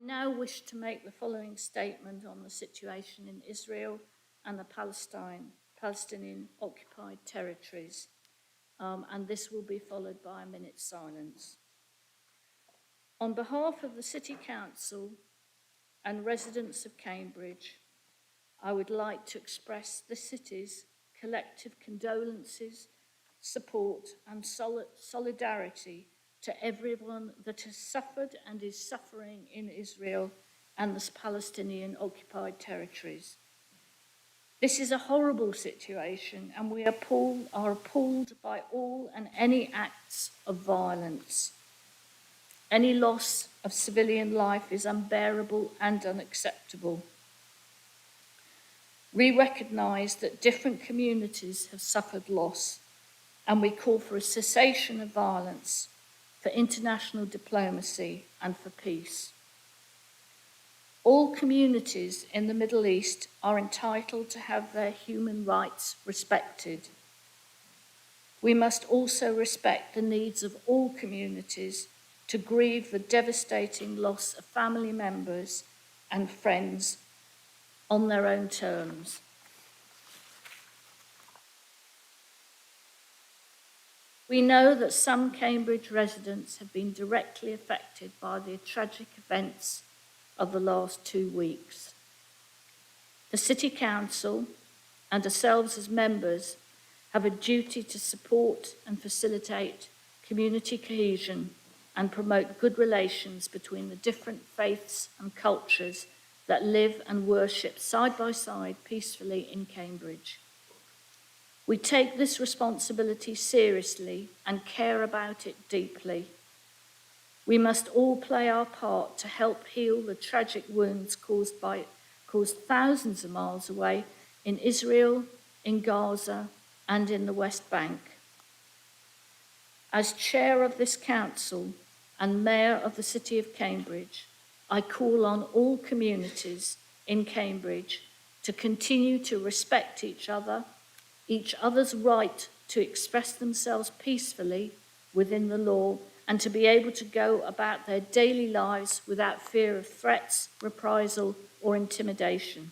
Now wish to make the following statement on the situation in Israel and the Palestinian occupied territories, and this will be followed by a minute's silence. On behalf of the City Council and residents of Cambridge, I would like to express the city's collective condolences, support and solidarity to everyone that has suffered and is suffering in Israel and the Palestinian occupied territories. This is a horrible situation, and we are appalled by all and any acts of violence. Any loss of civilian life is unbearable and unacceptable. We recognise that different communities have suffered loss, and we call for a cessation of violence, for international diplomacy and for peace. All communities in the Middle East are entitled to have their human rights respected. We must also respect the needs of all communities to grieve the devastating loss of family members and friends on their own terms. We know that some Cambridge residents have been directly affected by the tragic events of the last 2 weeks. The City Council and ourselves as members have a duty to support and facilitate community cohesion and promote good relations between the different faiths and cultures that live and worship side by side peacefully in Cambridge. We take this responsibility seriously and care about it deeply. We must all play our part to help heal the tragic wounds caused thousands of miles away in Israel, in Gaza, and in the West Bank. As chair of this council and mayor of the City of Cambridge, I call on all communities in Cambridge to continue to respect each other's right to express themselves peacefully within the law, and to be able to go about their daily lives without fear of threats, reprisal, or intimidation.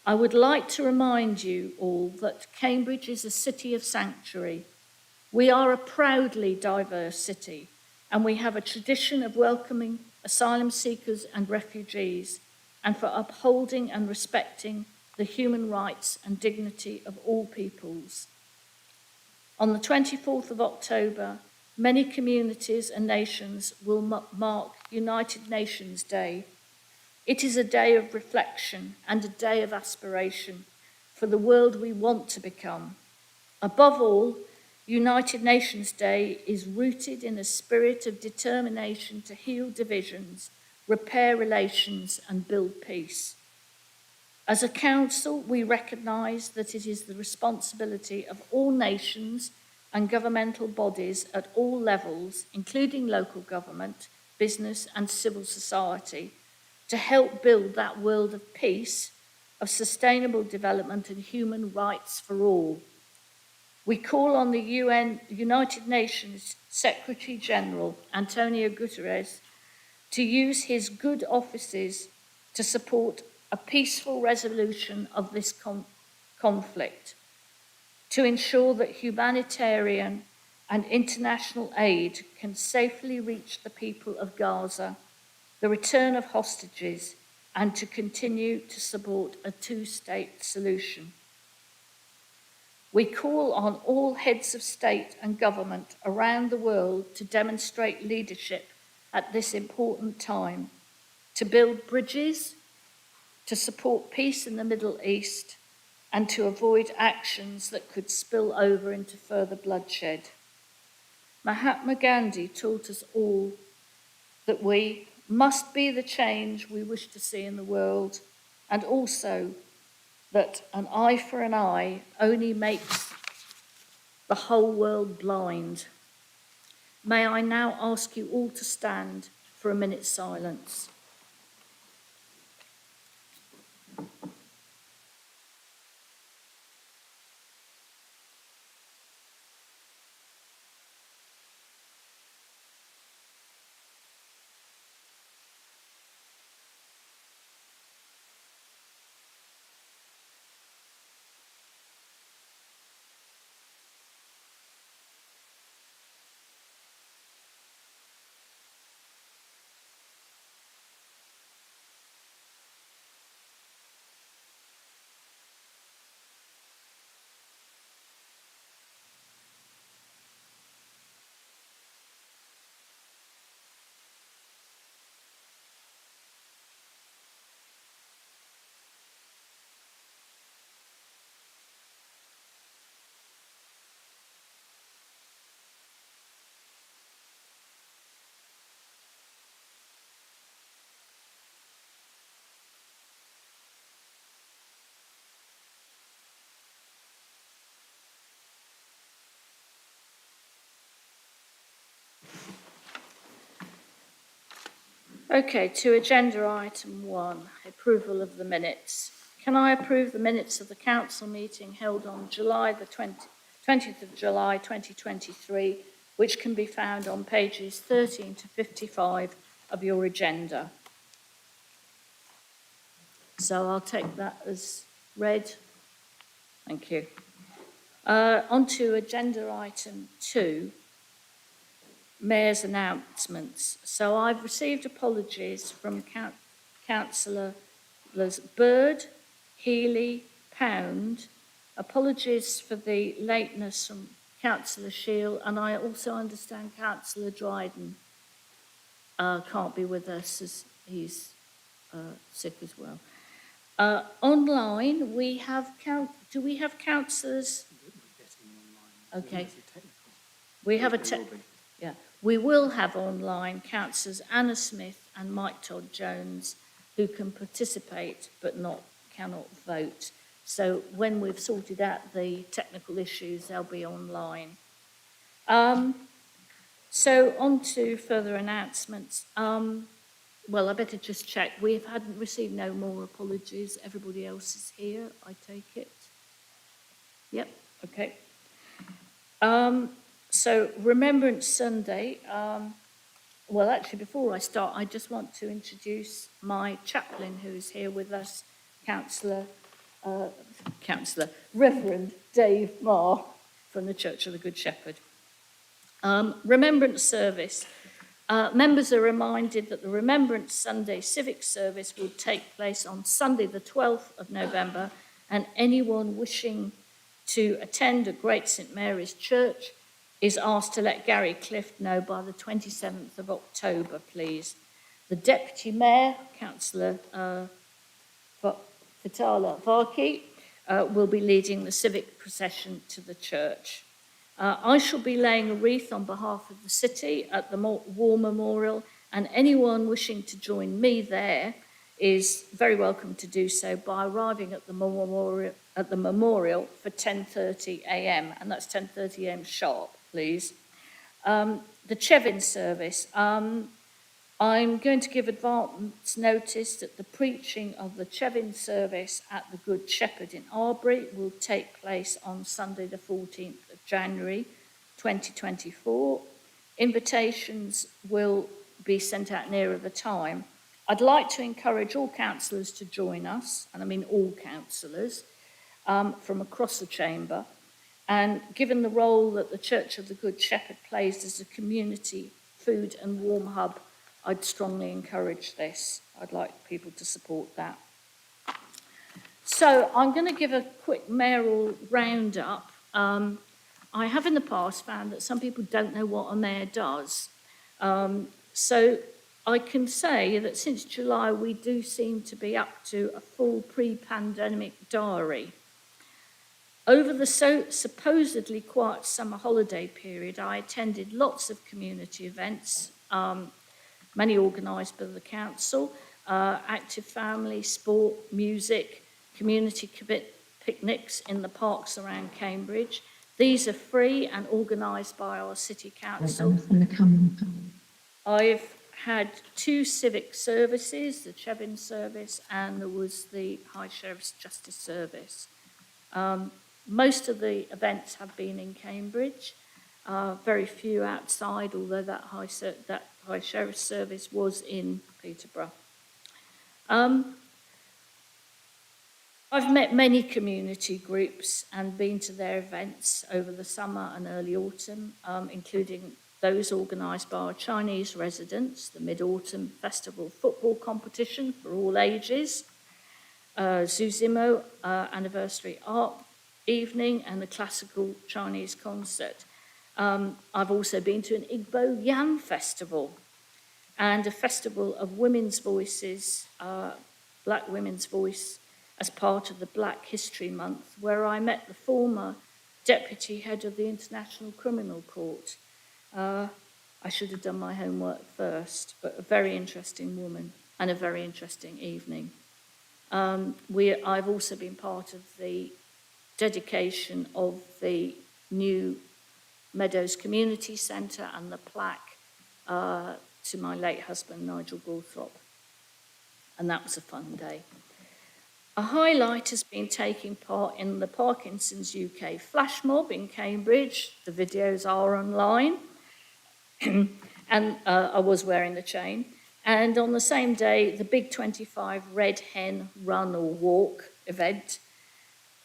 I would like to remind you all that Cambridge is a city of sanctuary. We are a proudly diverse city, and we have a tradition of welcoming asylum seekers and refugees, and for upholding and respecting the human rights and dignity of all peoples. On the 24th of October, many communities and nations will mark United Nations Day. It is a day of reflection and a day of aspiration for the world we want to become. Above all, United Nations Day is rooted in a spirit of determination to heal divisions, repair relations, and build peace. As a council, we recognise that it is the responsibility of all nations and governmental bodies at all levels, including local government, business and civil society, to help build that world of peace, of sustainable development and human rights for all. We call on the United Nations Secretary General, Antonio Guterres, to use his good offices to support a peaceful resolution of this conflict, to ensure that humanitarian and international aid can safely reach the people of Gaza, the return of hostages, and to continue to support a two-state solution. We call on all heads of state and government around the world to demonstrate leadership at this important time, to build bridges, to support peace in the Middle East, and to avoid actions that could spill over into further bloodshed. Mahatma Gandhi taught us all that we must be the change we wish to see in the world, and also that an eye for an eye only makes the whole world blind. May I now ask you all to stand for a minute's silence. Okay, to agenda item 1, approval of the minutes. Can I approve the minutes of the council meeting held on July the 20th of July 2023, which can be found on pages 13 to 55 of your agenda? So I'll take that as read. Thank you. On to agenda item 2, Mayor's announcements. So I've received apologies from Councillors Bird, Healy, Pound. Apologies for the lateness from Councillor Shield, and I also understand Councillor Dryden can't be with us as he's sick as well. Online, we have do we have councillors? Okay. We have we will have online councillors Anna Smith and Mike Todd Jones, who can participate but cannot vote. So when we've sorted out the technical issues, they'll be online. So on to further announcements. Well, I better just check. We hadn't received no more apologies. Everybody else is here, I take it. Yep, okay. So Remembrance Sunday, well, actually, before I start, I just want to introduce my chaplain who's here with us, Reverend Dave Marr from the Church of the Good Shepherd. Remembrance service. Members are reminded that the Remembrance Sunday civic service will take place on Sunday the 12th of November, and anyone wishing to attend a Great St Mary's Church is asked to let Gary Clift know by the 27th of October, please. The Deputy Mayor, Councillor Fatala Varki, will be leading the civic procession to the church. I shall be laying a wreath on behalf of the city at the War Memorial, and anyone wishing to join me there is very welcome to do so by arriving at the memorial for 10:30 a.m, and that's 10:30 a.m. sharp, please. The Chevin service. I'm going to give advance notice that the preaching of the Chevin service at the Good Shepherd in Arbury will take place on Sunday the 14th of January 2024. Invitations will be sent out nearer the time. I'd like to encourage all councillors to join us, and I mean all councillors, from across the chamber. And given the role that the Church of the Good Shepherd plays as a community food and warm hub, I'd strongly encourage this. I'd like people to support that. So I'm going to give a quick mayoral roundup. I have in the past found that some people don't know what a mayor does. So I can say that since July, we do seem to be up to a full pre-pandemic diary. Over the supposedly quiet summer holiday period, I attended lots of community events, many organised by the council, active family, sport, music, community picnics in the parks around Cambridge. These are free and organised by our city council. I've had 2 civic services, the Chevin service, and there was the High Sheriff's Justice service. Most of the events have been in Cambridge, very few outside, although that High Sheriff's service was in Peterborough. I've met many community groups and been to their events over the summer and early autumn, including those organised by our Chinese residents, the Mid-Autumn Festival football competition for all ages, Zuzimo anniversary art evening, and the classical Chinese concert. I've also been to an Igbo Yam festival and a festival of women's voices, Black Women's Voice, as part of the Black History Month, where I met the former deputy head of the International Criminal Court. I should have done my homework first, but a very interesting woman and a very interesting evening. I've also been part of the dedication of the new Meadows Community Centre and the plaque to my late husband, Nigel Gawthorpe. And that was a fun day. A highlight has been taking part in the Parkinson's UK flash mob in Cambridge. The videos are online. And I was wearing the chain. And on the same day, the Big 25 Red Hen Run or Walk event.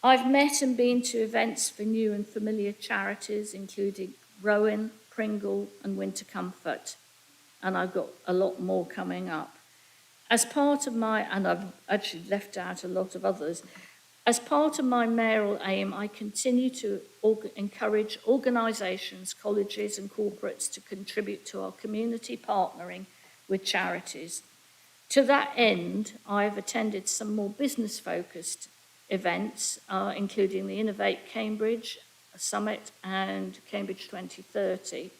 I've met and been to events for new and familiar charities, including Rowan, Pringle, and Winter Comfort. And I've got a lot more coming up. As part of my, and I've actually left out a lot of others, as part of my mayoral aim, I continue to encourage organisations, colleges and corporates to contribute to our community partnering with charities. To that end, I've attended some more business-focused events, including the Innovate Cambridge Summit and Cambridge 2030,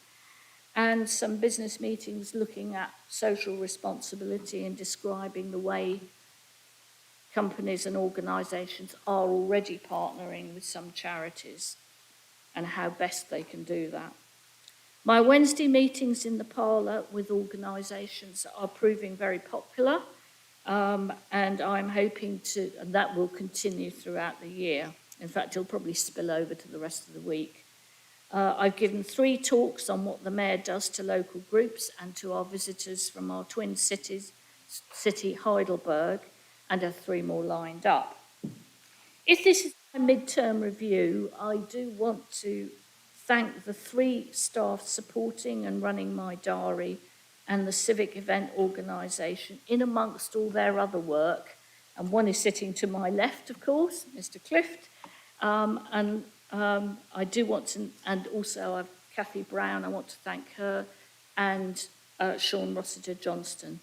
and some business meetings looking at social responsibility and describing the way companies and organisations are already partnering with some charities and how best they can do that. My Wednesday meetings in the parlour with organisations are proving very popular, and I'm hoping and that will continue throughout the year. In fact, it'll probably spill over to the rest of the week. I've given 3 talks on what the Mayor does to local groups and to our visitors from our twin city, Heidelberg, and have 3 more lined up. If this is my mid-term review, I do want to thank the 3 staff supporting and running my diary and the civic event organisation in amongst all their other work. And one is sitting to my left, of course, Mr. Clift. I do want to, and also Kathy Brown, I want to thank her, and Sean Rossiter Johnston.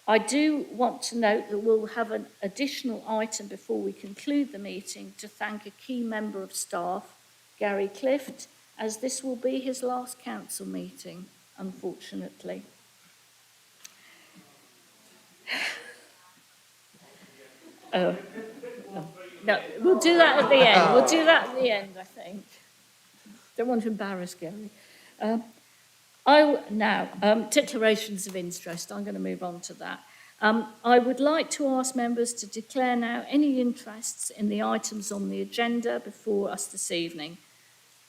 I do want to note that we'll have an additional item before we conclude the meeting to thank a key member of staff, Gary Clift, as this will be his last council meeting, unfortunately. No, we'll do that at the end. We'll do that at the end, I think. Don't want to embarrass Gary. Declarations of interest. I'm going to move on to that. I would like to ask members to declare now any interests in the items on the agenda before us this evening.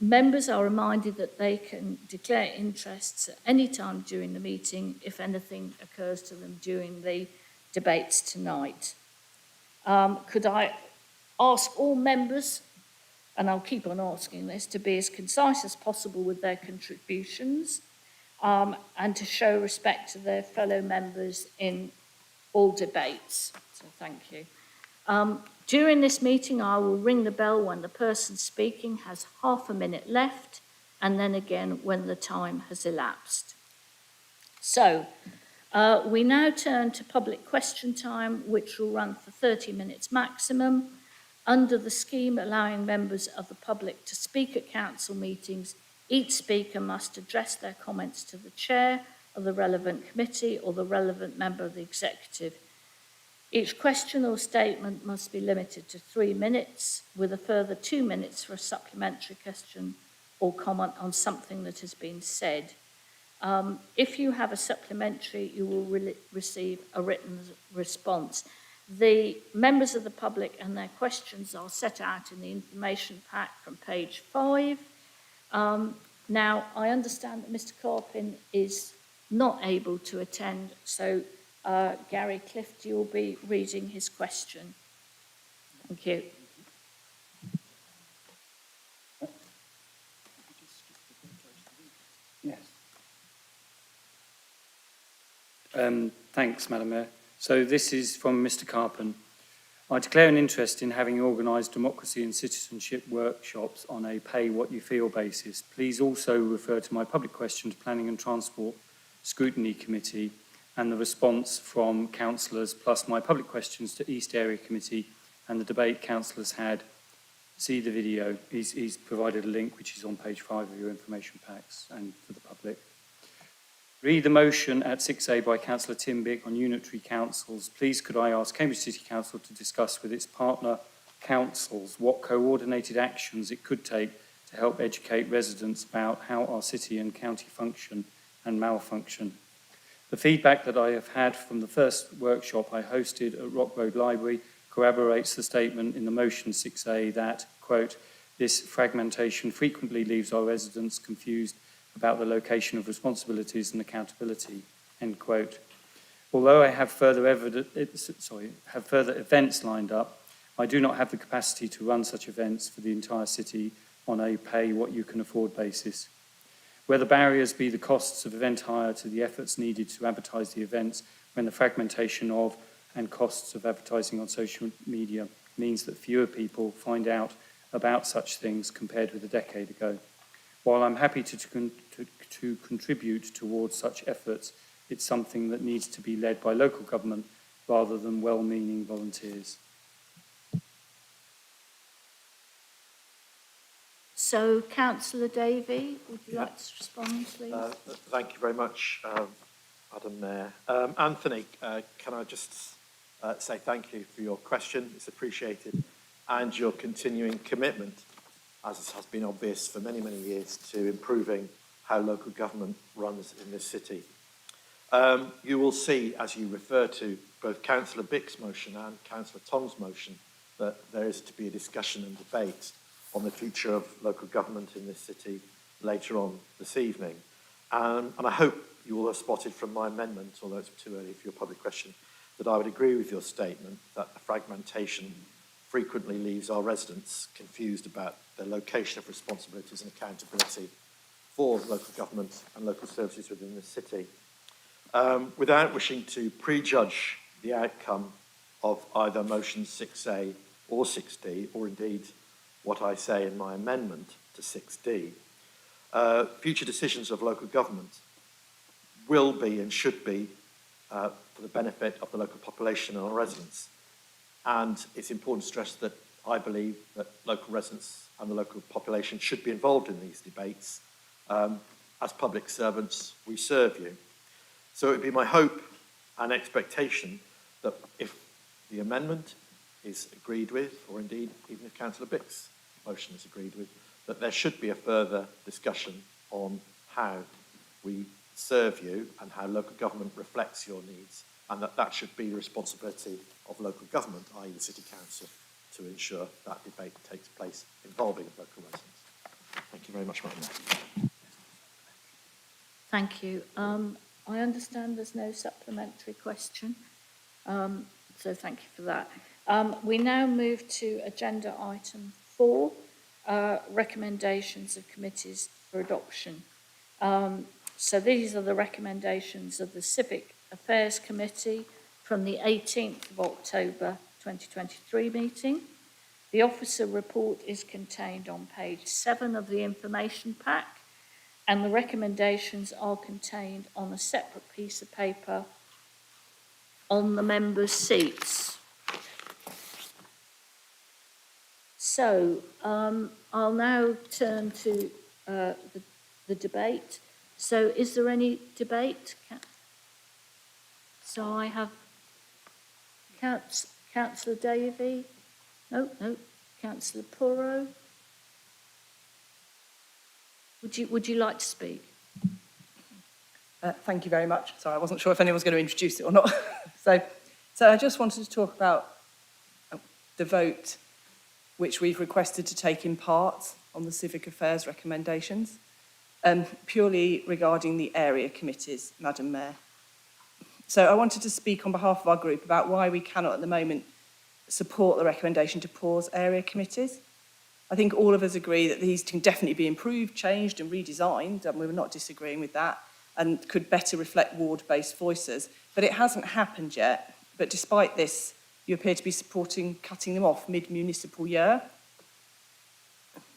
Members are reminded that they can declare interests at any time during the meeting if anything occurs to them during the debates tonight. Could I ask all members, and I'll keep on asking this, to be as concise as possible with their contributions and to show respect to their fellow members in all debates. So thank you. During this meeting, I will ring the bell when the person speaking has half a minute left, and then again when the time has elapsed. So, we now turn to public question time, which will run for 30 minutes maximum. Under the scheme allowing members of the public to speak at council meetings, each speaker must address their comments to the chair of the relevant committee or the relevant member of the executive. Each question or statement must be limited to 3 minutes, with a further 2 minutes for a supplementary question or comment on something that has been said. If you have a supplementary, you will receive a written response. The members of the public and their questions are set out in the information pack from page 5. Now, I understand that Mr. Carpin is not able to attend, so Gary Clift, you'll be reading his question. Thank you. Yes. Thanks, Madam Mayor. So this is from Mr. Carpin. I declare an interest in having organised democracy and citizenship workshops on a pay-what-you-feel basis. Please also refer to my public question to Planning and Transport Scrutiny Committee and the response from councillors, plus my public questions to East Area Committee and the debate councillors had. See the video. He's provided a link which is on page 5 of your information packs and for the public. Read the motion at 6A by Councillor Tim Bick on unitary councils. Please could I ask Cambridge City Council to discuss with its partner councils what coordinated actions it could take to help educate residents about how our city and county function and malfunction. The feedback that I have had from the first workshop I hosted at Rock Road Library corroborates the statement in the motion 6A that, quote, this fragmentation frequently leaves our residents confused about the location of responsibilities and accountability, end quote. Although I have further events lined up, I do not have the capacity to run such events for the entire city on a pay-what-you-can-afford basis. Whether barriers be the costs of event hire to the efforts needed to advertise the events when the fragmentation of and costs of advertising on social media means that fewer people find out about such things compared with a decade ago. While I'm happy to contribute towards such efforts, it's something that needs to be led by local government rather than well-meaning volunteers. So, Councillor Davey, would you like to respond, please? Thank you very much, Madam Mayor. Anthony, can I just say thank you for your question. It's appreciated, and your continuing commitment, as has been obvious for many, many years, to improving how local government runs in this city. You will see, as you refer to both Councillor Bick's motion and Councillor Tong's motion, that there is to be a discussion and debate on the future of local government in this city later on this evening. And I hope you will have spotted from my amendment, although it's too early for your public question, that I would agree with your statement that the fragmentation frequently leaves our residents confused about the location of responsibilities and accountability for local government and local services within the city. Without wishing to prejudge the outcome of either motion 6A or 6D, or indeed what I say in my amendment to 6D, future decisions of local government will be and should be for the benefit of the local population and our residents. And it's important to stress that I believe that local residents and the local population should be involved in these debates. As public servants, we serve you. So it would be my hope and expectation that if the amendment is agreed with, or indeed even if Councillor Bick's motion is agreed with, that there should be a further discussion on how we serve you and how local government reflects your needs, and that should be the responsibility of local government, i.e. the City Council, to ensure that debate takes place involving local residents. Thank you very much, Madam Mayor. Thank you. I understand there's no supplementary question, so thank you for that. We now move to agenda item 4, recommendations of committees for adoption. So these are the recommendations of the Civic Affairs Committee from the 18th of October 2023 meeting. The officer report is contained on page 7 of the information pack, and the recommendations are contained on a separate piece of paper on the members' seats. So I'll now turn to the debate. So is there any debate? So I have Councillor Davey. No. Councillor Puro. Would you like to speak? Thank you very much. Sorry, I wasn't sure if anyone was going to introduce it or not. So I just wanted to talk about the vote which we've requested to take in part on the Civic Affairs recommendations, purely regarding the area committees, Madam Mayor. So I wanted to speak on behalf of our group about why we cannot at the moment support the recommendation to pause area committees. I think all of us agree that these can definitely be improved, changed and redesigned, and we're not disagreeing with that, and could better reflect ward-based voices. But it hasn't happened yet. But despite this, you appear to be supporting cutting them off mid-municipal year.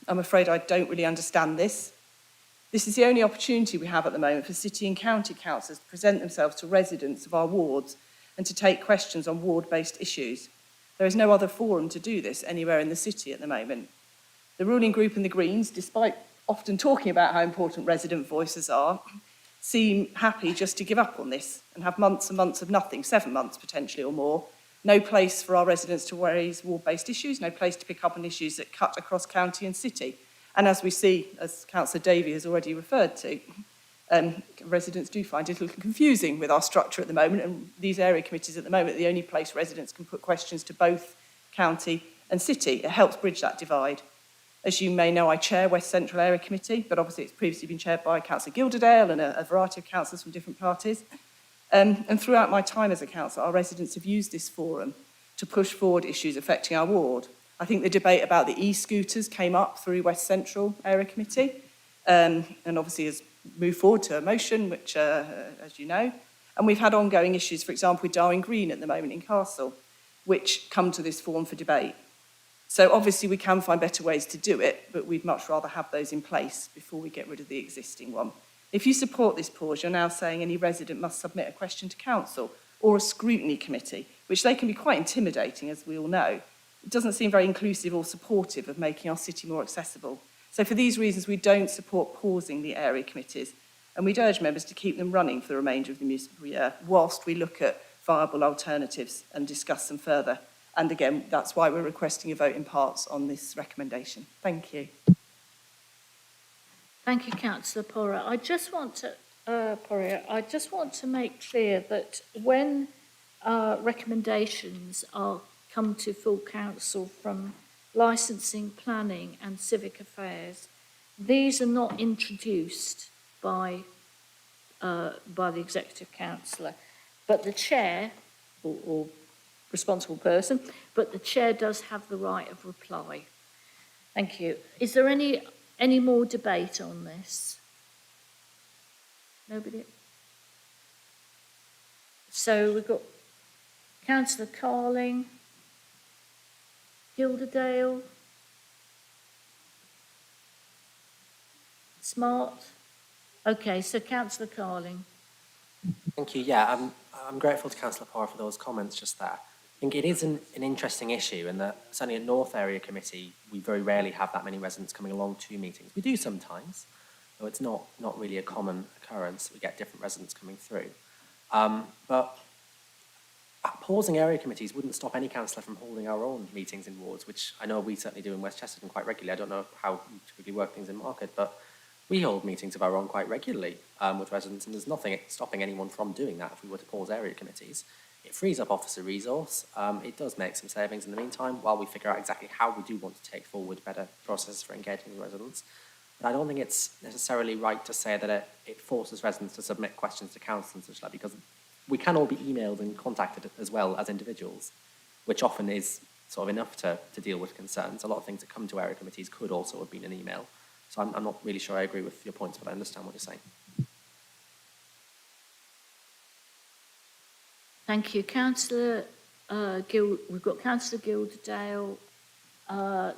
I'm afraid I don't really understand this. This is the only opportunity we have at the moment for city and county councillors to present themselves to residents of our wards and to take questions on ward-based issues. There is no other forum to do this anywhere in the city at the moment. The ruling group and the Greens, despite often talking about how important resident voices are, seem happy just to give up on this and have months and months of nothing, 7 months potentially or more. No place for our residents to raise ward-based issues, no place to pick up on issues that cut across county and city. And as we see, as Councillor Davey has already referred to, Residents do find it a little confusing with our structure at the moment, and these area committees at the moment are the only place residents can put questions to both county and city. It helps bridge that divide. As you may know, I chair West Central Area Committee, but obviously it's previously been chaired by Councillor Gilderdale and a variety of councillors from different parties. And throughout my time as a councillor, our residents have used this forum to push forward issues affecting our ward. I think the debate about the e-scooters came up through West Central Area Committee, and obviously has moved forward to a motion, which, as you know, and we've had ongoing issues, for example, with Darwin Green at the moment in Castle, which come to this forum for debate. So obviously we can find better ways to do it, but we'd much rather have those in place before we get rid of the existing one. If you support this pause, you're now saying any resident must submit a question to council or a scrutiny committee, which they can be quite intimidating, as we all know. It doesn't seem very inclusive or supportive of making our city more accessible. So for these reasons, we don't support pausing the area committees, and we'd urge members to keep them running for the remainder of the municipal year, whilst we look at viable alternatives and discuss them further. And again, that's why we're requesting a vote in parts on this recommendation. Thank you. Thank you, Councillor Porritt. I just want to make clear that when recommendations come to full council from licensing, planning and civic affairs, these are not introduced by the executive councillor, but the chair or responsible person, but the chair does have the right of reply. Thank you. Is there any more debate on this? Nobody? So we've got Councillor Carling, Gilderdale, Smart. Okay, so Councillor Carling. Thank you. Yeah, I'm grateful to Councillor Parr for those comments just there. I think it is an interesting issue, and that certainly at North Area Committee, we very rarely have that many residents coming along to meetings. We do sometimes, though it's not really a common occurrence. We get different residents coming through. But pausing area committees wouldn't stop any councillor from holding our own meetings in wards, which I know we certainly do in West Chesterton quite regularly. I don't know how you typically work things in Market, but we hold meetings of our own quite regularly with residents, and there's nothing stopping anyone from doing that if we were to pause area committees. It frees up officer resource. It does make some savings in the meantime while we figure out exactly how we do want to take forward better processes for engaging with residents. But I don't think it's necessarily right to say that it forces residents to submit questions to council and such like, because we can all be emailed and contacted as well as individuals, which often is sort of enough to deal with concerns. A lot of things that come to area committees could also have been an email. So I'm not really sure I agree with your points, but I understand what you're saying. Thank you. Councillor we've got Councillor Gilderdale,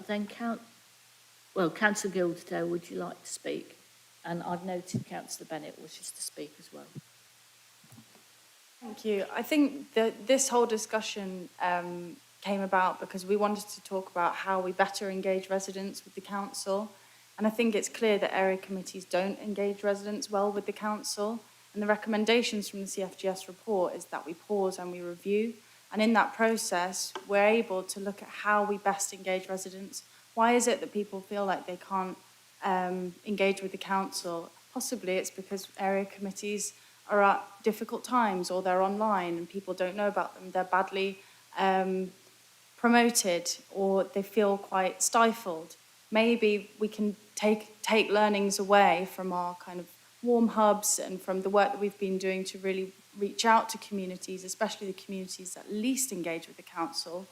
then Councillor Gilderdale, would you like to speak? And I've noted Councillor Bennett wishes to speak as well. Thank you. I think that this whole discussion came about because we wanted to talk about how we better engage residents with the council. And I think it's clear that area committees don't engage residents well with the council. And the recommendations from the CFGS report is that we pause and we review. And in that process, we're able to look at how we best engage residents. Why is it that people feel like they can't engage with the council? Possibly it's because area committees are at difficult times, or they're online and people don't know about them. They're badly promoted, or they feel quite stifled. Maybe we can take learnings away from our kind of warm hubs and from the work that we've been doing to really reach out to communities, especially the communities that least engage with the council,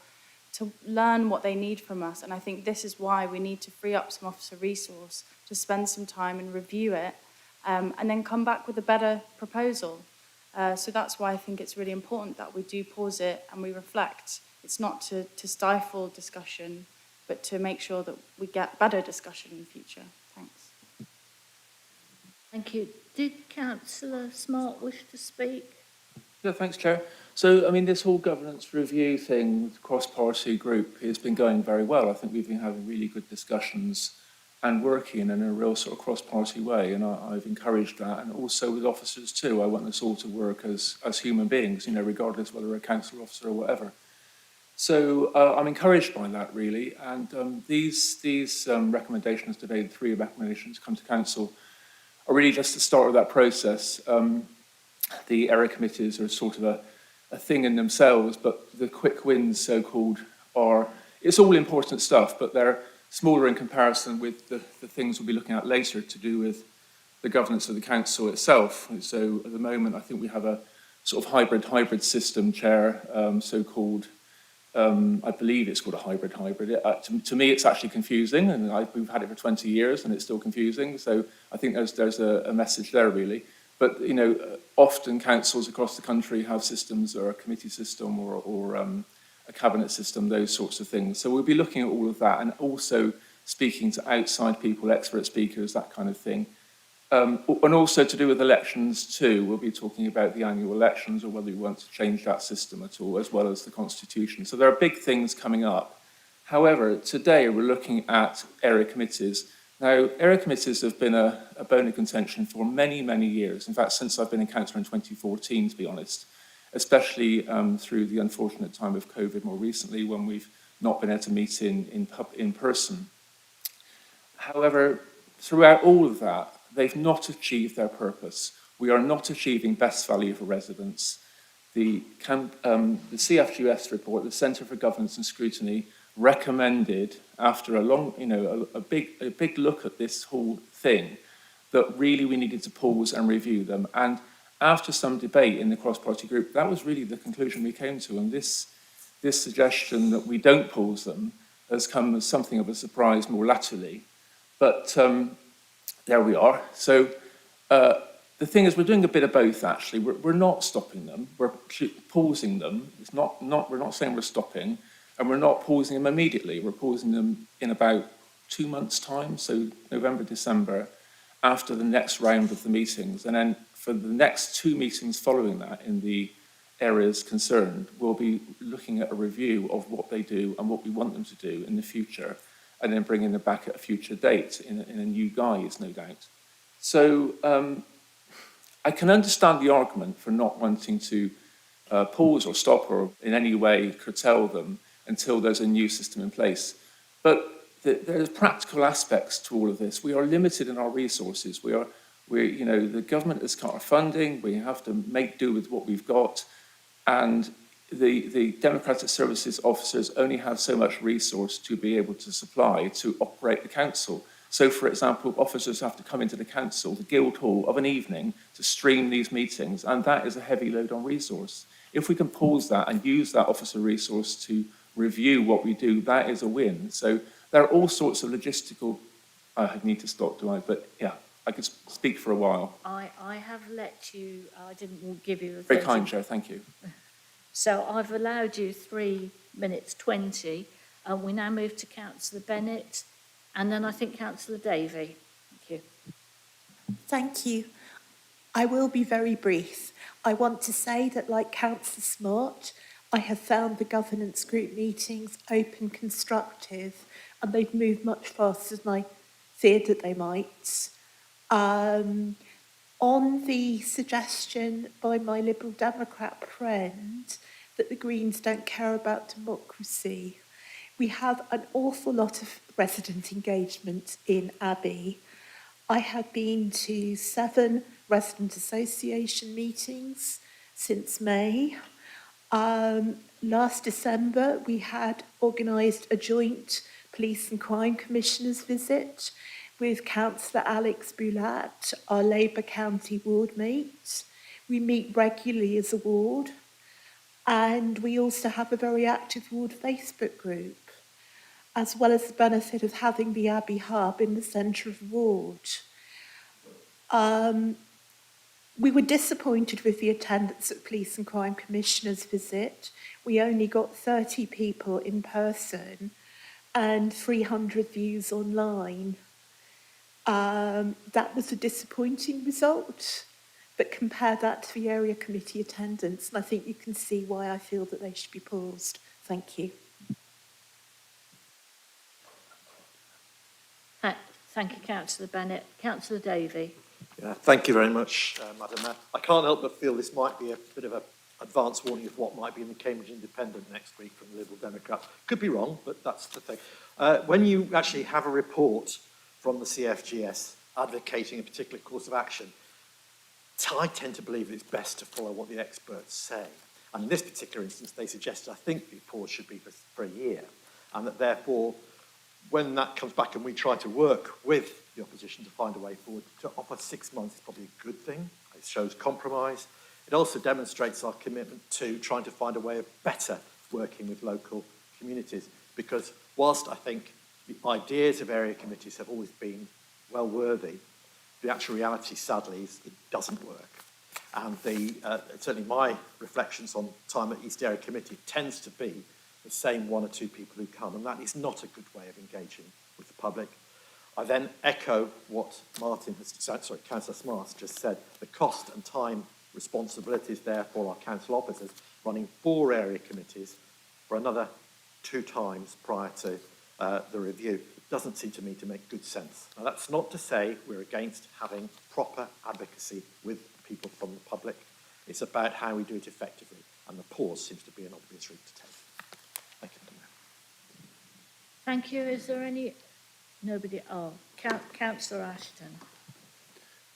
to learn what they need from us. And I think this is why we need to free up some officer resource to spend some time and review it, and then come back with a better proposal. So that's why I think it's really important that we do pause it and we reflect. It's not to stifle discussion, but to make sure that we get better discussion in the future. Thanks. Thank you. Did Councillor Smart wish to speak? Yeah, thanks, Chair. So, I mean, this whole governance review thing, cross-party group, has been going very well. I think we've been having really good discussions and working in a real sort of cross-party way, and I've encouraged that, and also with officers too. I want us all to work as human beings, regardless whether we're a council officer or whatever. So I'm encouraged by that, really, and these recommendations today, the 3 recommendations come to council, are really just the start of that process. The area committees are sort of a thing in themselves, but the quick wins, so-called, are, it's all important stuff, but they're smaller in comparison with the things we'll be looking at later to do with the governance of the council itself. And so at the moment, I think we have a sort of hybrid system, Chair, so-called, I believe it's called a hybrid. To me, it's actually confusing, and we've had it for 20 years, and it's still confusing. So I think there's a message there, really. But, you know, often councils across the country have systems, or a committee system, or a cabinet system, those sorts of things. So we'll be looking at all of that, and also speaking to outside people, expert speakers, that kind of thing. And also to do with elections too, we'll be talking about the annual elections, or whether we want to change that system at all, as well as the constitution. So there are big things coming up. However, today we're looking at area committees. Now, area committees have been a bone of contention for many, many years. In fact, since I've been in council in 2014, to be honest, especially through the unfortunate time of COVID more recently, when we've not been able to meet in person. However, throughout all of that, they've not achieved their purpose. We are not achieving best value for residents. The CFGS report, the Centre for Governance and Scrutiny, recommended, after a long, a big look at this whole thing, that really we needed to pause and review them. And after some debate in the cross-party group, that was really the conclusion we came to. And this suggestion that we don't pause them has come as something of a surprise more latterly. But there we are. So the thing is, we're doing a bit of both, actually. We're not stopping them. We're pausing them. We're not saying we're stopping, and we're not pausing them immediately. We're pausing them in about 2 months' time, so November, December, after the next round of the meetings. And then for the next 2 meetings following that in the areas concerned, we'll be looking at a review of what they do and what we want them to do in the future, and then bringing them back at a future date in a new guise, no doubt. So I can understand the argument for not wanting to pause or stop or in any way curtail them until there's a new system in place. But there's practical aspects to all of this. We are limited in our resources. The government has cut our funding. We have to make do with what we've got. And the Democratic Services officers only have so much resource to be able to supply to operate the council. So, for example, officers have to come into the council, the Guildhall, of an evening to stream these meetings, and that is a heavy load on resource. If we can pause that and use that officer resource to review what we do, that is a win. So there are all sorts of logistical... I need to stop, do I? But yeah, I could speak for a while. I have let you, I didn't give you the... Very kind, Chair, thank you. So I've allowed you 3 minutes 20, and we now move to Councillor Bennett, and then I think Councillor Davey. Thank you. Thank you. I will be very brief. I want to say that, like Councillor Smart, I have found the governance group meetings open, constructive, and they've moved much faster than I feared that they might. On the suggestion by my Liberal Democrat friend that the Greens don't care about democracy, we have an awful lot of resident engagement in Abbey. I have been to 7 resident association meetings since May. Last December, we had organised a joint Police and Crime Commissioners visit with Councillor Alex Boulat, our Labour County ward mate. We meet regularly as a ward, and we also have a very active ward Facebook group, as well as the benefit of having the Abbey Hub in the centre of the ward. We were disappointed with the attendance at Police and Crime Commissioners' visit. We only got 30 people in person and 300 views online. That was a disappointing result, but compare that to the area committee attendance, and I think you can see why I feel that they should be paused. Thank you. Thank you, Councillor Bennett. Councillor Davey. Yeah, thank you very much, Madam Mayor. I can't help but feel this might be a bit of an advance warning of what might be in the Cambridge Independent next week from the Liberal Democrats. Could be wrong, but that's the thing. When you actually have a report from the CFGS advocating a particular course of action, I tend to believe it's best to follow what the experts say. And in this particular instance, they suggested, I think the pause should be for a year, and that therefore, when that comes back and we try to work with the opposition to find a way forward, to offer 6 months is probably a good thing. It shows compromise. It also demonstrates our commitment to trying to find a way of better working with local communities, because whilst I think the ideas of area committees have always been well worthy, the actual reality, sadly, is it doesn't work. And certainly my reflections on time at East Area Committee tends to be the same 1 or 2 people who come, and that is not a good way of engaging with the public. I then echo what Councillor Smart just said. The cost and time responsibilities there for our council officers running 4 area committees for another 2 times prior to the review doesn't seem to me to make good sense. Now, that's not to say we're against having proper advocacy with people from the public. It's about how we do it effectively, and the pause seems to be an obvious route to take. Thank you, Madam Mayor. Thank you. Is there any... Nobody... Oh, Councillor Ashton.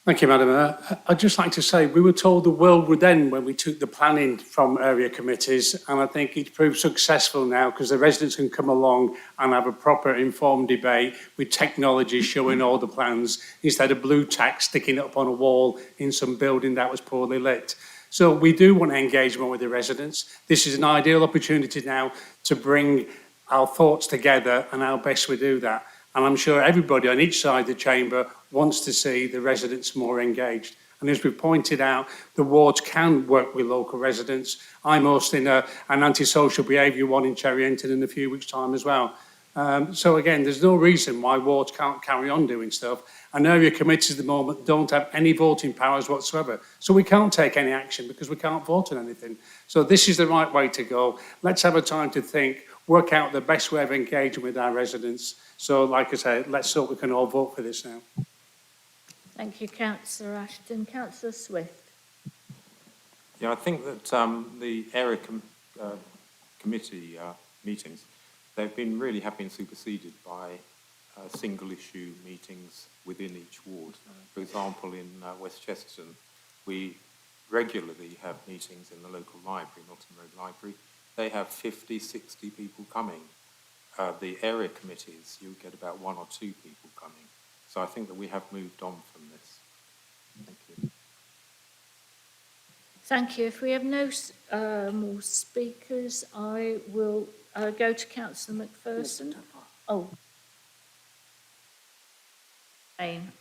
Thank you, Madam Mayor. I'd just like to say we were told the world would end when we took the planning from area committees, and I think it's proved successful now because the residents can come along and have a proper informed debate with technology showing all the plans instead of blue tack sticking up on a wall in some building that was poorly lit. So we do want engagement with the residents. This is an ideal opportunity now to bring our thoughts together and how best we do that. And I'm sure everybody on each side of the chamber wants to see the residents more engaged. And as we've pointed out, the wards can work with local residents. I'm hosting an antisocial behaviour one in Cherryington in a few weeks' time as well. So again, there's no reason why wards can't carry on doing stuff. And area committees at the moment don't have any voting powers whatsoever. So we can't take any action because we can't vote on anything. So this is the right way to go. Let's have a time to think, work out the best way of engaging with our residents. So like I say, let's hope we can all vote for this now. Thank you, Councillor Ashton. Councillor Swift. Yeah, I think that the area committee meetings, have been superseded by single issue meetings within each ward. For example, in West Chesterton, we regularly have meetings in the local library, Nottingham Road Library. They have 50, 60 people coming. The area committees, you get about 1 or 2 people coming. So I think that we have moved on from this. Thank you. Thank you. If we have no more speakers, I will go to Councillor McPherson. Oh. Jane.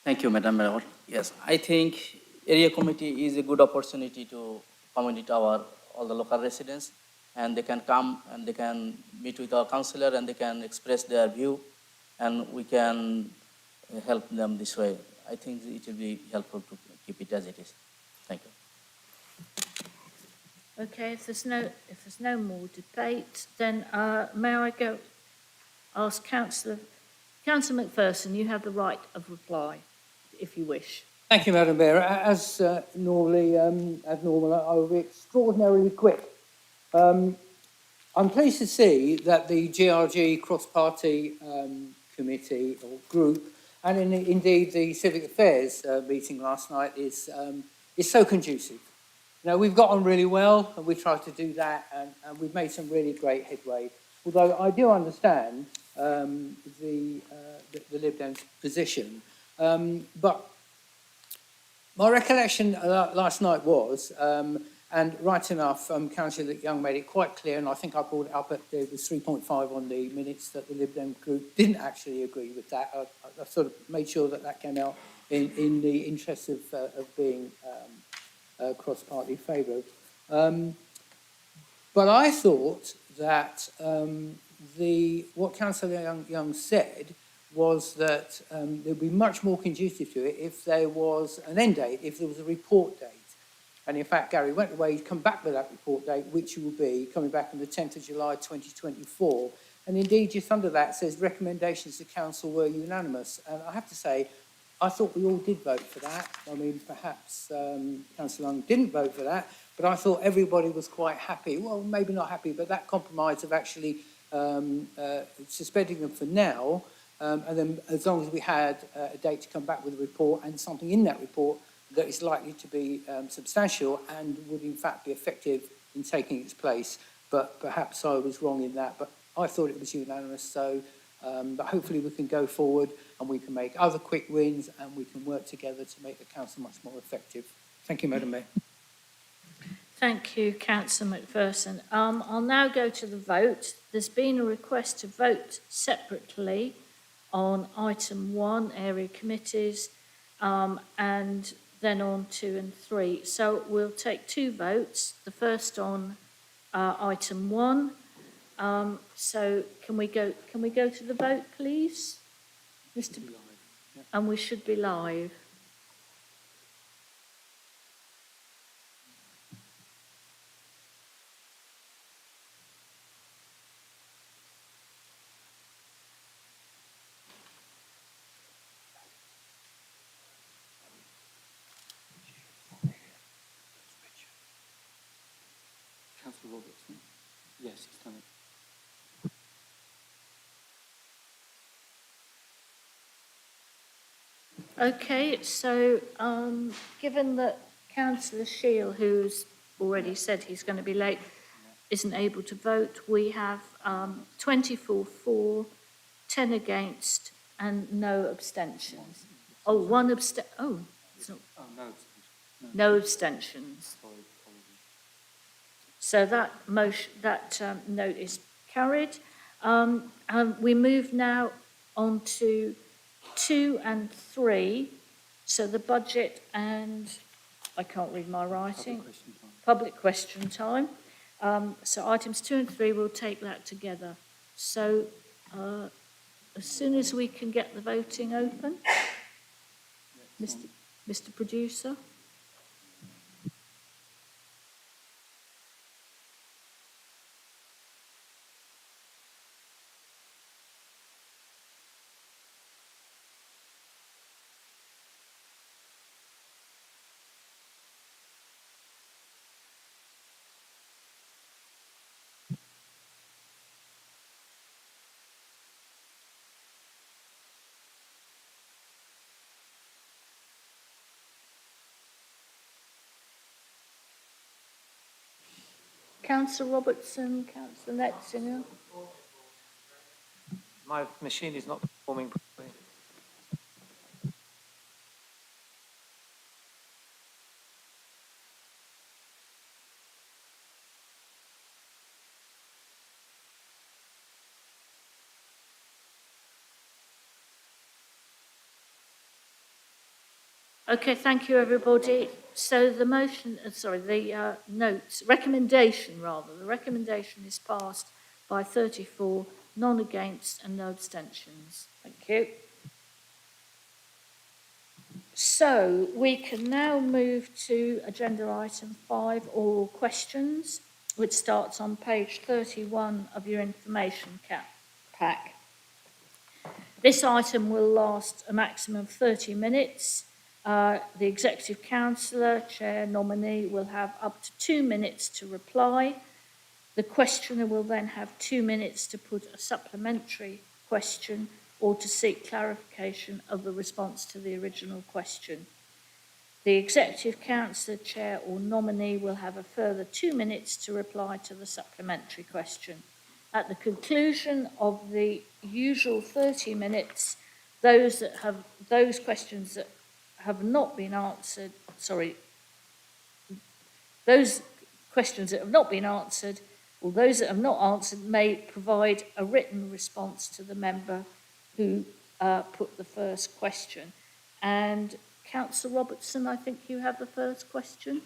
Thank you, Madam Mayor. Yes, I think area committee is a good opportunity to communicate all the local residents, and they can come and they can meet with our councillor and they can express their view, and we can help them this way. I think it will be helpful to keep it as it is. Thank you. Okay, if there's no more debate, then may I go ask Councillor McPherson, you have the right of reply, if you wish. Thank you, Madam Mayor. As normal, I will be extraordinarily quick. I'm pleased to see that the GRG cross-party committee or group, and indeed the Civic Affairs meeting last night is so conducive. Now, we've got on really well, and we tried to do that, and we've made some really great headway. Although I do understand the Lib Dems position, but my recollection last night was, and right enough, Councillor Young made it quite clear, and I think I brought it up at there was 3.5 on the minutes that the Lib Dem group didn't actually agree with that. I sort of made sure that came out in the interest of being cross-party favoured. But I thought that what Councillor Young said was that there'd be much more conducive to it if there was an end date, if there was a report date. And in fact, Gary went away, he's come back with that report date, which will be coming back on the 10th of July 2024. And indeed, just under that says recommendations to council were unanimous. And I have to say, I thought we all did vote for that. I mean, perhaps Councillor Young didn't vote for that, but I thought everybody was quite happy. Well, maybe not happy, but that compromise of actually suspending them for now And then as long as we had a date to come back with a report and something in that report that is likely to be substantial and would in fact be effective in taking its place. But perhaps I was wrong in that, but I thought it was unanimous. So but hopefully we can go forward and we can make other quick wins and we can work together to make the council much more effective. Thank you, Madam Mayor. Thank you, Councillor McPherson. I'll now go to the vote. There's been a request to vote separately on item 1, area committees, and then on 2 and 3. So we'll take 2 votes. The first on item 1. So can we go to the vote, please? Mr. And we should be live. Councillor Robertson? Yes, he's done it. Okay, so given that Councillor Shield, who's already said he's going to be late, isn't able to vote, we have 24 for, 10 against, and no abstentions. Oh, one abstention. Oh, it's not. Oh, no. No abstentions. Sorry, apologies. So that motion, that note is carried. We move now on to 2 and 3. So the budget and, I can't read my writing. Public question time. So items 2 and 3, we'll take that together. So as soon as we can get the voting open, Mr. Producer. Councillor Robertson, Councillor Netzinger. My machine is not performing properly. Okay, thank you, everybody. So the motion, the recommendation is passed by 34, none against and no abstentions. Thank you. So we can now move to agenda item 5, oral questions, which starts on page 31 of your information pack. This item will last a maximum of 30 minutes. The Executive Councillor, Chair, nominee will have up to 2 minutes to reply. The questioner will then have 2 minutes to put a supplementary question or to seek clarification of the response to the original question. The Executive Councillor, Chair or nominee will have a further 2 minutes to reply to the supplementary question. At the conclusion of the usual 30 minutes, those questions that have not been answered, those questions that have not been answered, or those that have not answered, may provide a written response to the member who put the first question. And Councillor Robertson, I think you have the first question.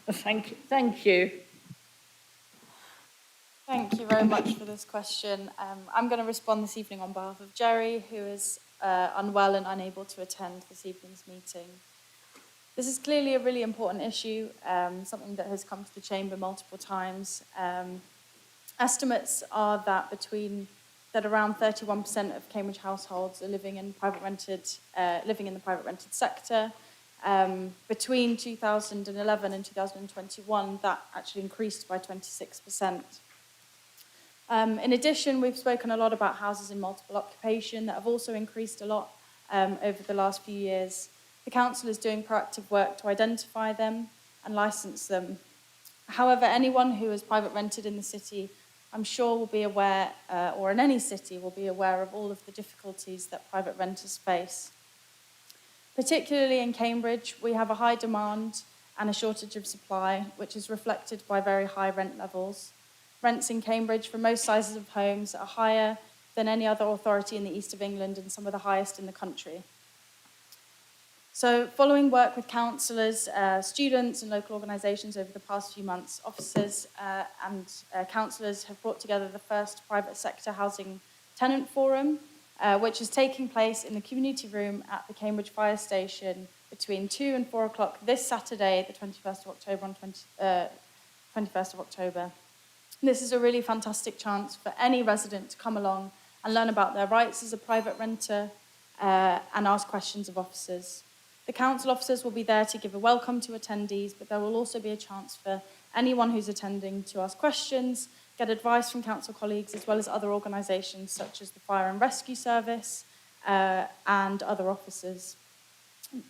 Thank you. Thank you. Thank you very much for this question. I'm going to respond this evening on behalf of Jerry, who is unwell and unable to attend this evening's meeting. This is clearly a really important issue, something that has come to the Chamber multiple times. Estimates are that around 31% of Cambridge households are living in the private rented sector. Between 2011 and 2021, that actually increased by 26%. In addition, we've spoken a lot about houses in multiple occupation that have also increased a lot over the last few years. The council is doing proactive work to identify them and licence them. However, anyone who is private rented in the city, I'm sure will be aware, or in any city, will be aware of all of the difficulties that private renters face. Particularly in Cambridge, we have a high demand and a shortage of supply, which is reflected by very high rent levels. Rents in Cambridge for most sizes of homes are higher than any other authority in the east of England and some of the highest in the country. So following work with councillors, students and local organisations over the past few months, officers and councillors have brought together the first private sector housing tenant forum, which is taking place in the community room at the Cambridge Fire Station between 2 and 4 o'clock this Saturday, the 21st of October, 21st of October. This is a really fantastic chance for any resident to come along and learn about their rights as a private renter and ask questions of officers. The council officers will be there to give a welcome to attendees, but there will also be a chance for anyone who's attending to ask questions, get advice from council colleagues, as well as other organisations such as the Fire and Rescue Service and other officers.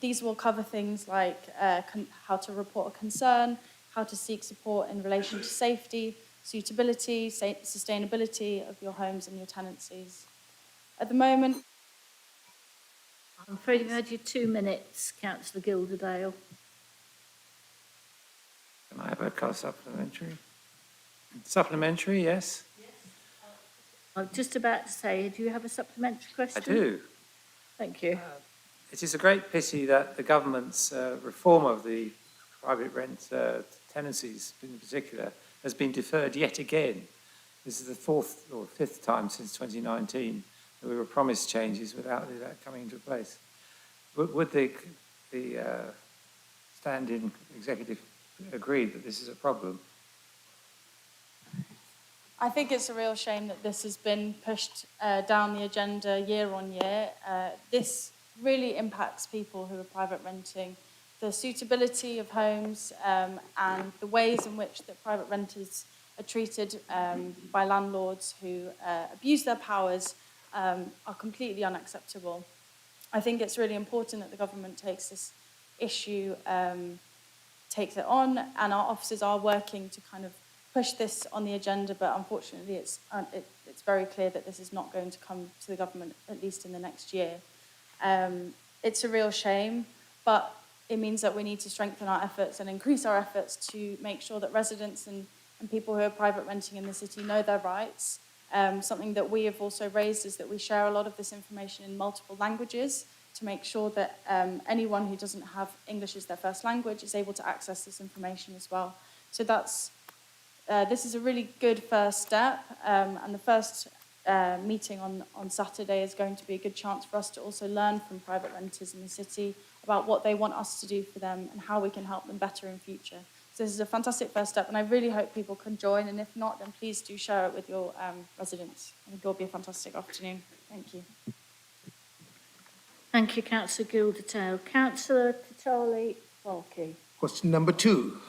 These will cover things like how to report a concern, how to seek support in relation to safety, suitability, sustainability of your homes and your tenancies. At the moment, I'm afraid you've had your 2 minutes, Councillor Gilderdale. Can I have a supplementary? Supplementary, yes. I was just about to say, do you have a supplementary question? I do. Thank you. It is a great pity that the government's reform of the private rent tenancies in particular has been deferred yet again. This is the fourth or fifth time since 2019 that we were promised changes without that coming into place. Would the standing executive agree that this is a problem? I think it's a real shame that this has been pushed down the agenda year on year. This really impacts people who are private renting. The suitability of homes and the ways in which that private renters are treated by landlords who abuse their powers are completely unacceptable. I think it's really important that the government takes this issue, takes it on, and our officers are working to kind of push this on the agenda, but unfortunately it's very clear that this is not going to come to the government, at least in the next year. It's a real shame, but it means that we need to strengthen our efforts and increase our efforts to make sure that residents and people who are private renting in the city know their rights. Something that we have also raised is that we share a lot of this information in multiple languages to make sure that anyone who doesn't have English as their first language is able to access this information as well. So this is a really good first step, and the first meeting on Saturday is going to be a good chance for us to also learn from private renters in the city about what they want us to do for them and how we can help them better in future. So this is a fantastic first step, and I really hope people can join, and if not, then please do share it with your residents. I think it'll be a fantastic afternoon. Thank you. Thank you, Councillor Gilderdale. Councillor Tatali Walkie. Question number 2.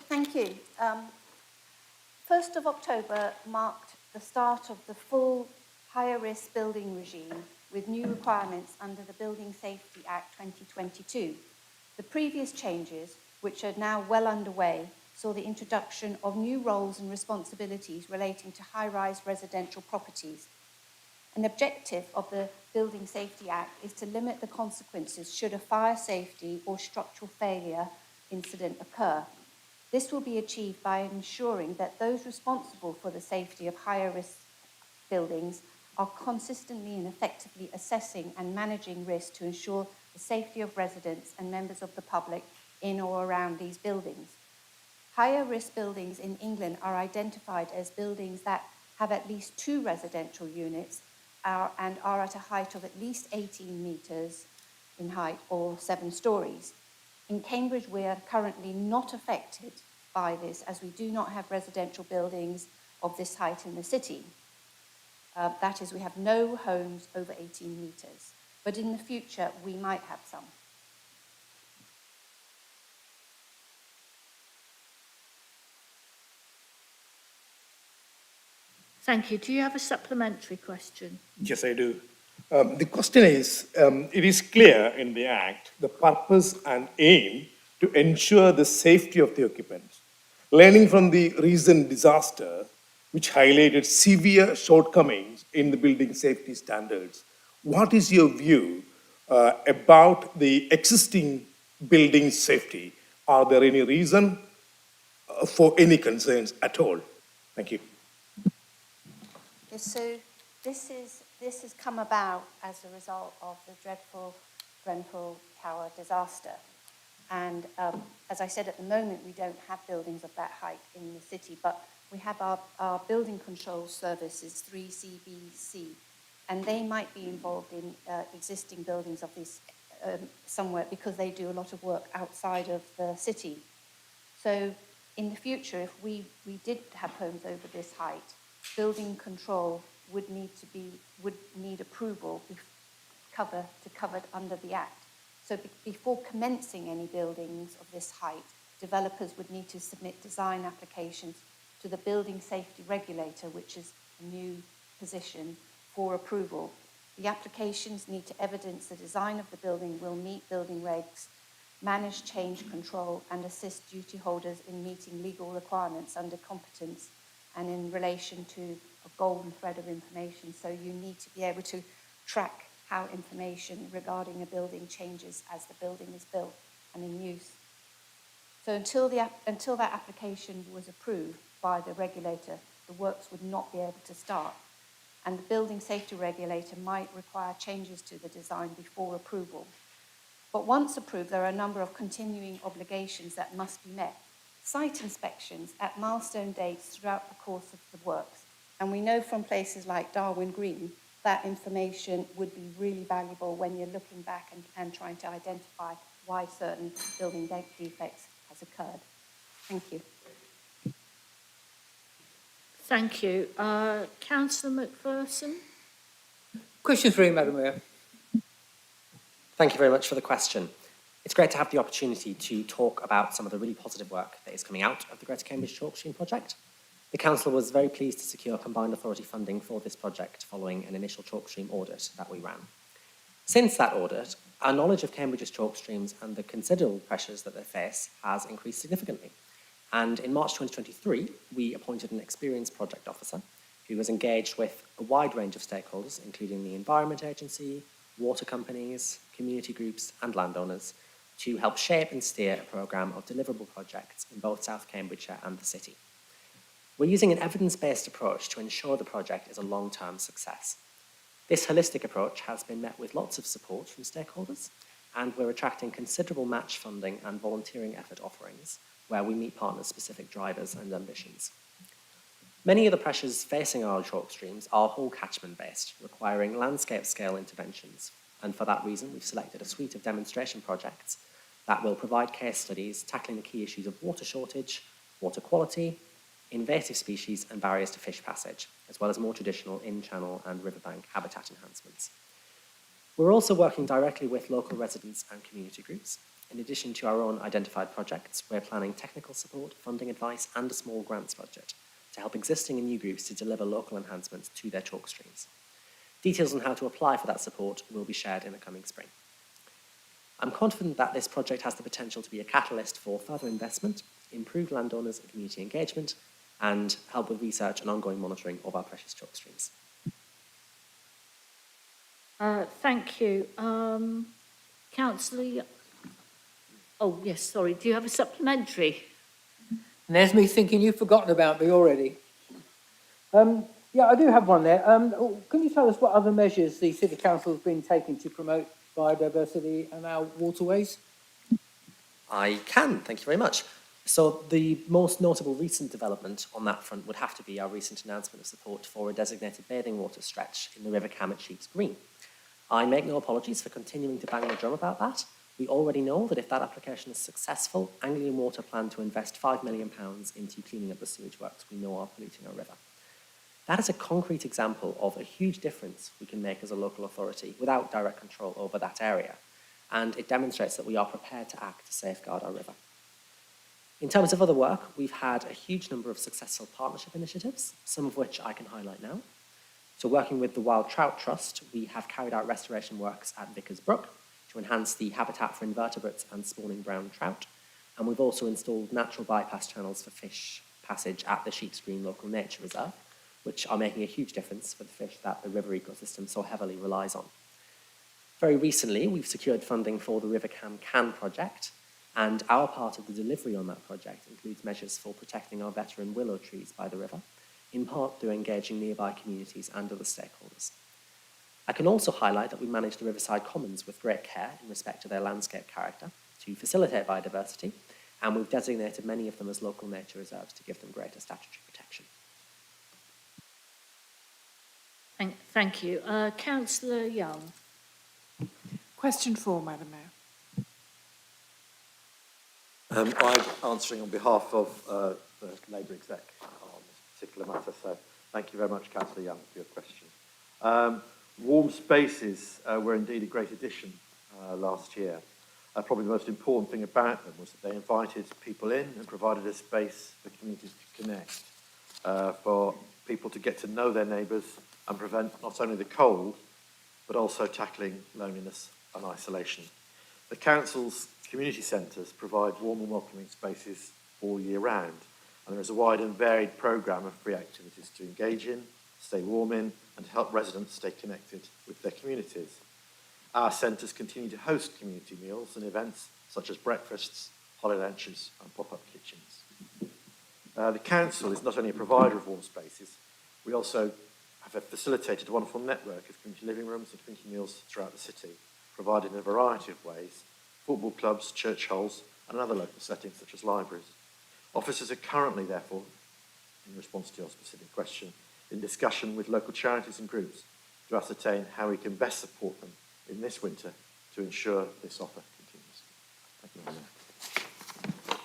Thank you. 1st of October marked the start of the full higher risk building regime with new requirements under the Building Safety Act 2022. The previous changes, which are now well underway, saw the introduction of new roles and responsibilities relating to high-rise residential properties. An objective of the Building Safety Act is to limit the consequences should a fire safety or structural failure incident occur. This will be achieved by ensuring that those responsible for the safety of higher risk buildings are consistently and effectively assessing and managing risk to ensure the safety of residents and members of the public in or around these buildings. Higher risk buildings in England are identified as buildings that have at least 2 residential units and are at a height of at least 18 metres in height or 7 stories. In Cambridge, we are currently not affected by this as we do not have residential buildings of this height in the city. That is, we have no homes over 18 metres. But in the future, we might have some. Thank you. Do you have a supplementary question? Yes, I do. The question is, it is clear in the Act, the purpose and aim to ensure the safety of the occupants. Learning from the recent disaster, which highlighted severe shortcomings in the building safety standards, what is your view about the existing building safety? Are there any reason for any concerns at all? Thank you. Okay, so this has come about as a result of the dreadful Grenfell Tower disaster. And as I said, at the moment, we don't have buildings of that height in the city, but we have our building control services, 3CBC, and they might be involved in existing buildings of this somewhere because they do a lot of work outside of the city. So in the future, if we did have homes over this height, building control would need approval covered under the Act. So before commencing any buildings of this height, developers would need to submit design applications to the Building Safety Regulator, which is a new position, for approval. The applications need to evidence the design of the building will meet building regs, manage change control, and assist duty holders in meeting legal requirements under competence and in relation to a golden thread of information. So you need to be able to track how information regarding a building changes as the building is built and in use. So until that application was approved by the regulator, the works would not be able to start. And the Building Safety Regulator might require changes to the design before approval. But once approved, there are a number of continuing obligations that must be met. Site inspections at milestone dates throughout the course of the works. And we know from places like Darwin Green that information would be really valuable when you're looking back and trying to identify why certain building defects has occurred. Thank you. Thank you. Councillor McPherson? Question 3, Madam Mayor. Thank you very much for the question. It's great to have the opportunity to talk about some of the really positive work that is coming out of the Greater Cambridge Chalk Stream project. The Council was very pleased to secure combined authority funding for this project following an initial chalk stream audit that we ran. Since that audit, our knowledge of Cambridge's chalk streams and the considerable pressures that they face has increased significantly. And in March 2023, we appointed an experienced project officer who was engaged with a wide range of stakeholders, including the Environment Agency, water companies, community groups and landowners, to help shape and steer a programme of deliverable projects in both South Cambridgeshire and the city. We're using an evidence-based approach to ensure the project is a long-term success. This holistic approach has been met with lots of support from stakeholders, and we're attracting considerable match funding and volunteering effort offerings where we meet partners' specific drivers and ambitions. Many of the pressures facing our chalk streams are whole catchment-based, requiring landscape-scale interventions, and for that reason, we've selected a suite of demonstration projects that will provide case studies tackling the key issues of water shortage, water quality, invasive species and barriers to fish passage, as well as more traditional in-channel and riverbank habitat enhancements. We're also working directly with local residents and community groups. In addition to our own identified projects, we're planning technical support, funding advice and a small grants budget to help existing and new groups to deliver local enhancements to their chalk streams. Details on how to apply for that support will be shared in the coming spring. I'm confident that this project has the potential to be a catalyst for further investment, improved landowners and community engagement, and help with research and ongoing monitoring of our precious chalk streams. Thank you. Councillor... Oh, yes, sorry. Do you have a supplementary? And there's me thinking you've forgotten about me already. Yeah, I do have one there. Can you tell us what other measures the City Council has been taking to promote biodiversity and our waterways? I can, thank you very much. So the most notable recent development on that front would have to be our recent announcement of support for a designated bathing water stretch in the River Cam at Sheep's Green. I make no apologies for continuing to bang the drum about that. We already know that if that application is successful, Anglian Water plan to invest £5 million into cleaning up the sewage works we know are polluting our river. That is a concrete example of a huge difference we can make as a local authority without direct control over that area, and it demonstrates that we are prepared to act to safeguard our river. In terms of other work, we've had a huge number of successful partnership initiatives, some of which I can highlight now. So working with the Wild Trout Trust, we have carried out restoration works at Vickers Brook to enhance the habitat for invertebrates and spawning brown trout. And we've also installed natural bypass channels for fish passage at the Sheep's Green Local Nature Reserve, which are making a huge difference for the fish that the river ecosystem so heavily relies on. Very recently, we've secured funding for the River Cam Can project, and our part of the delivery on that project includes measures for protecting our veteran willow trees by the river, in part through engaging nearby communities and other stakeholders. I can also highlight that we manage the Riverside Commons with great care in respect to their landscape character to facilitate biodiversity, and we've designated many of them as local nature reserves to give them greater statutory protection. Thank you. Councillor Young. Question 4, Madam Mayor. I'm answering on behalf of the Labour exec on this particular matter, so thank you very much, Councillor Young, for your question. Warm spaces were indeed a great addition last year. Probably the most important thing about them was that they invited people in and provided a space for communities to connect, for people to get to know their neighbours and prevent not only the cold, but also tackling loneliness and isolation. The council's community centres provide warm and welcoming spaces all year round, and there is a wide and varied programme of free activities to engage in, stay warm in, and to help residents stay connected with their communities. Our centres continue to host community meals and events such as breakfasts, holiday lunches, and pop-up kitchens. The council is not only a provider of warm spaces, we also have facilitated a wonderful network of community living rooms and community meals throughout the city, provided in a variety of ways: football clubs, church halls, and other local settings such as libraries. Officers are currently, therefore, in response to your specific question, in discussion with local charities and groups to ascertain how we can best support them in this winter to ensure this offer continues. Thank you, Madam Mayor.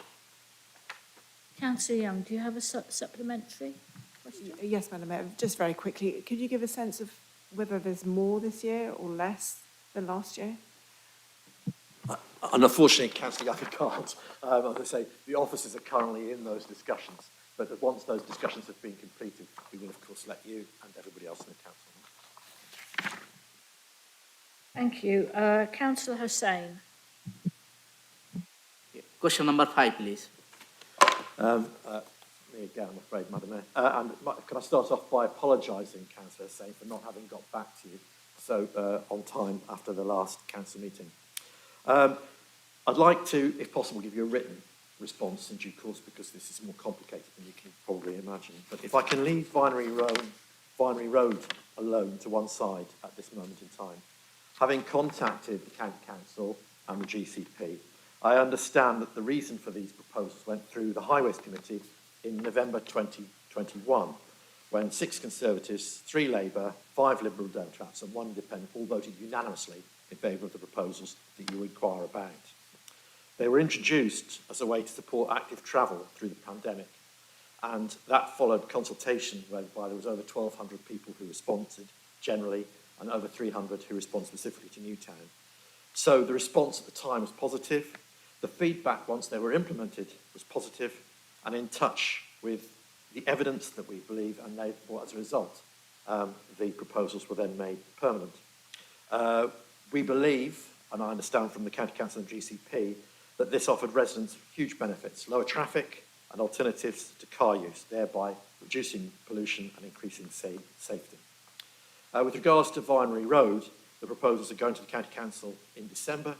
Councillor Young, do you have a supplementary question? Yes, Madam Mayor. Just very quickly, could you give a sense of whether there's more this year or less than last year? And unfortunately, Councillor Young, I can't. As I say, the officers are currently in those discussions, but once those discussions have been completed, we will, of course, let you and everybody else in the council. Thank you. Councillor Hussain. Question number 5, please. Me again, I'm afraid, Madam Mayor. Can I start off by apologising, Councillor Hussain, for not having got back to you so on time after the last council meeting. I'd like to, if possible, give you a written response in due course because this is more complicated than you can probably imagine. But if I can leave Vinery Road alone to one side at this moment in time, having contacted the County Council and the GCP, I understand that the reason for these proposals went through the Highways Committee in November 2021, when 6 Conservatives, 3 Labour, 5 Liberal Democrats and 1 Independent all voted unanimously in favour of the proposals that you inquire about. They were introduced as a way to support active travel through the pandemic, and that followed consultation whereby there was over 1,200 people who responded generally and over 300 who responded specifically to Newtown. So the response at the time was positive. The feedback once they were implemented was positive and in touch with the evidence that we believe, and therefore as a result, the proposals were then made permanent. We believe, and I understand from the County Council and GCP, that this offered residents huge benefits: lower traffic and alternatives to car use, thereby reducing pollution and increasing safety. With regards to Vinery Road, the proposals are going to the County Council in December,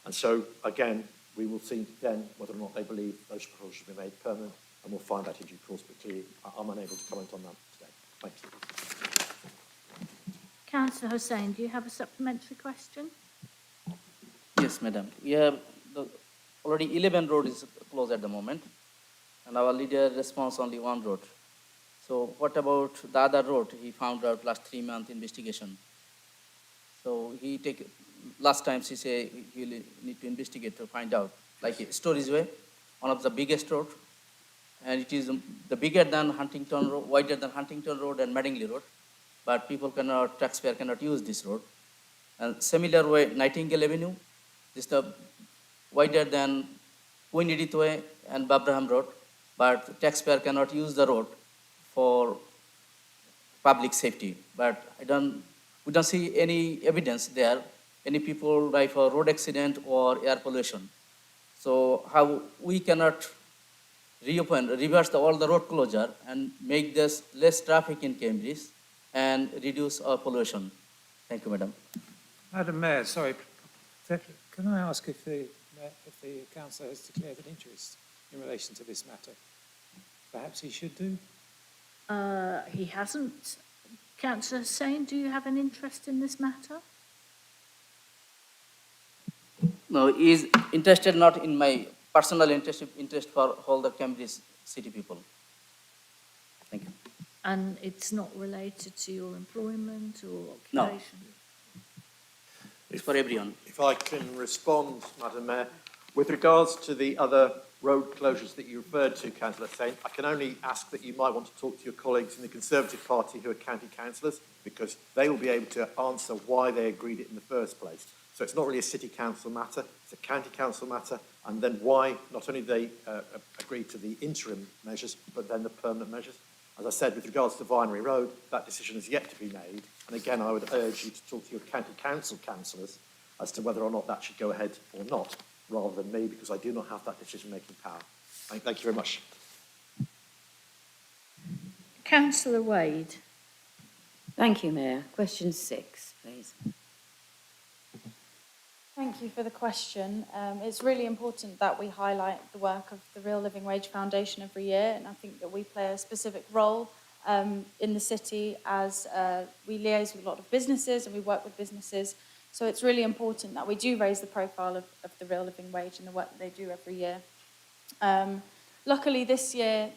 and so again we will see then whether or not they believe those proposals should be made permanent, and we'll find out in due course, but clearly I'm unable to comment on that today. Thank you. Councillor Hussain, do you have a supplementary question? Yes, madam. We have already 11 road is closed at the moment, and our leader responds only 1 road. So what about the other road? He found out last 3-month investigation. So last time he said he will need to investigate to find out, like Storage Way, one of the biggest road, and it is the bigger than Huntington Road, wider than Huntington Road and Madingley Road, but taxpayer cannot use this road. And similar way, Nightingale Avenue is the wider than Queen Edith Way and Babraham Road, but the taxpayer cannot use the road for public safety. But we don't see any evidence there, any people die for road accident or air pollution. So how we cannot reverse all the road closure and make this less traffic in Cambridge and reduce our pollution. Thank you, Madam. Madam Mayor, sorry, can I ask if the councillor has declared an interest in relation to this matter? Perhaps he should do? He hasn't. Councillor Hussain, do you have an interest in this matter? No, he is interested not in my personal interest for all the Cambridge city people. Thank you. And it's not related to your employment or No. occupation? It's for everyone. If I can respond, Madam Mayor, with regards to the other road closures that you referred to, Councillor Hussain, I can only ask that you might want to talk to your colleagues in the Conservative Party who are county councillors, because they will be able to answer why they agreed it in the first place. So it's not really a city council matter, it's a county council matter, and then why not only they agreed to the interim measures, but then the permanent measures. As I said, with regards to Vinery Road, that decision is yet to be made. And again, I would urge you to talk to your county council councillors as to whether or not that should go ahead or not, rather than me, because I do not have that decision-making power. Thank you very much. Councillor Wade. Thank you, Mayor. Question 6, please. Thank you for the question. It's really important that we highlight the work of the Real Living Wage Foundation every year, and I think that we play a specific role in the city as we liaise with a lot of businesses and we work with businesses. So it's really important that we do raise the profile of the Real Living Wage and the work that they do every year. Luckily this year,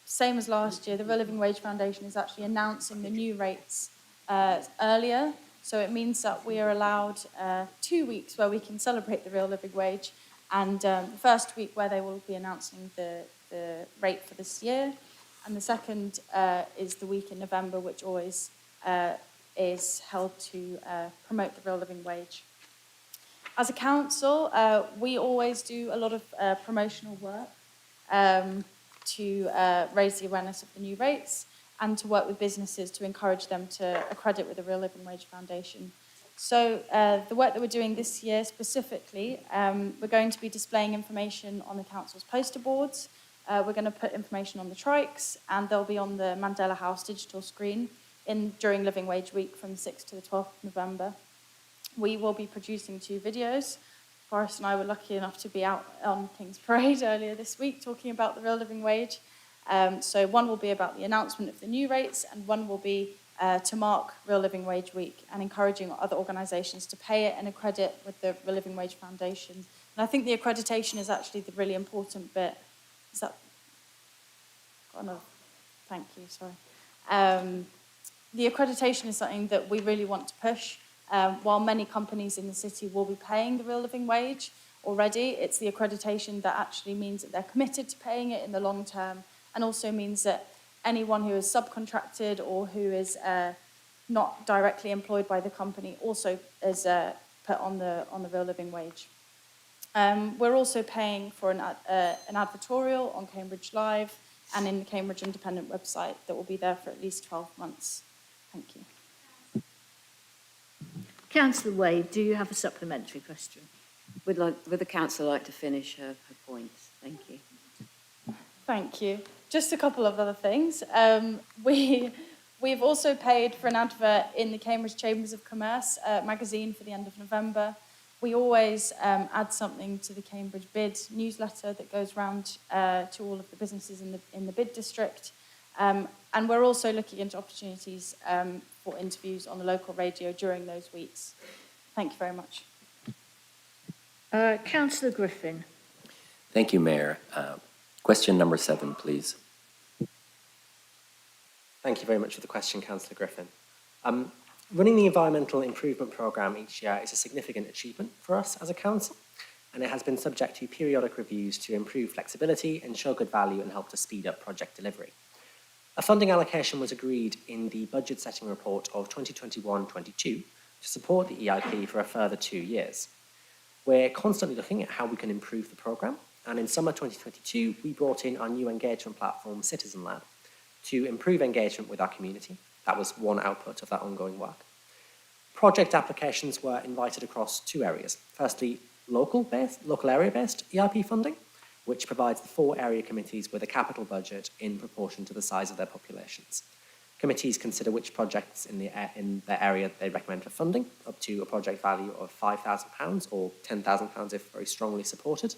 same as last year, the Real Living Wage Foundation is actually announcing the new rates earlier. So it means that we are allowed 2 weeks where we can celebrate the real living wage, and the first week where they will be announcing the rate for this year, and the second is the week in November, which always is held to promote the real living wage. As a council, we always do a lot of promotional work to raise the awareness of the new rates, and to work with businesses to encourage them to accredit with the Real Living Wage Foundation. So the work that we're doing this year specifically, we're going to be displaying information on the council's poster boards. We're going to put information on the trikes, and they'll be on the Mandela House digital screen during Living Wage Week from the 6th to the 12th of November. We will be producing 2 videos. Forrest and I were lucky enough to be out on King's Parade earlier this week talking about the real living wage. So one will be about the announcement of the new rates, and one will be to mark Real Living Wage Week and encouraging other organisations to pay it and accredit with the Real Living Wage Foundation. And I think the accreditation is actually the really important bit. Is that... Got another... Thank you, sorry. The accreditation is something that we really want to push. While many companies in the city will be paying the Real Living Wage already, it's the accreditation that actually means that they're committed to paying it in the long term, and also means that anyone who is subcontracted or who is not directly employed by the company also is put on the Real Living Wage. We're also paying for an advertorial on Cambridge Live and in the Cambridge Independent website that will be there for at least 12 months. Thank you. Councillor Wade, do you have a supplementary question? Would the council like to finish her points? Thank you. Thank you. Just a couple of other things. We've also paid for an advert in the Cambridge Chambers of Commerce magazine for the end of November. We always add something to the Cambridge Bid newsletter that goes round to all of the businesses in the Bid district. And we're also looking into opportunities for interviews on the local radio during those weeks. Thank you very much. Councillor Griffin. Thank you, Mayor. Question number 7, please. Thank you very much for the question, Councillor Griffin. Running the Environmental Improvement Programme each year is a significant achievement for us as a council, and it has been subject to periodic reviews to improve flexibility, ensure good value, and help to speed up project delivery. A funding allocation was agreed in the budget setting report of 2021-22 to support the EIP for a further 2 years. We're constantly looking at how we can improve the programme, And in summer 2022, we brought in our new engagement platform, Citizen Lab, to improve engagement with our community. That was one output of that ongoing work. Project applications were invited across two areas. Firstly, local area-based EIP funding, which provides the 4 area committees with a capital budget in proportion to the size of their populations. Committees consider which projects in their area they recommend for funding, up to a project value of £5,000 or £10,000 if very strongly supported,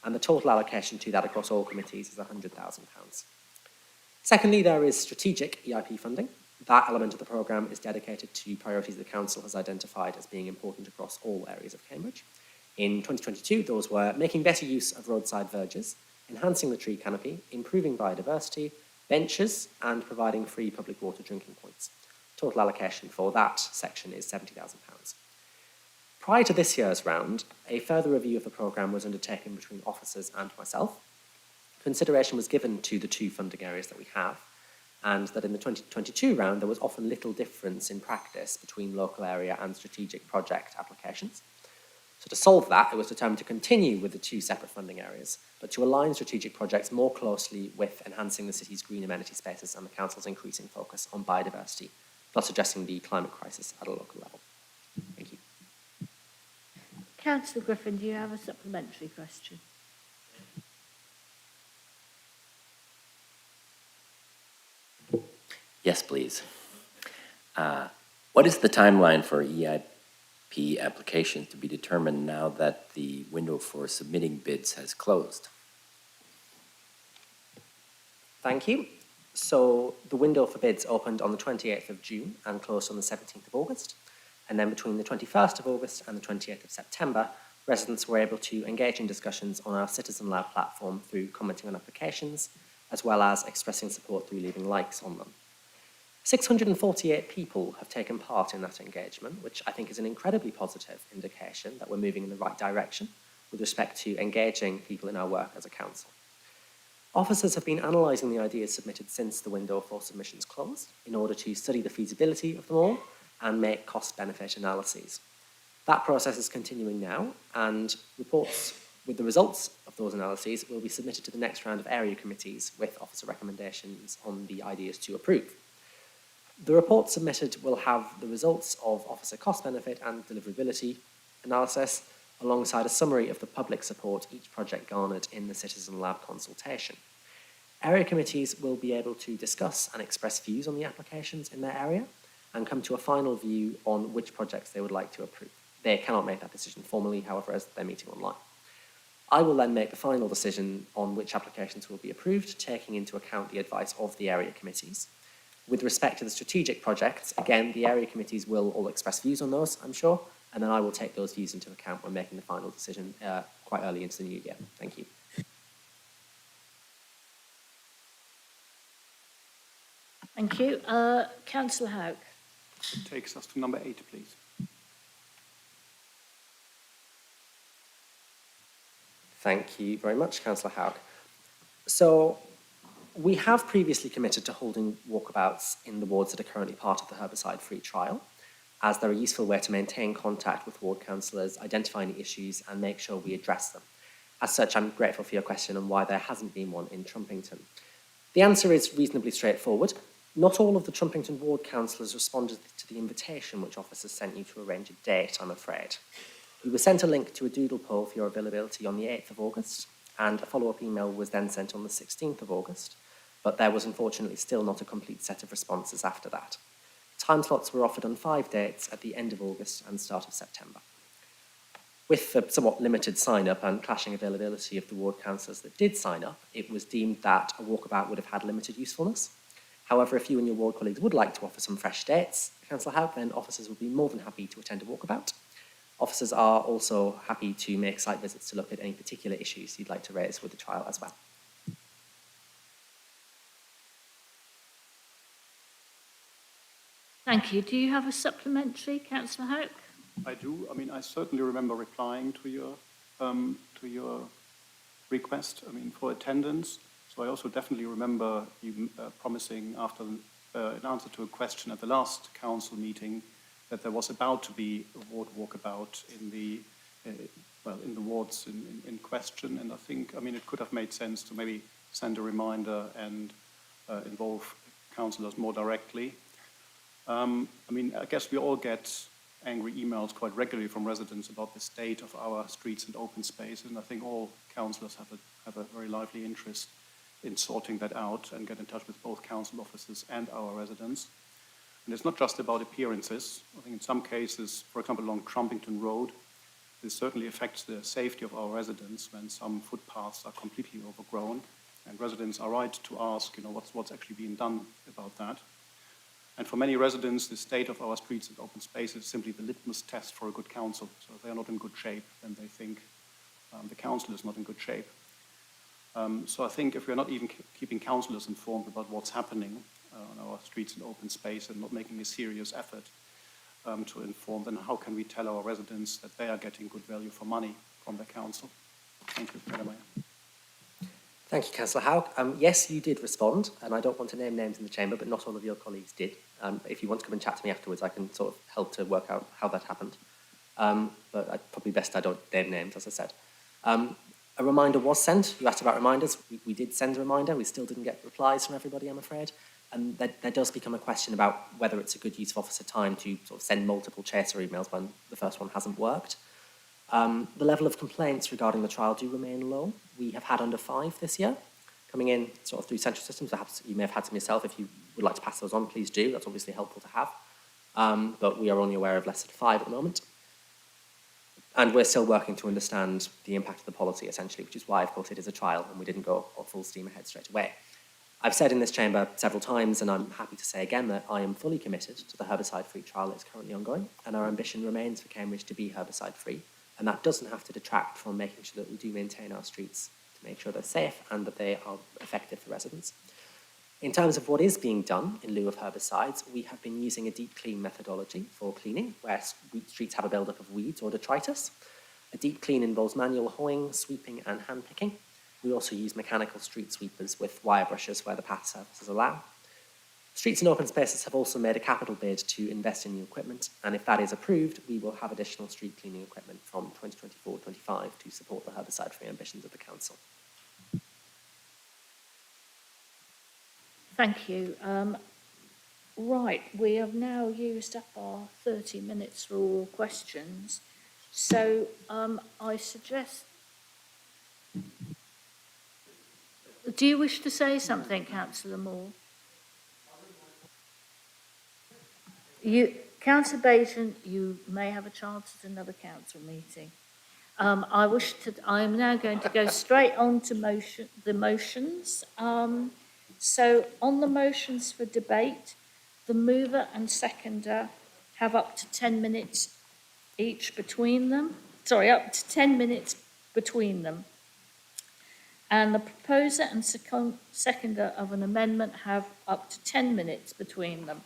and the total allocation to that across all committees is £100,000. Secondly, there is strategic EIP funding. That element of the programme is dedicated to priorities the Council has identified as being important across all areas of Cambridge. In 2022, those were making better use of roadside verges, enhancing the tree canopy, improving biodiversity, benches, and providing free public water drinking points. Total allocation for that section is £70,000. Prior to this year's round, a further review of the programme was undertaken between officers and myself. Consideration was given to the 2 funding areas that we have, and that in the 2022 round, there was often little difference in practice between local area and strategic project applications. So to solve that, it was determined to continue with the 2 separate funding areas, but to align strategic projects more closely with enhancing the city's green amenity spaces and the Council's increasing focus on biodiversity, plus addressing the climate crisis at a local level. Thank you. Councillor Griffin, do you have a supplementary question? Yes, please. What is the timeline for EIP applications to be determined now that the window for submitting bids has closed? Thank you. So the window for bids opened on the 28th of June and closed on the 17th of August. And then between the 21st of August and the 28th of September, residents were able to engage in discussions on our Citizen Lab platform through commenting on applications, as well as expressing support through leaving likes on them. 648 people have taken part in that engagement, which I think is an incredibly positive indication that we're moving in the right direction with respect to engaging people in our work as a council. Officers have been analysing the ideas submitted since the window for submissions closed in order to study the feasibility of them all and make cost-benefit analyses. That process is continuing now, and reports with the results of those analyses will be submitted to the next round of area committees with officer recommendations on the ideas to approve. The report submitted will have the results of officer cost-benefit and deliverability analysis, alongside a summary of the public support each project garnered in the Citizen Lab consultation. Area committees will be able to discuss and express views on the applications in their area and come to a final view on which projects they would like to approve. They cannot make that decision formally, however, as they're meeting online. I will then make the final decision on which applications will be approved, taking into account the advice of the area committees. With respect to the strategic projects, again, the area committees will all express views on those, I'm sure, and then I will take those views into account when making the final decision quite early into the new year. Thank you. Thank you. Councillor Houck. Takes us to number 8, please. Thank you very much, Councillor Houck. So, we have previously committed to holding walkabouts in the wards that are currently part of the herbicide-free trial, as they're a useful way to maintain contact with ward councillors, identify any issues and make sure we address them. As such, I'm grateful for your question on why there hasn't been one in Trumpington. The answer is reasonably straightforward. Not all of the Trumpington ward councillors responded to the invitation which officers sent you to arrange a date, I'm afraid. You were sent a link to a doodle poll for your availability on the 8th of August, and a follow-up email was then sent on the 16th of August, but there was unfortunately still not a complete set of responses after that. Time slots were offered on 5 dates at the end of August and start of September. With the somewhat limited sign-up and clashing availability of the ward councillors that did sign up, it was deemed that a walkabout would have had limited usefulness. However, if you and your ward colleagues would like to offer some fresh dates, Councillor Houck, then officers would be more than happy to attend a walkabout. Officers are also happy to make site visits to look at any particular issues you'd like to raise with the trial as well. Thank you. Do you have a supplementary, Councillor Houck? I do. I mean, I certainly remember replying to your request, for attendance. So I also definitely remember you promising after in answer to a question at the last council meeting that there was about to be a ward walkabout in the in the wards in question. And I think, I mean, it could have made sense to maybe send a reminder and involve councillors more directly. I mean, I guess we all get angry emails quite regularly from residents about the state of our streets and open spaces, and I think all councillors have a very lively interest in sorting that out and get in touch with both council officers and our residents. And it's not just about appearances. I think in some cases, for example, along Trumpington Road, this certainly affects the safety of our residents when some footpaths are completely overgrown. And residents are right to ask, you know, what's actually being done about that. And for many residents, the state of our streets and open spaces is simply the litmus test for a good council. So if they're not in good shape, then they think the council is not in good shape. So I think if we're not even keeping councillors informed about what's happening on our streets and open space and not making a serious effort to inform, then how can we tell our residents that they are getting good value for money from the council? Thank you, Madam Mayor. Thank you, Councillor Howe. Yes, you did respond, and I don't want to name names in the chamber, but not all of your colleagues did. If you want to come and chat to me afterwards, I can sort of help to work out how that happened. But probably best I don't name names, as I said. A reminder was sent. You asked about reminders. We did send a reminder. We still didn't get replies from everybody, I'm afraid. And there does become a question about whether it's a good use of officer time to sort of send multiple chaser emails when the first one hasn't worked. The level of complaints regarding the trial do remain low. We have had under 5 this year, coming in sort of through central systems. Perhaps you may have had some yourself. If you would like to pass those on, please do. That's obviously helpful to have. But we are only aware of less than 5 at the moment. And we're still working to understand the impact of the policy, essentially, which is why, of course, it is a trial and we didn't go full steam ahead straight away. I've said in this chamber several times, and I'm happy to say again, that I am fully committed to the herbicide-free trial that is currently ongoing, and our ambition remains for Cambridge to be herbicide-free. And that doesn't have to detract from making sure that we do maintain our streets to make sure they're safe and that they are effective for residents. In terms of what is being done in lieu of herbicides, we have been using a deep clean methodology for cleaning, where streets have a buildup of weeds or detritus. A deep clean involves manual hoeing, sweeping, and hand picking. We also use mechanical street sweepers with wire brushes where the path surfaces allow. Streets and open spaces have also made a capital bid to invest in new equipment, and if that is approved, we will have additional street cleaning equipment from 2024-25 to support the herbicide-free ambitions of the council. Thank you. Right, we have now used up our 30 minutes for all questions. So I suggest... Do you wish to say something, Councillor Moore? Councillor Baton, you may have a chance at another council meeting. I am now going to go straight on to the motions. So on the motions for debate, the mover and seconder have up to 10 minutes each between them. Sorry, up to 10 minutes between them. And the proposer and seconder of an amendment have up to 10 minutes between them.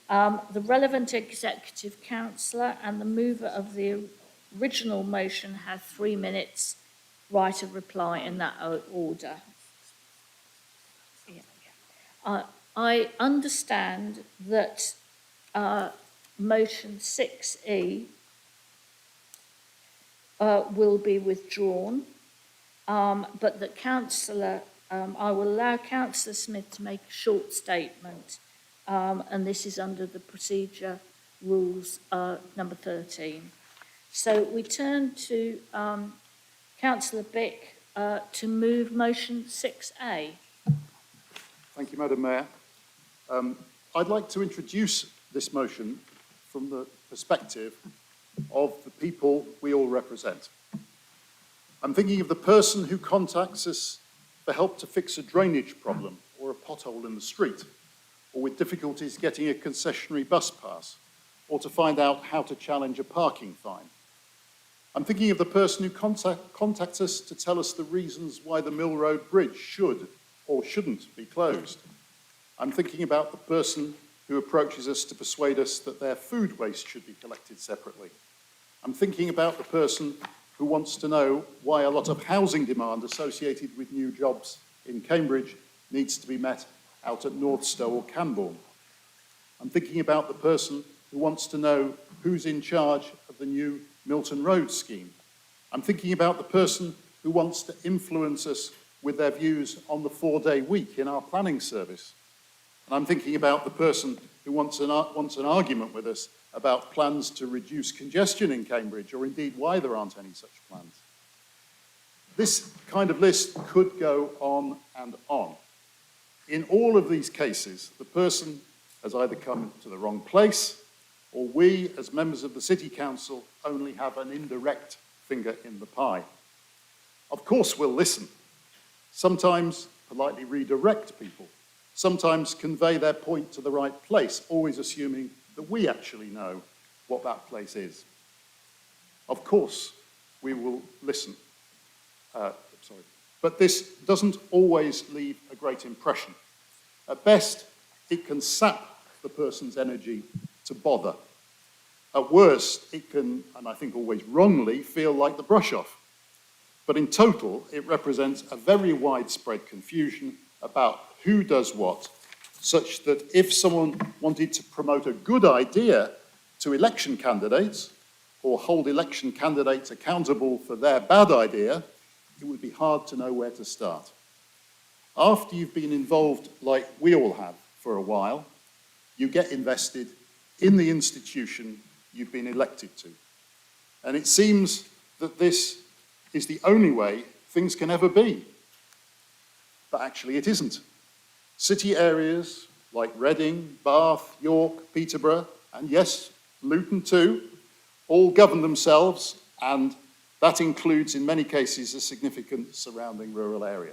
The relevant executive councillor and the mover of the original motion have 3 minutes right of reply in that order. I understand that motion 6E will be withdrawn, but that I will allow Councillor Smith to make a short statement, and this is under the procedure rules number 13. So we turn to Councillor Bick to move motion 6A. Thank you, Madam Mayor. I'd like to introduce this motion from the perspective of the people we all represent. I'm thinking of the person who contacts us for help to fix a drainage problem or a pothole in the street, or with difficulties getting a concessionary bus pass, or to find out how to challenge a parking fine. I'm thinking of the person who contacts us to tell us the reasons why the Mill Road Bridge should or shouldn't be closed. I'm thinking about the person who approaches us to persuade us that their food waste should be collected separately. I'm thinking about the person who wants to know why a lot of housing demand associated with new jobs in Cambridge needs to be met out at Northstowe or Cambourne. I'm thinking about the person who wants to know who's in charge of the new Milton Road scheme I'm thinking about the person who wants to influence us with their views on the 4-day week in our planning service. And I'm thinking about the person who wants an argument with us about plans to reduce congestion in Cambridge, or indeed why there aren't any such plans. This kind of list could go on and on. In all of these cases, the person has either come to the wrong place, or we, as members of the City Council, only have an indirect finger in the pie. Of course we'll listen, sometimes politely redirect people, sometimes convey their point to the right place, always assuming that we actually know what that place is. Of course we will listen. But this doesn't always leave a great impression. At best, it can sap the person's energy to bother. At worst, it can, and I think always wrongly, feel like the brush-off. But in total, it represents a very widespread confusion about who does what, such that if someone wanted to promote a good idea to election candidates, or hold election candidates accountable for their bad idea, it would be hard to know where to start. After you've been involved, like we all have, for a while, you get invested in the institution you've been elected to. And it seems that this is the only way things can ever be. But actually it isn't. City areas like Reading, Bath, York, Peterborough, and yes, Luton too, all govern themselves, and that includes, in many cases, a significant surrounding rural area.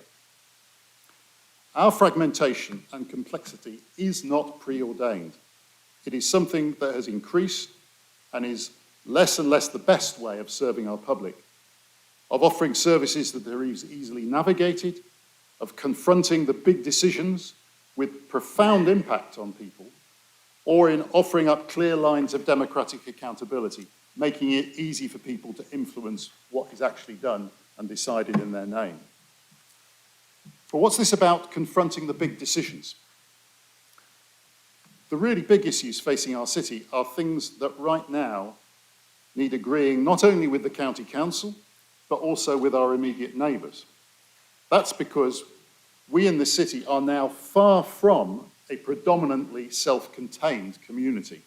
Our fragmentation and complexity is not preordained. It is something that has increased and is less and less the best way of serving our public, of offering services that are easily navigated, of confronting the big decisions with profound impact on people, or in offering up clear lines of democratic accountability, making it easy for people to influence what is actually done and decided in their name. But what's this about confronting the big decisions? The really big issues facing our city are things that right now need agreeing not only with the county council, but also with our immediate neighbours. That's because we in the city are now far from a predominantly self-contained community.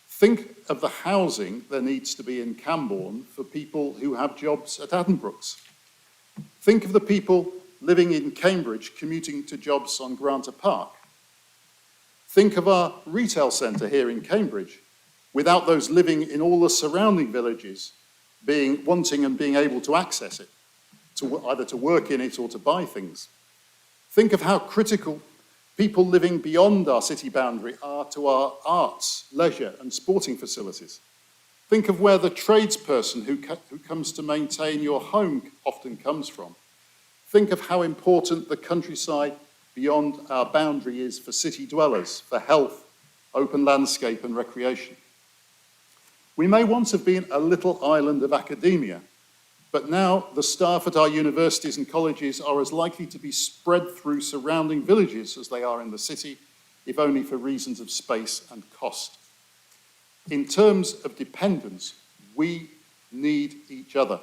Think of the housing there needs to be in Cambourne for people who have jobs at Addenbrooke's. Think of the people living in Cambridge commuting to jobs on Granta Park. Think of our retail centre here in Cambridge, without those living in all the surrounding villages wanting and being able to access it, either to work in it or to buy things. Think of how critical people living beyond our city boundary are to our arts, leisure and sporting facilities. Think of where the tradesperson who comes to maintain your home often comes from. Think of how important the countryside beyond our boundary is for city dwellers, for health, open landscape and recreation. We may once have been a little island of academia, but now the staff at our universities and colleges are as likely to be spread through surrounding villages as they are in the city, if only for reasons of space and cost. In terms of dependence, we need each other.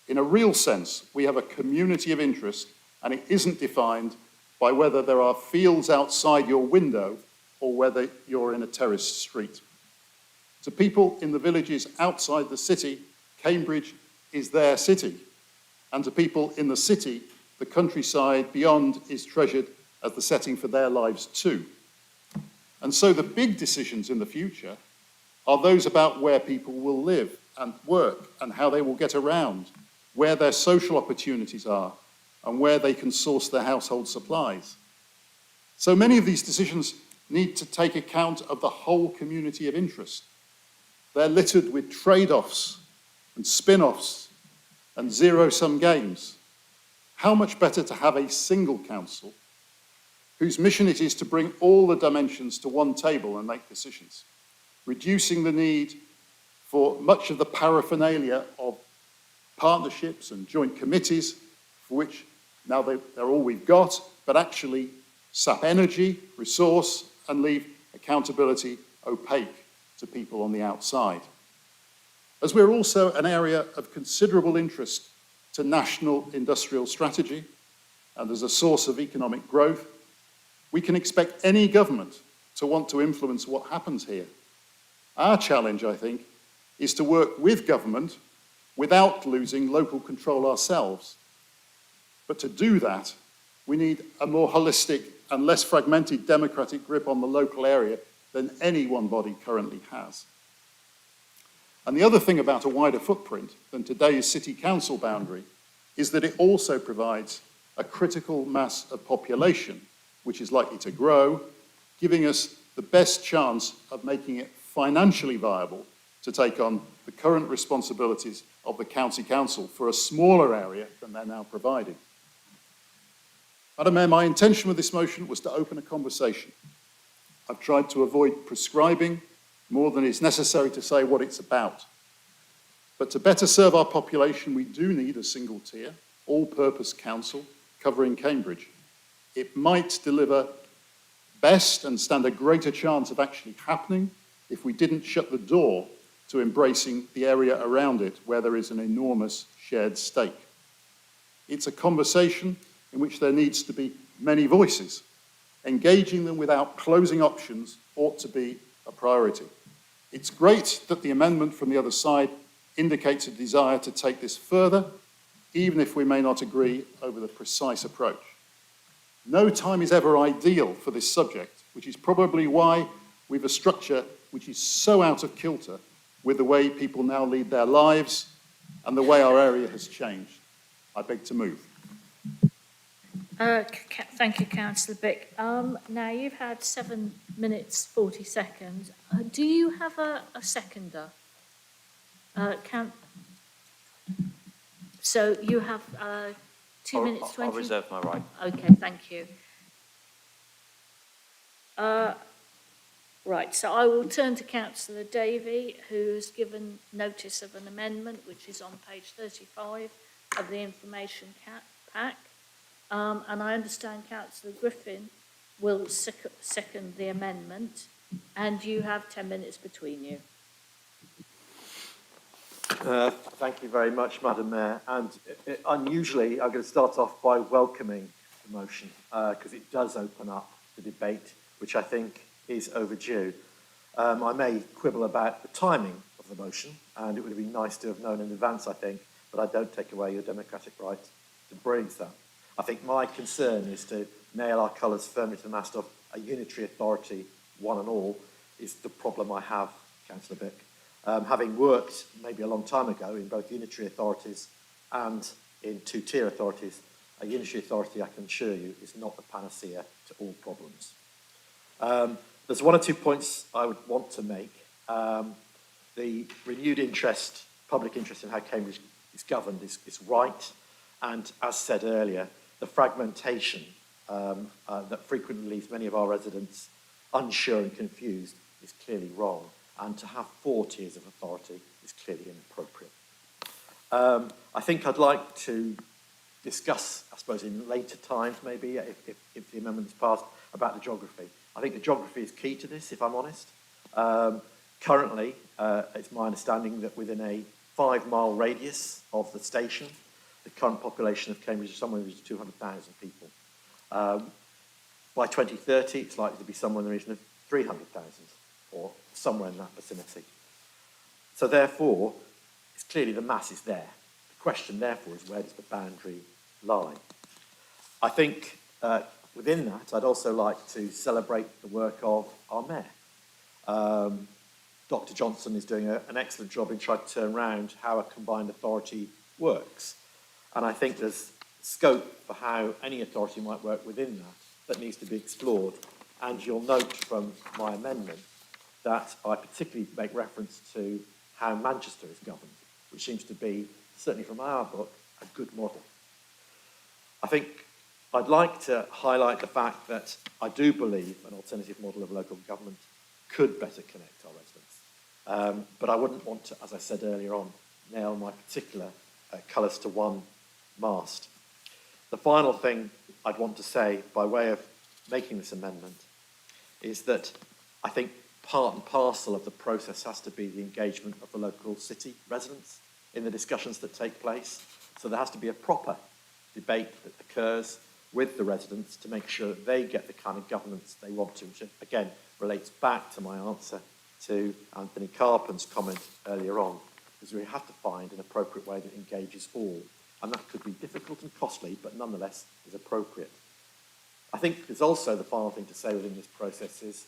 In a real sense, we have a community of interest, and it isn't defined by whether there are fields outside your window or whether you're in a terraced street. To people in the villages outside the city, Cambridge is their city. And to people in the city, the countryside beyond is treasured as the setting for their lives too. And so the big decisions in the future are those about where people will live and work and how they will get around, where their social opportunities are, and where they can source their household supplies. So many of these decisions need to take account of the whole community of interest. They're littered with trade-offs and spin-offs and zero-sum games. How much better to have a single council whose mission it is to bring all the dimensions to one table and make decisions, reducing the need for much of the paraphernalia of partnerships and joint committees, for which now they're all we've got, but actually sap energy, resource, and leave accountability opaque to people on the outside. As we're also an area of considerable interest to national industrial strategy and as a source of economic growth, we can expect any government to want to influence what happens here. Our challenge, I think, is to work with government without losing local control ourselves. But to do that, we need a more holistic and less fragmented democratic grip on the local area than any one body currently has. And the other thing about a wider footprint than today's city council boundary is that it also provides a critical mass of population, which is likely to grow, giving us the best chance of making it financially viable to take on the current responsibilities of the county council for a smaller area than they're now providing. Madam Mayor, my intention with this motion was to open a conversation. I've tried to avoid prescribing more than is necessary to say what it's about. But to better serve our population, we do need a single tier, all-purpose council covering Cambridge. It might deliver best and stand a greater chance of actually happening if we didn't shut the door to embracing the area around it where there is an enormous shared stake. It's a conversation in which there needs to be many voices. Engaging them without closing options ought to be a priority. It's great that the amendment from the other side indicates a desire to take this further, even if we may not agree over the precise approach. No time is ever ideal for this subject, which is probably why we have a structure which is so out of kilter with the way people now lead their lives and the way our area has changed. I beg to move. Thank you, Councillor Bick. Now, you've had 7 minutes, 40 seconds. Do you have a seconder? So you have 2 minutes, 20? I'll reserve my right. Okay, thank you. Right, so I will turn to Councillor Davey, who's given notice of an amendment, which is on page 35 of the information pack. And I understand Councillor Griffin will second the amendment, and you have 10 minutes between you. Thank you very much, Madam Mayor. And unusually, I'm going to start off by welcoming the motion, because it does open up the debate, which I think is overdue. I may quibble about the timing of the motion, and it would have been nice to have known in advance, I think, but I don't take away your democratic right to raise that. I think my concern is to nail our colours firmly to the mast of a unitary authority, one and all, is the problem I have, Councillor Bick. Having worked maybe a long time ago in both unitary authorities and in two-tier authorities, a unitary authority, I can assure you, is not the panacea to all problems. There's one or two points I would want to make. The renewed interest, public interest in how Cambridge is governed is right. And as said earlier, the fragmentation that frequently leaves many of our residents unsure and confused is clearly wrong. And to have 4 tiers of authority is clearly inappropriate. I think I'd like to discuss, I suppose in later times maybe, if the amendment is passed, about the geography. I think the geography is key to this, if I'm honest. Currently, it's my understanding that within a 5-mile radius of the station, the current population of Cambridge is somewhere in the region of 200,000 people. By 2030, it's likely to be somewhere in the region of 300,000, or somewhere in that vicinity. So therefore, it's clearly the mass is there. The question, therefore, is where does the boundary lie? I think within that, I'd also like to celebrate the work of our mayor. Dr. Johnson is doing an excellent job in trying to turn around how a combined authority works. And I think there's scope for how any authority might work within that needs to be explored. And you'll note from my amendment that I particularly make reference to how Manchester is governed, which seems to be, certainly from our book, a good model. I think I'd like to highlight the fact that I do believe an alternative model of local government could better connect our residents. But I wouldn't want to, as I said earlier on, nail my particular colours to one mast. The final thing I'd want to say by way of making this amendment is that I think part and parcel of the process has to be the engagement of the local city residents in the discussions that take place. So there has to be a proper debate that occurs with the residents to make sure that they get the kind of governance they want to, which again relates back to my answer to Anthony Carpen's comment earlier on, because we have to find an appropriate way that engages all. And that could be difficult and costly, but nonetheless is appropriate. I think there's also the final thing to say within this process is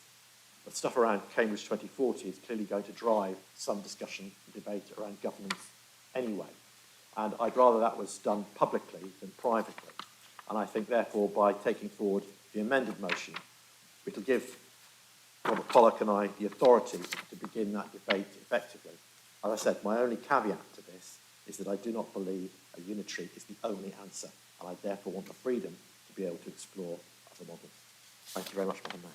the stuff around Cambridge 2040 is clearly going to drive some discussion and debate around governance anyway. And I'd rather that was done publicly than privately. And I think, therefore, by taking forward the amended motion, it'll give Robert Pollock and I the authority to begin that debate effectively. As I said, my only caveat to this is that I do not believe a unitary is the only answer, and I therefore want the freedom to be able to explore other models. Thank you very much, Madam Mayor.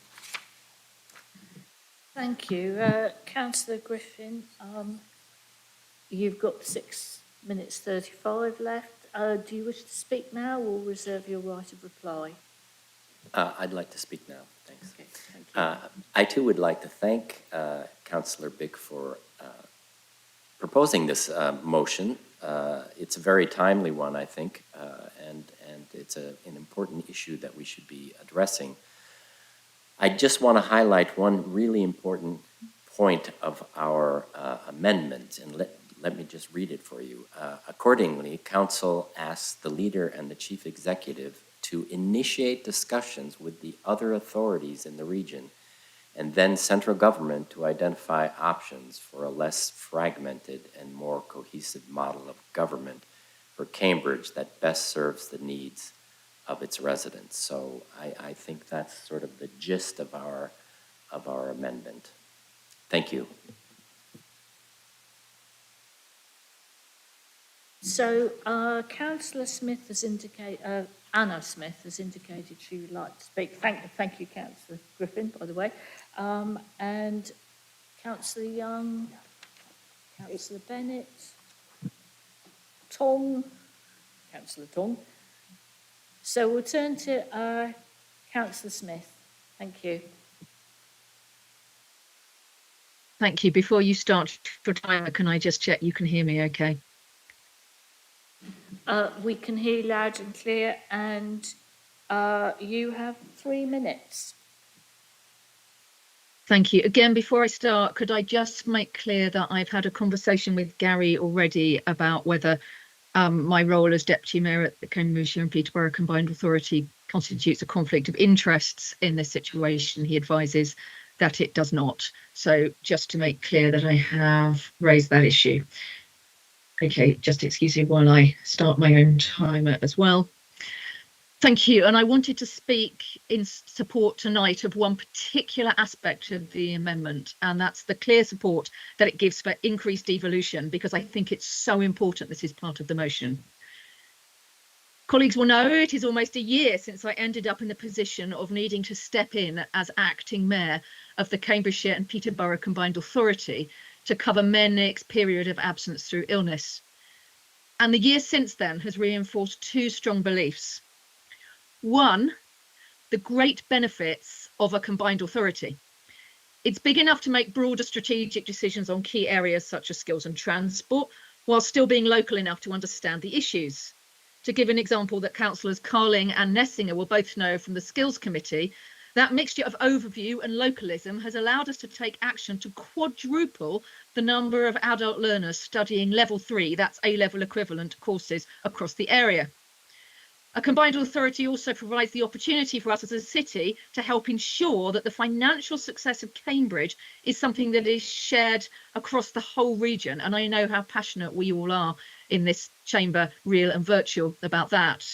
Thank you. Councillor Griffin, you've got 6 minutes 35 left. Do you wish to speak now or reserve your right of reply? I'd like to speak now, thanks. Okay, thank you. I too would like to thank Councillor Bick for proposing this motion. It's a very timely one, I think, and it's an important issue that we should be addressing. I just want to highlight one really important point of our amendment, and let me just read it for you. Accordingly, Council asks the leader and the chief executive to initiate discussions with the other authorities in the region and then central government to identify options for a less fragmented and more cohesive model of government for Cambridge that best serves the needs of its residents. So I think that's sort of the gist of our amendment. Thank you. So Councillor Smith has indicated, Anna Smith has indicated she would like to speak. Thank you, Councillor Griffin, by the way. And Councillor Young, Councillor Bennett, Tong, Councillor Tong. So we'll turn to Councillor Smith. Thank you. Thank you. Before you start your timer, can I just check you can hear me okay? We can hear you loud and clear, and you have 3 minutes. Thank you. Again, before I start, could I just make clear that I've had a conversation with Gary already about whether my role as Deputy Mayor at the Cambridgeshire and Peterborough Combined Authority constitutes a conflict of interests in this situation. He advises that it does not. So just to make clear that I have raised that issue. Okay, just excuse me while I start my own timer as well. Thank you. And I wanted to speak in support tonight of one particular aspect of the amendment, and that's the clear support that it gives for increased devolution, because I think it's so important this is part of the motion. Colleagues will know it is almost a year since I ended up in the position of needing to step in as acting mayor of the Cambridgeshire and Peterborough Combined Authority to cover Mayor Nick's period of absence through illness. And the year since then has reinforced two strong beliefs. One, the great benefits of a combined authority. It's big enough to make broader strategic decisions on key areas such as skills and transport, while still being local enough to understand the issues. To give an example that councillors Carling and Nessinger will both know from the Skills Committee, that mixture of overview and localism has allowed us to take action to quadruple the number of adult learners studying level 3, that's A-level equivalent courses across the area. A combined authority also provides the opportunity for us as a city to help ensure that the financial success of Cambridge is something that is shared across the whole region. And I know how passionate we all are in this chamber, real and virtual, about that.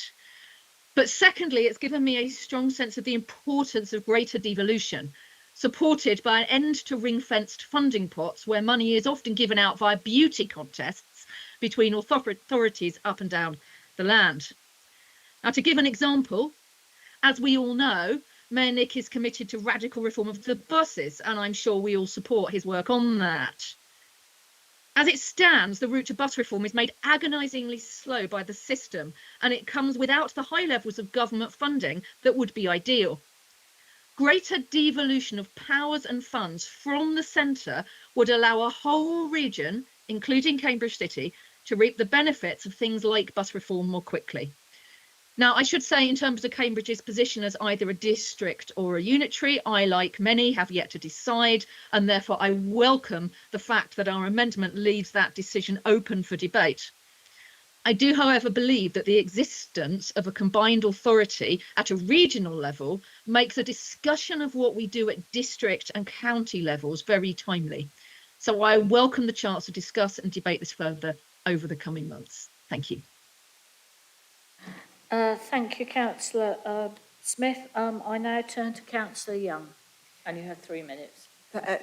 But secondly, it's given me a strong sense of the importance of greater devolution, supported by an end to ring-fenced funding pots where money is often given out via beauty contests between authorities up and down the land. Now, to give an example, as we all know, Mayor Nick is committed to radical reform of the buses, and I'm sure we all support his work on that. As it stands, the route to bus reform is made agonisingly slow by the system, and it comes without the high levels of government funding that would be ideal. greater devolution of powers and funds from the centre would allow a whole region, including Cambridge City, to reap the benefits of things like bus reform more quickly. Now, I should say, in terms of Cambridge's position as either a district or a unitary, I, like many, have yet to decide, and therefore I welcome the fact that our amendment leaves that decision open for debate. I do, however, believe that the existence of a combined authority at a regional level makes a discussion of what we do at district and county levels very timely. So I welcome the chance to discuss and debate this further over the coming months. Thank you. Thank you, Councillor Smith. I now turn to Councillor Young, and you have 3 minutes.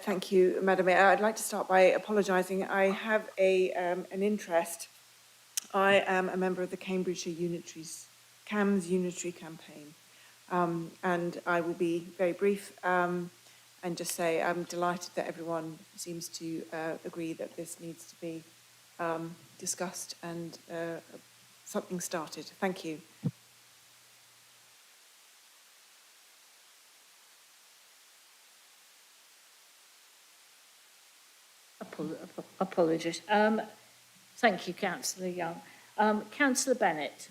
Thank you, Madam Mayor. I'd like to start by apologising. I have an interest. I am a member of the Cambridgeshire Unitaries, CAMS Unitary Campaign, and I will be very brief and just say I'm delighted that everyone seems to agree that this needs to be discussed and something started. Thank you. Apologies. Thank you, Councillor Young. Councillor Bennett.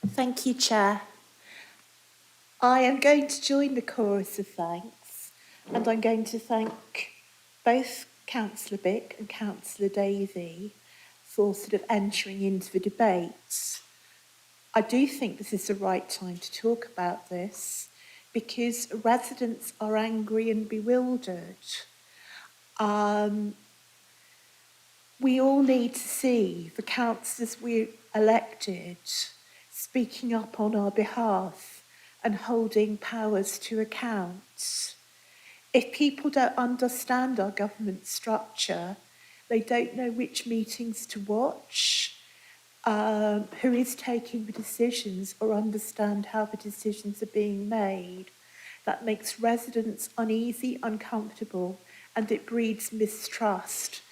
Thank you, Chair. I am going to join the chorus of thanks, and I'm going to thank both Councillor Bick and Councillor Davey for sort of entering into the debate. I do think this is the right time to talk about this because residents are angry and bewildered. We all need to see the councillors we elected speaking up on our behalf and holding powers to account. If people don't understand our government structure, they don't know which meetings to watch, who is taking the decisions, or understand how the decisions are being made. That makes residents uneasy, uncomfortable, and it breeds mistrust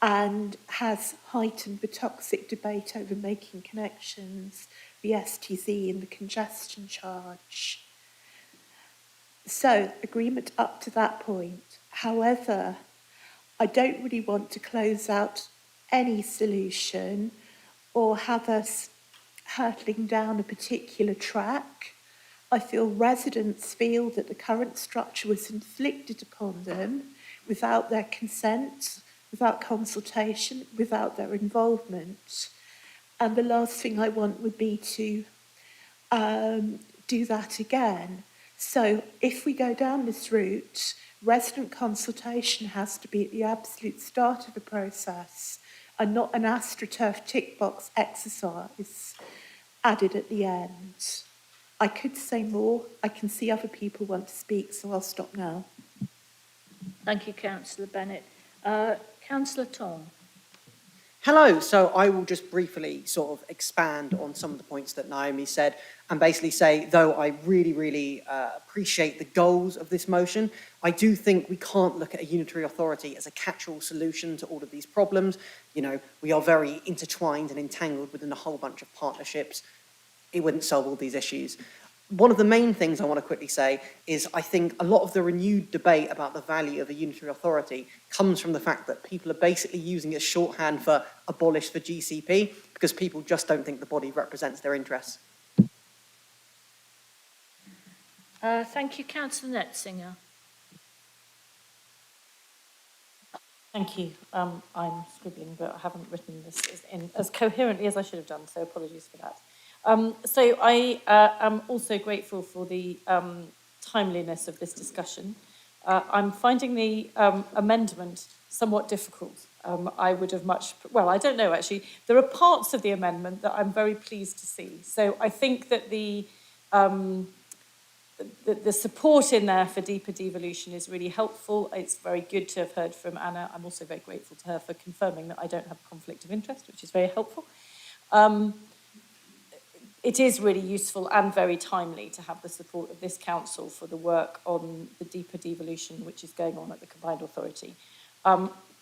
and has heightened the toxic debate over making connections, the STZ and the congestion charge. So, agreement up to that point. However, I don't really want to close out any solution or have us hurtling down a particular track. I feel residents feel that the current structure was inflicted upon them without their consent, without consultation, without their involvement. And the last thing I want would be to do that again. So if we go down this route, resident consultation has to be at the absolute start of the process and not an AstroTurf tick box exercise added at the end. I could say more. I can see other people want to speak, so I'll stop now. Thank you, Councillor Bennett. Councillor Tong. Hello, so I will just briefly sort of expand on some of the points that Naomi said and basically say, though I really appreciate the goals of this motion, I do think we can't look at a unitary authority as a catch-all solution to all of these problems. You know, we are very intertwined and entangled within a whole bunch of partnerships. It wouldn't solve all these issues. One of the main things I want to quickly say is I think a lot of the renewed debate about the value of a unitary authority comes from the fact that people are basically using it as shorthand for abolish the GCP because people just don't think the body represents their interests. Thank you, Councillor Netzinger. Thank you. I'm scribbling, but I haven't written this in as coherently as I should have done, so apologies for that. So I am also grateful for the timeliness of this discussion. I'm finding the amendment somewhat difficult. I would have well, I don't know actually. There are parts of the amendment that I'm very pleased to see. So I think that the support in there for deeper devolution is really helpful. It's very good to have heard from Anna. I'm also very grateful to her for confirming that I don't have a conflict of interest, which is very helpful. It is really useful and very timely to have the support of this council for the work on the deeper devolution which is going on at the Combined Authority.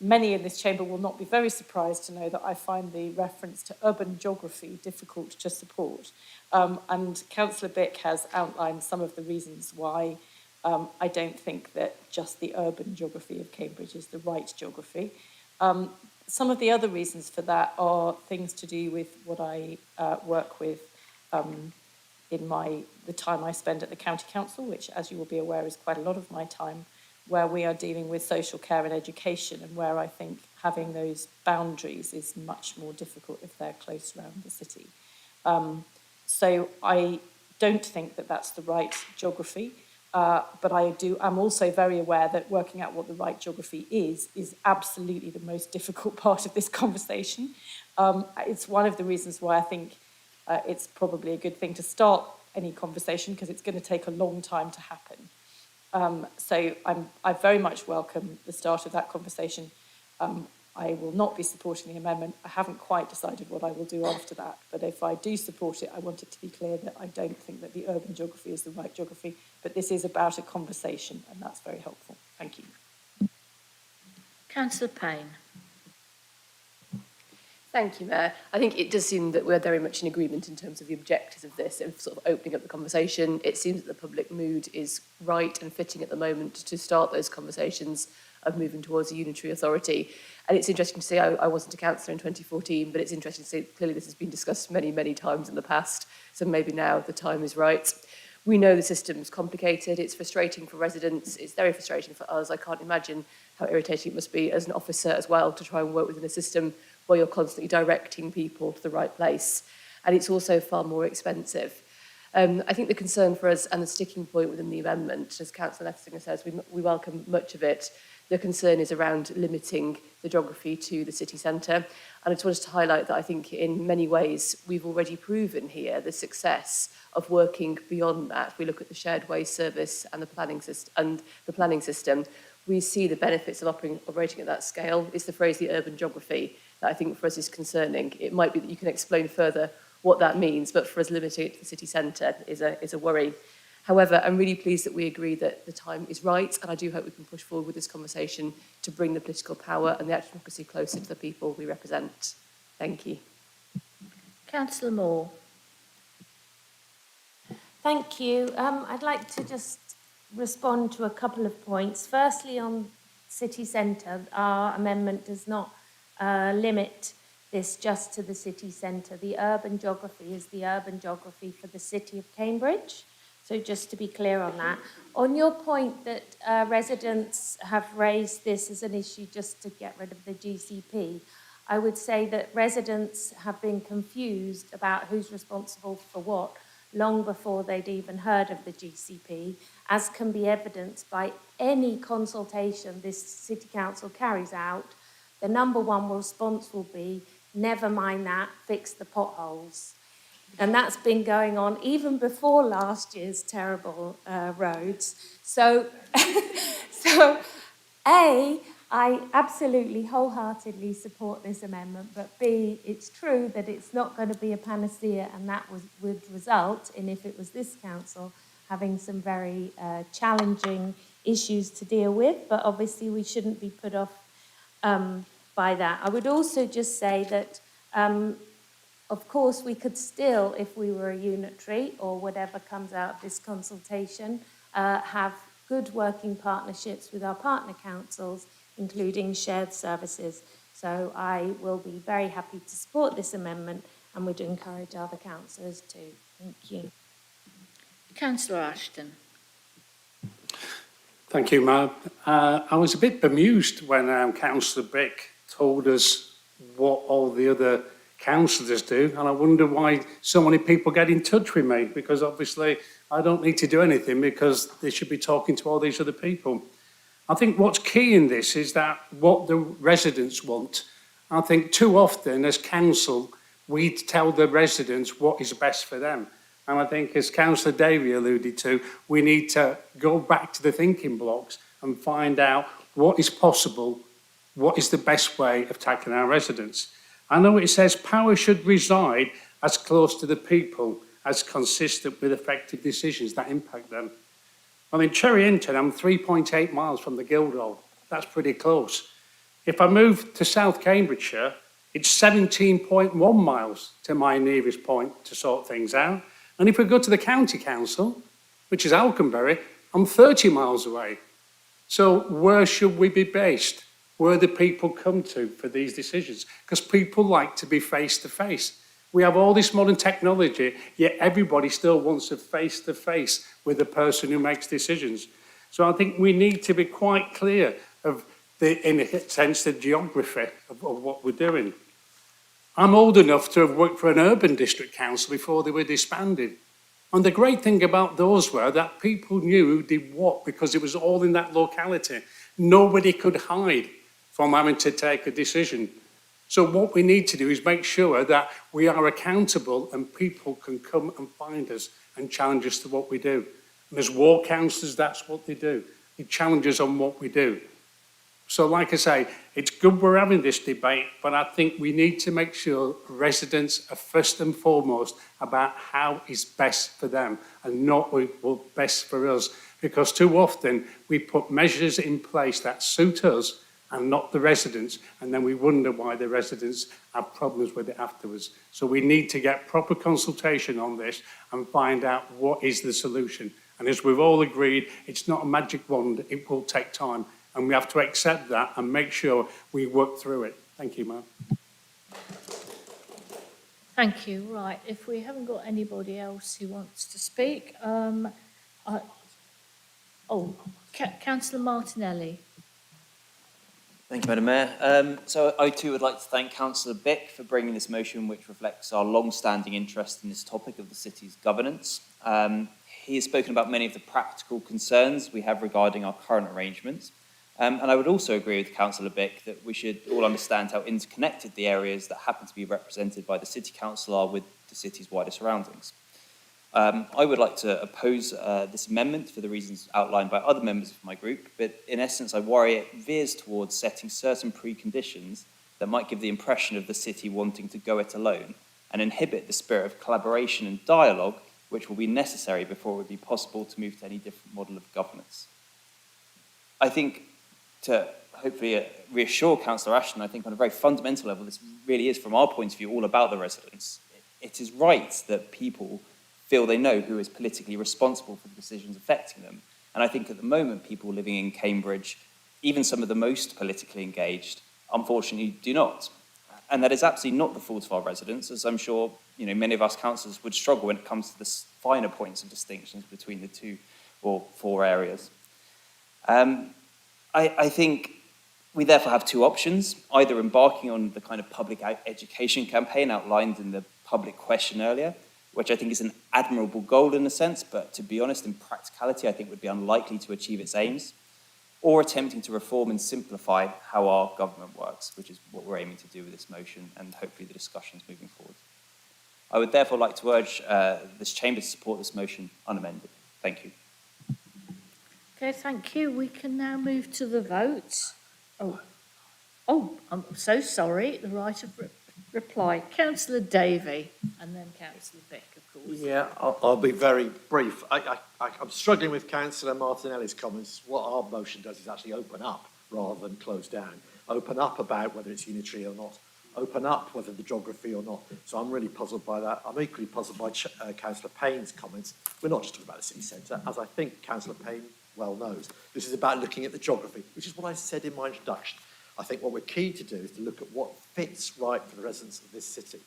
many in this chamber will not be very surprised to know that I find the reference to urban geography difficult to support. And Councillor Bick has outlined some of the reasons why I don't think that just the urban geography of Cambridge is the right geography. Some of the other reasons for that are things to do with what I work with in the time I spend at the County Council, which, as you will be aware, is quite a lot of my time, where we are dealing with social care and education, and where I think having those boundaries is much more difficult if they're close around the city. So I don't think that that's the right geography, but I'm also very aware that working out what the right geography is absolutely the most difficult part of this conversation. It's one of the reasons why I think it's probably a good thing to start any conversation, because it's going to take a long time to happen. So I very much welcome the start of that conversation. I will not be supporting the amendment. I haven't quite decided what I will do after that, but if I do support it, I want it to be clear that I don't think that the urban geography is the right geography, but this is about a conversation, and that's very helpful. Thank you. Councillor Payne. Thank you, Mayor. I think it does seem that we're very much in agreement in terms of the objectives of this, of sort of opening up the conversation. It seems that the public mood is right and fitting at the moment to start those conversations of moving towards a unitary authority. And it's interesting to see, I wasn't a councillor in 2014, but it's interesting to see clearly this has been discussed many, many times in the past, so maybe now the time is right. We know the system's complicated, it's frustrating for residents, it's very frustrating for us. I can't imagine how irritating it must be as an officer as well to try and work within a system where you're constantly directing people to the right place. And it's also far more expensive. I think the concern for us and the sticking point within the amendment, as Councillor Lethsinger says, we welcome much of it. The concern is around limiting the geography to the city centre. And I just wanted to highlight that I think in many ways we've already proven here the success of working beyond that. We look at the shared waste service and the planning system. We see the benefits of operating at that scale. It's the phrase the urban geography that I think for us is concerning. It might be that you can explain further what that means, but for us limiting it to the city centre is a worry. However, I'm really pleased that we agree that the time is right, and I do hope we can push forward with this conversation to bring the political power and the actual democracy closer to the people we represent. Thank you. Councillor Moore. Thank you. I'd like to just respond to a couple of points. Firstly, on city centre, our amendment does not limit this just to the city centre. The urban geography is the urban geography for the city of Cambridge. So just to be clear on that. On your point that residents have raised this as an issue just to get rid of the GCP, I would say that residents have been confused about who's responsible for what long before they'd even heard of the GCP, as can be evidenced by any consultation this City Council carries out. The number one response will be, never mind that, fix the potholes. And that's been going on even before last year's terrible roads. So, A, I absolutely wholeheartedly support this amendment, but B, it's true that it's not going to be a panacea, and that would result in, if it was this council, having some very challenging issues to deal with, but obviously we shouldn't be put off by that. I would also just say that of course, we could still, if we were a unitary or whatever comes out of this consultation, have good working partnerships with our partner councils, including shared services. So I will be very happy to support this amendment and would encourage other councillors to. Thank you. Councillor Ashton. Thank you, Mayor. I was a bit bemused when Councillor Bick told us what all the other councillors do, and I wonder why so many people get in touch with me, because obviously I don't need to do anything because they should be talking to all these other people. I think what's key in this is that what the residents want. I think too often as council we tell the residents what is best for them, and I think as Councillor Davey alluded to, we need to go back to the thinking blocks and find out what is possible, what is the best way of tackling our residents. I know it says power should reside as close to the people as consistent with effective decisions that impact them. I mean, Cherry Hinton, I'm 3.8 miles from the Guildhall. That's pretty close. If I move to South Cambridgeshire, it's 17.1 miles to my nearest point to sort things out. And if we go to the county council, which is Alconbury, I'm 30 miles away. So where should we be based? Where do people come to for these decisions? Because people like to be face to face. We have all this modern technology, yet everybody still wants a face to face with the person who makes decisions. So I think we need to be quite clear of in a sense, the geography of what we're doing. I'm old enough to have worked for an urban district council before they were disbanded. And the great thing about those were that people knew who did what because it was all in that locality. Nobody could hide from having to take a decision. So what we need to do is make sure that we are accountable and people can come and find us and challenge us to what we do. And as ward councillors, that's what they do. They challenge us on what we do. So like I say, it's good we're having this debate, but I think we need to make sure residents are first and foremost about how is best for them and not what's best for us. Because too often we put measures in place that suit us and not the residents, and then we wonder why the residents have problems with it afterwards. So we need to get proper consultation on this and find out what is the solution. And as we've all agreed, it's not a magic wand, it will take time. And we have to accept that and make sure we work through it. Thank you, Mark. Thank you. Right, if we haven't got anybody else who wants to speak, Councillor Martinelli. Thank you, Madam Mayor. So I too would like to thank Councillor Bick for bringing this motion, which reflects our long-standing interest in this topic of the city's governance. He has spoken about many of the practical concerns we have regarding our current arrangements. And I would also agree with Councillor Bick that we should all understand how interconnected the areas that happen to be represented by the City Council are with the city's wider surroundings. I would like to oppose this amendment for the reasons outlined by other members of my group, but in essence I worry it veers towards setting certain preconditions that might give the impression of the city wanting to go it alone and inhibit the spirit of collaboration and dialogue which will be necessary before it would be possible to move to any different model of governance. I think to hopefully reassure Councillor Ashton, I think on a very fundamental level, this really is, from our point of view, all about the residents. It is right that people feel they know who is politically responsible for the decisions affecting them. And I think at the moment, people living in Cambridge, even some of the most politically engaged, unfortunately do not. And that is absolutely not the fault of our residents, as I'm sure many of us councillors would struggle when it comes to the finer points of distinctions between the two or four areas. I think we therefore have two options, either embarking on the kind of public education campaign outlined in the public question earlier, which I think is an admirable goal in a sense, but to be honest, in practicality, I think would be unlikely to achieve its aims, or attempting to reform and simplify how our government works, which is what we're aiming to do with this motion and hopefully the discussions moving forward. I would therefore like to urge this chamber to support this motion unamended. Thank you. Okay, thank you. We can now move to the vote. Oh, I'm so sorry. The right of reply. Councillor Davey and then Councillor Bick, of course. Yeah, I'll be very brief. I'm struggling with Councillor Martinelli's comments. What our motion does is actually open up rather than close down. Open up about whether it's unitary or not. Open up whether the geography or not. So I'm really puzzled by that. I'm equally puzzled by Councillor Payne's comments. We're not just talking about the city centre, as I think Councillor Payne well knows. This is about looking at the geography, which is what I said in my introduction. I think what we're key to do is to look at what fits right for the residents of this city.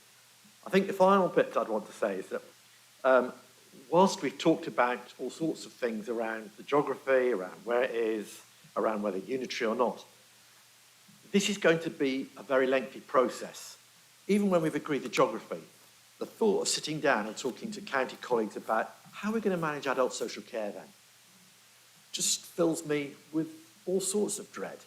I think the final bit I'd want to say is that whilst we've talked about all sorts of things around the geography, around where it is, around whether unitary or not, this is going to be a very lengthy process. Even when we've agreed the geography, the thought of sitting down and talking to county colleagues about how we're going to manage adult social care then just fills me with all sorts of dread.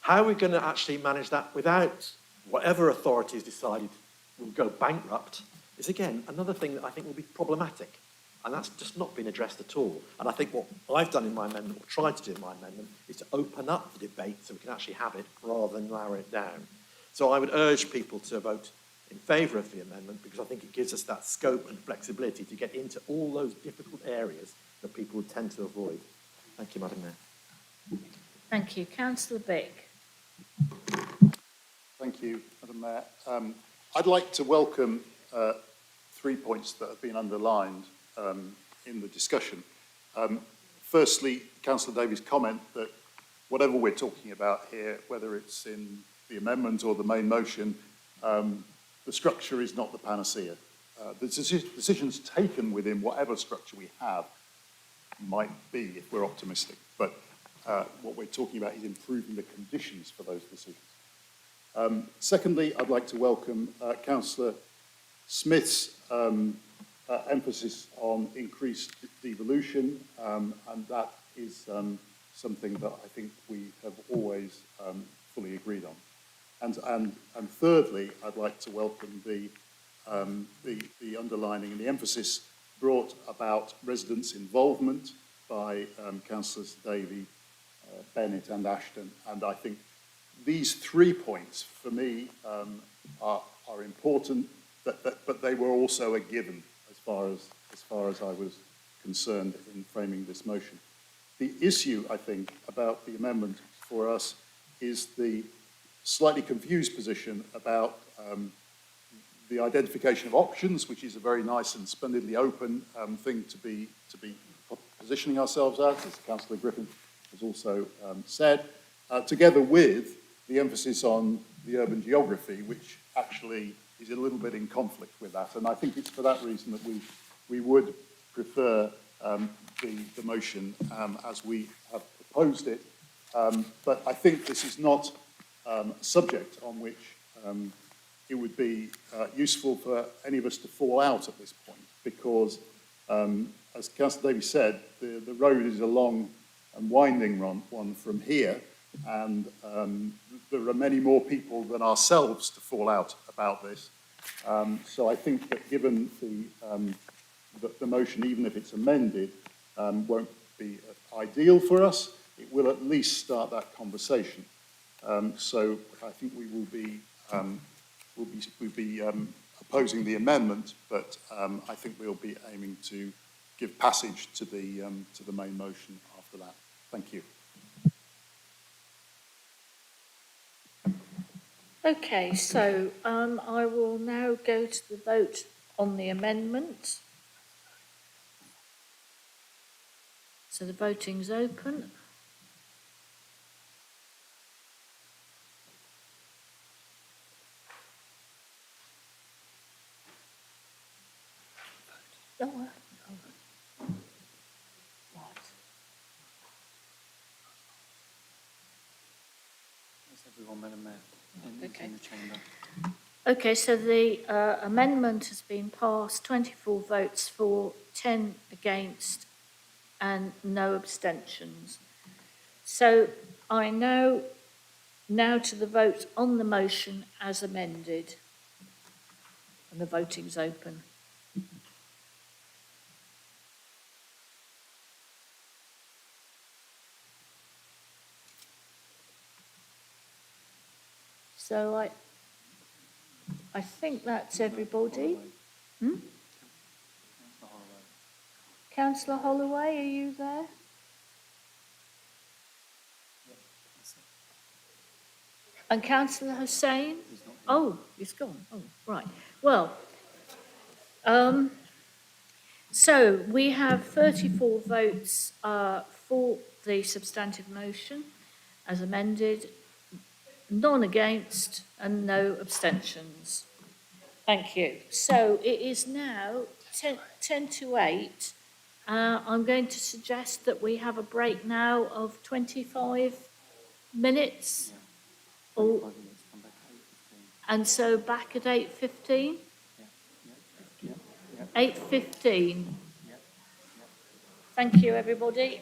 How are we going to actually manage that without whatever authorities decided will go bankrupt is, again, another thing that I think will be problematic. And that's just not been addressed at all. And I think what I've done in my amendment, or tried to do in my amendment, is to open up the debate so we can actually have it rather than narrow it down. So I would urge people to vote in favour of the amendment because I think it gives us that scope and flexibility to get into all those difficult areas that people would tend to avoid. Thank you, Madam Mayor. Thank you. Councillor Bick. Thank you, Madam Mayor. I'd like to welcome 3 points that have been underlined in the discussion. Firstly, Councillor Davies' comment that whatever we're talking about here, whether it's in the amendment or the main motion, the structure is not the panacea. The decisions taken within whatever structure we have might be, if we're optimistic, but what we're talking about is improving the conditions for those decisions. Secondly, I'd like to welcome Councillor Smith's emphasis on increased devolution, and that is something that I think we have always fully agreed on. And thirdly, I'd like to welcome the underlining and the emphasis brought about residents' involvement by Councillors Davey, Bennett and Ashton, and I think these 3 points for me are important, but they were also a given as far as I was concerned in framing this motion. The issue, I think, about the amendment for us is the slightly confused position about the identification of options, which is a very nice and splendidly open thing to be positioning ourselves at, as Councillor Griffin has also said, together with the emphasis on the urban geography, which actually is a little bit in conflict with that. And I think it's for that reason that we would prefer the motion as we have proposed it. But I think this is not a subject on which it would be useful for any of us to fall out at this point, because as Councillor Davies said, the road is a long and winding one from here, and there are many more people than ourselves to fall out about this. So I think that given the motion, even if it's amended, won't be ideal for us, it will at least start that conversation. So I think we will be opposing the amendment, but I think we'll be aiming to give passage to the main motion after that. Thank you. Okay, so I will now go to the vote on the amendment. So the voting's open. Oh, Everyone, Madam Mayor, in the chamber. Okay, so the amendment has been passed, 24 votes for, 10 against, and no abstentions. So I now to the vote on the motion as amended. And the voting's open. So I think that's everybody. Councillor Holloway, are you there? And Councillor Hussain? Oh, he's gone. Oh, right. Well, so we have 34 votes for the substantive motion as amended, none against, and no abstentions. Thank you. So it is now 10 to 8. I'm going to suggest that we have a break now of 25 minutes. And so back at 8:15? 8:15. Thank you, everybody.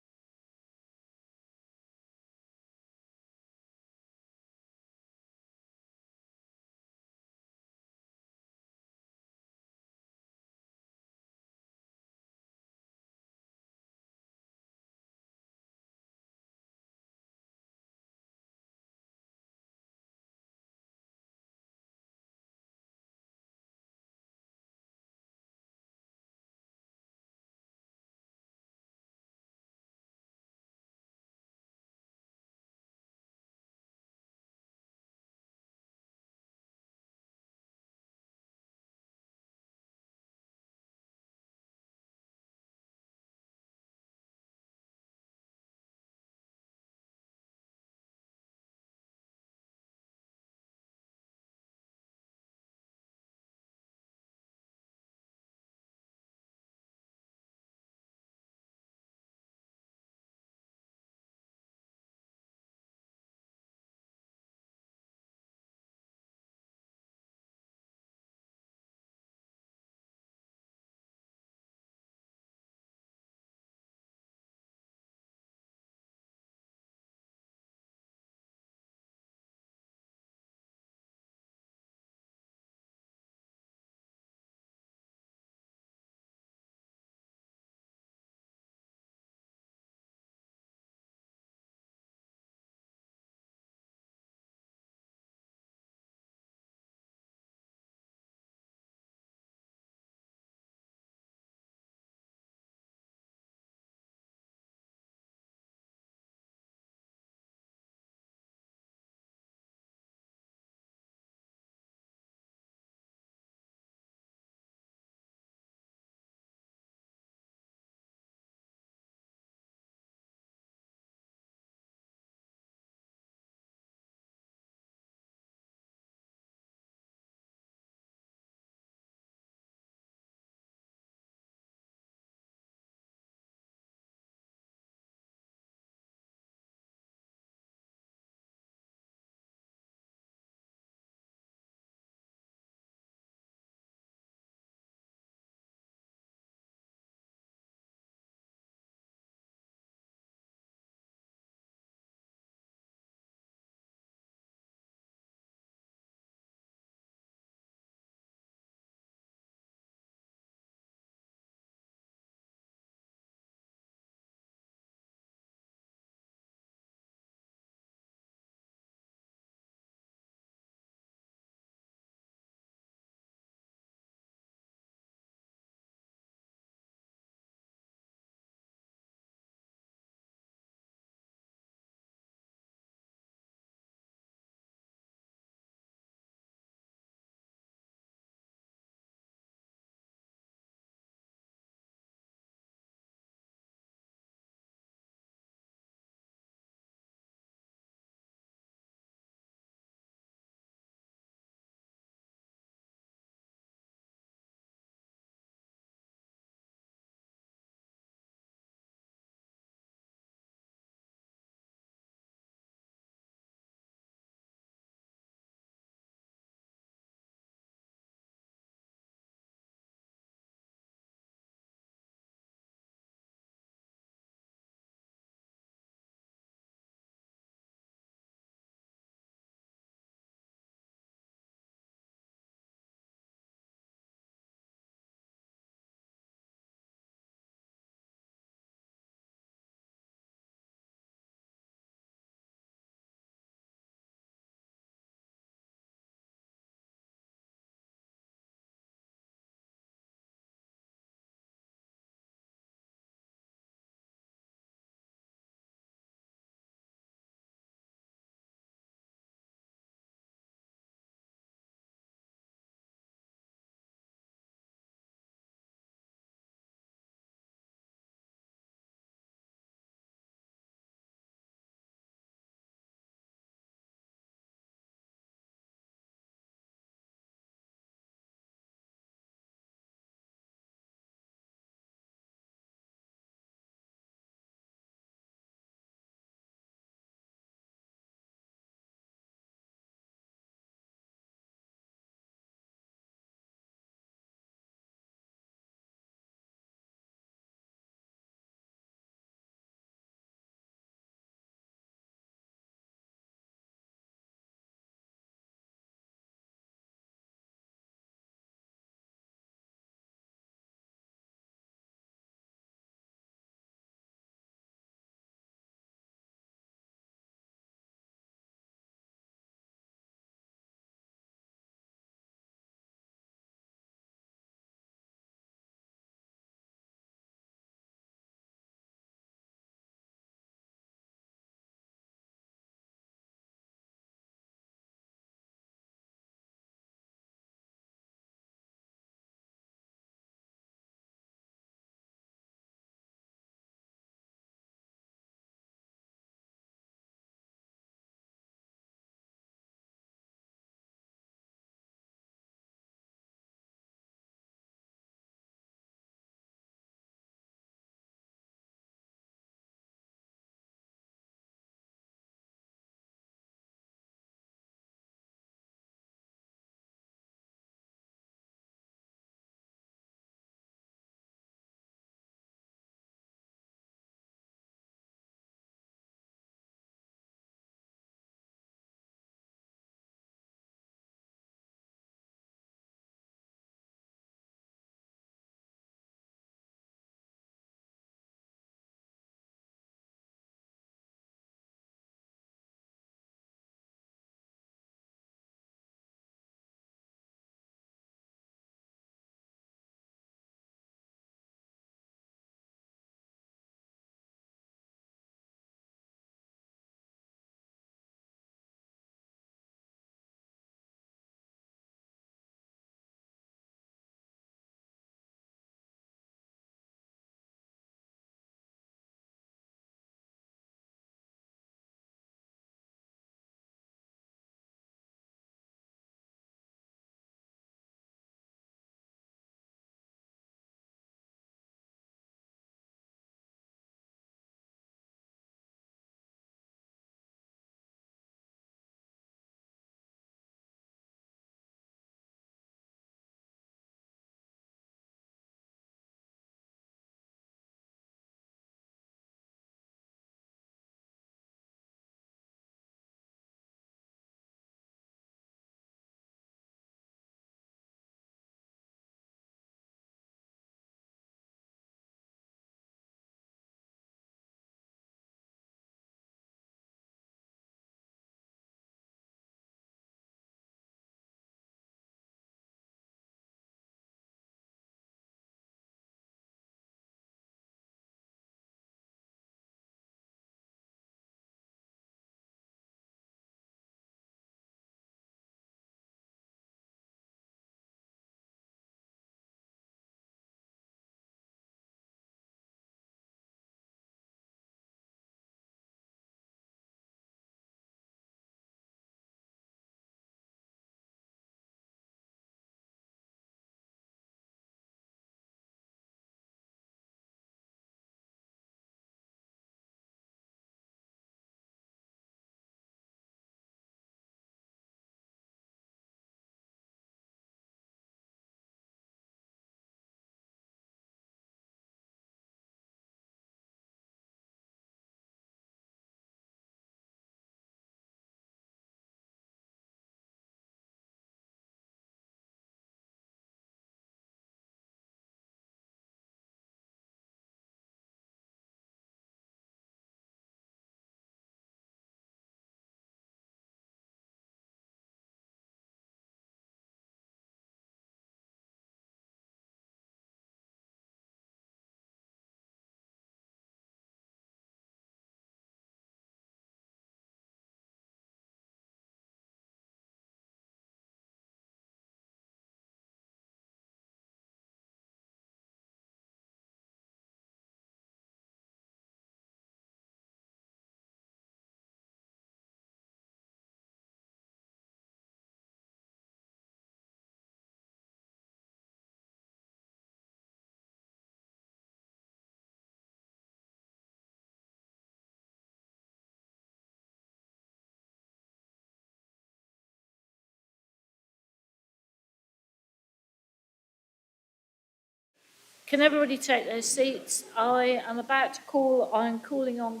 Can everybody take their seats? I'm calling on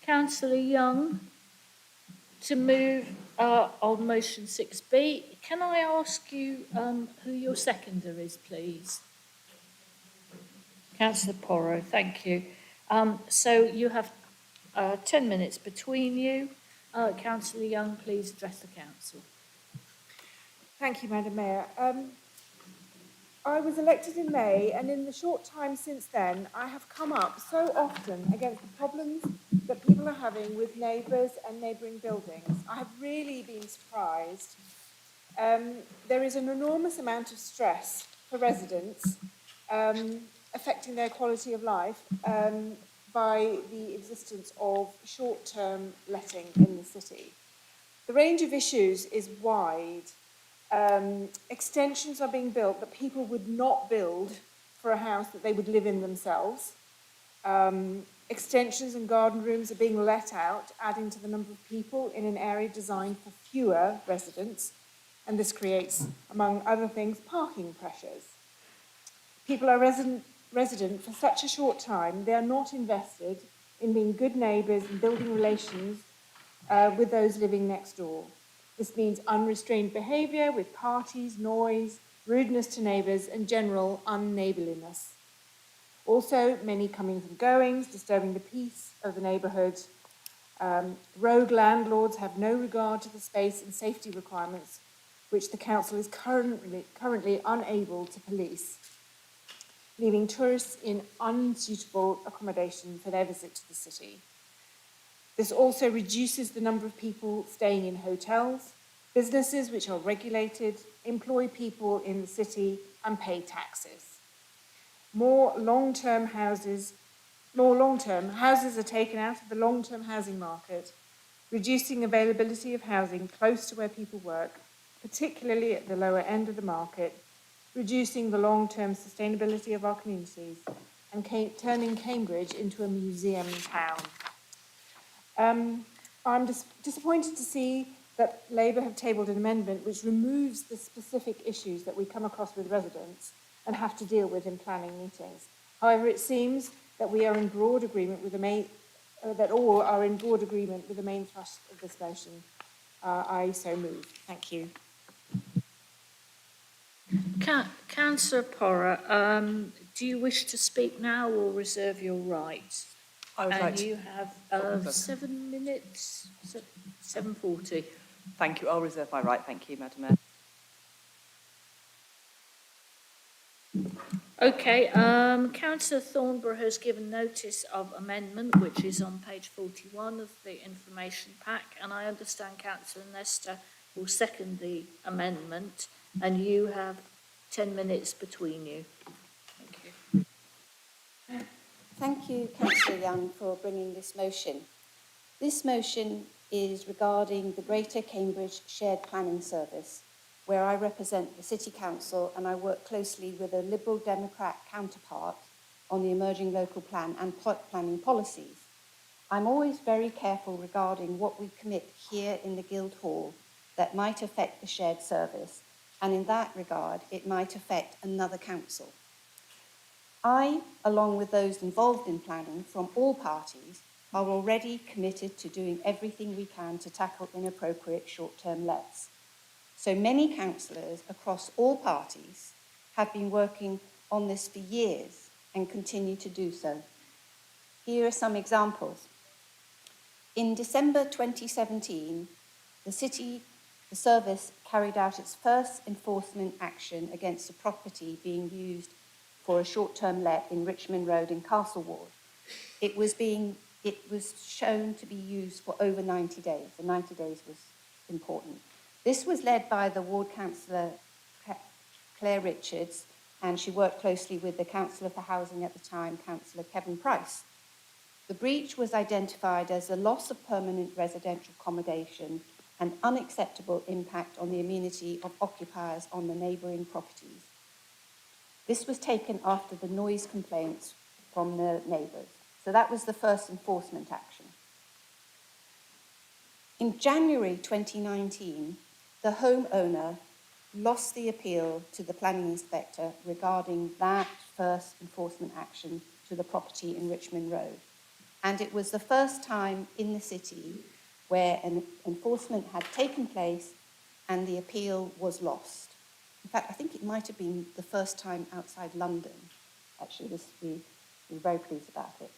Councillor Young to move on motion 6B. Can I ask you who your seconder is, please? Councillor Porro, thank you. So you have 10 minutes between you. Councillor Young, please address the council. Thank you, Madam Mayor. I was elected in May, and in the short time since then, I have come up so often against the problems that people are having with neighbours and neighbouring buildings. I have really been surprised. There is an enormous amount of stress for residents, affecting their quality of life by the existence of short-term letting in the city. The range of issues is wide. Extensions are being built that people would not build for a house that they would live in themselves. Extensions and garden rooms are being let out, adding to the number of people in an area designed for fewer residents, and this creates, among other things, parking pressures. People are resident for such a short time, they are not invested in being good neighbours and building relations with those living next door. This means unrestrained behaviour with parties, noise, rudeness to neighbours, and general unneighbourliness. Also, many comings and goings, disturbing the peace of the neighbourhood. Rogue landlords have no regard to the space and safety requirements, which the council is currently unable to police, leaving tourists in unsuitable accommodation for their visit to the city. This also reduces the number of people staying in hotels, businesses which are regulated, employ people in the city and pay taxes. More long-term houses are taken out of the long-term housing market, reducing availability of housing close to where people work, particularly at the lower end of the market, reducing the long-term sustainability of our communities and turning Cambridge into a museum town. I'm disappointed to see that Labour have tabled an amendment which removes the specific issues that we come across with residents and have to deal with in planning meetings. However, it seems that we are in broad agreement with that all are in broad agreement with the main thrust of this motion. I so move. Thank you. Councillor Porra, do you wish to speak now or reserve your right? I would like to. You have 7 minutes, 7:40. Thank you. I'll reserve my right. Thank you, Madam Mayor. Okay, Councillor Thornborough has given notice of amendment, which is on page 41 of the information pack, and I understand Councillor Nesta will second the amendment, and you have 10 minutes between you. Thank you. Thank you, Councillor Young, for bringing this motion. This motion is regarding the Greater Cambridge Shared Planning Service, where I represent the City Council and I work closely with a Liberal Democrat counterpart on the emerging local plan and planning policies. I'm always very careful regarding what we commit here in the Guildhall that might affect the shared service, and in that regard, it might affect another council. I, along with those involved in planning from all parties, are already committed to doing everything we can to tackle inappropriate short-term lets. So many councillors across all parties have been working on this for years and continue to do so. Here are some examples. In December 2017, the service carried out its first enforcement action against a property being used for a short-term let in Richmond Road in Castle Ward. It was shown to be used for over 90 days. The 90 days was important. This was led by the ward councillor Claire Richards, and she worked closely with the Councillor for Housing at the time, Councillor Kevin Price. The breach was identified as a loss of permanent residential accommodation and unacceptable impact on the amenity of occupiers on the neighbouring properties. This was taken after the noise complaints from the neighbours. So that was the first enforcement action. In January 2019, the homeowner lost the appeal to the planning inspector regarding that first enforcement action to the property in Richmond Road. And it was the first time in the city where an enforcement had taken place and the appeal was lost. In fact, I think it might have been the first time outside London. Actually, we were very pleased about it.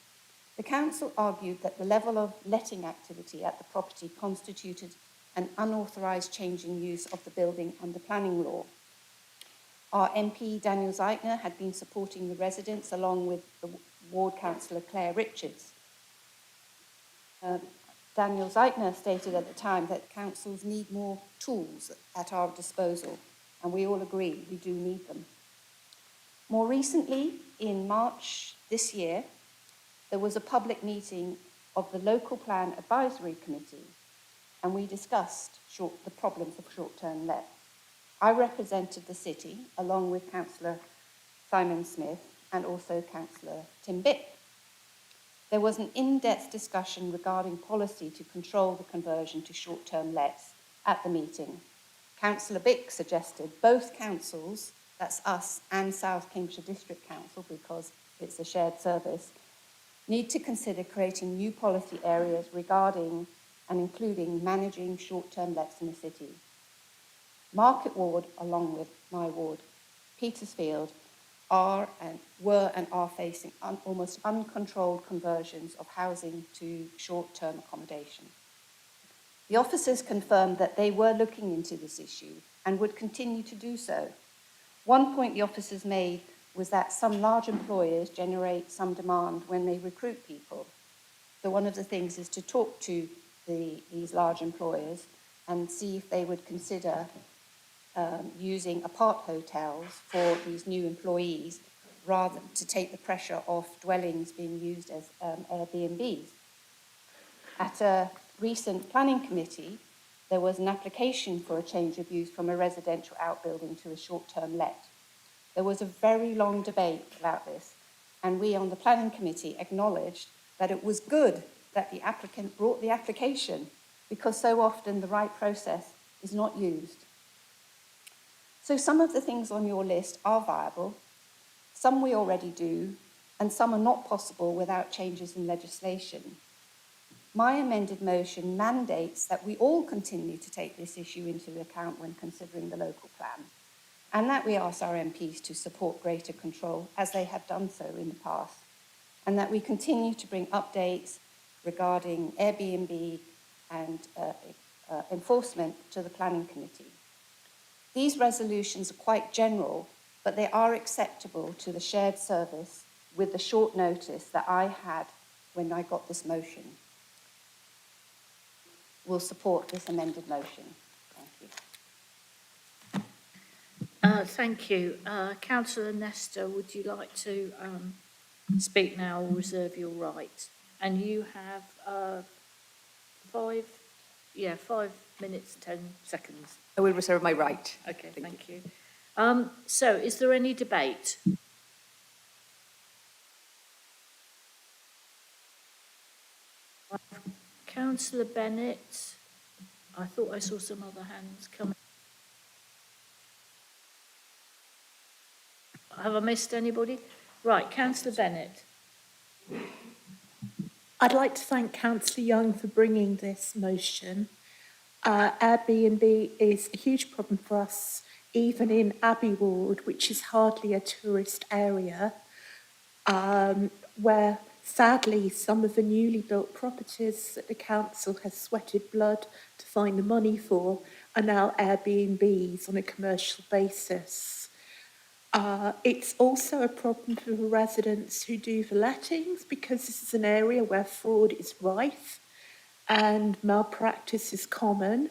The council argued that the level of letting activity at the property constituted an unauthorised change in use of the building under planning law. Our MP, Daniel Zeitner, had been supporting the residents along with the ward councillor, Claire Richards. Daniel Zeitner stated at the time that councils need more tools at our disposal, and we all agree we do need them. More recently, in March this year, there was a public meeting of the Local Plan Advisory Committee, and we discussed the problems of short-term let. I represented the city along with Councillor Simon Smith and also Councillor Tim Bick. There was an in-depth discussion regarding policy to control the conversion to short-term lets at the meeting. Councillor Bick suggested both councils, that's us and South Cambridgeshire District Council, because it's a shared service, need to consider creating new policy areas regarding and including managing short-term lets in the city. Market Ward, along with my ward, Petersfield, were and are facing almost uncontrolled conversions of housing to short-term accommodation. The officers confirmed that they were looking into this issue and would continue to do so. One point the officers made was that some large employers generate some demand when they recruit people. So one of the things is to talk to these large employers and see if they would consider using apart hotels for these new employees rather than to take the pressure off dwellings being used as Airbnbs. At a recent planning committee, there was an application for a change of use from a residential outbuilding to a short-term let. There was a very long debate about this, and we on the planning committee acknowledged that it was good that the applicant brought the application, because so often the right process is not used. So some of the things on your list are viable, some we already do, and some are not possible without changes in legislation. My amended motion mandates that we all continue to take this issue into account when considering the local plan, and that we ask our MPs to support greater control as they have done so in the past, and that we continue to bring updates regarding Airbnb and enforcement to the planning committee. These resolutions are quite general, but they are acceptable to the shared service with the short notice that I had when I got this motion. We'll support this amended motion. Thank you. Thank you. Councillor Nestor, would you like to speak now or reserve your right? And you have 5 minutes, 10 seconds. I will reserve my right. Okay, thank you. So, is there any debate? Councillor Bennett, I thought I saw some other hands coming. Have I missed anybody? Right, Councillor Bennett. I'd like to thank Councillor Young for bringing this motion. Airbnb is a huge problem for us, even in Abbey Ward, which is hardly a tourist area, where sadly some of the newly built properties that the council has sweated blood to find the money for are now Airbnbs on a commercial basis. It's also a problem for the residents who do the lettings, because this is an area where fraud is rife and malpractice is common.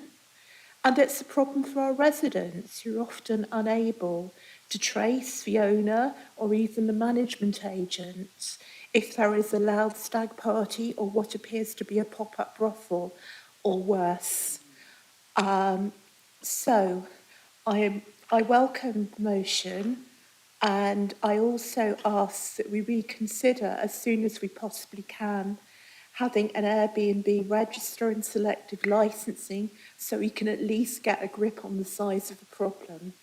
And it's a problem for our residents who are often unable to trace the owner or even the management agent if there is a loud stag party or what appears to be a pop-up brothel or worse. So I welcome the motion, and I also ask that we reconsider as soon as we possibly can having an Airbnb register and selective licensing so we can at least get a grip on the size of the problem,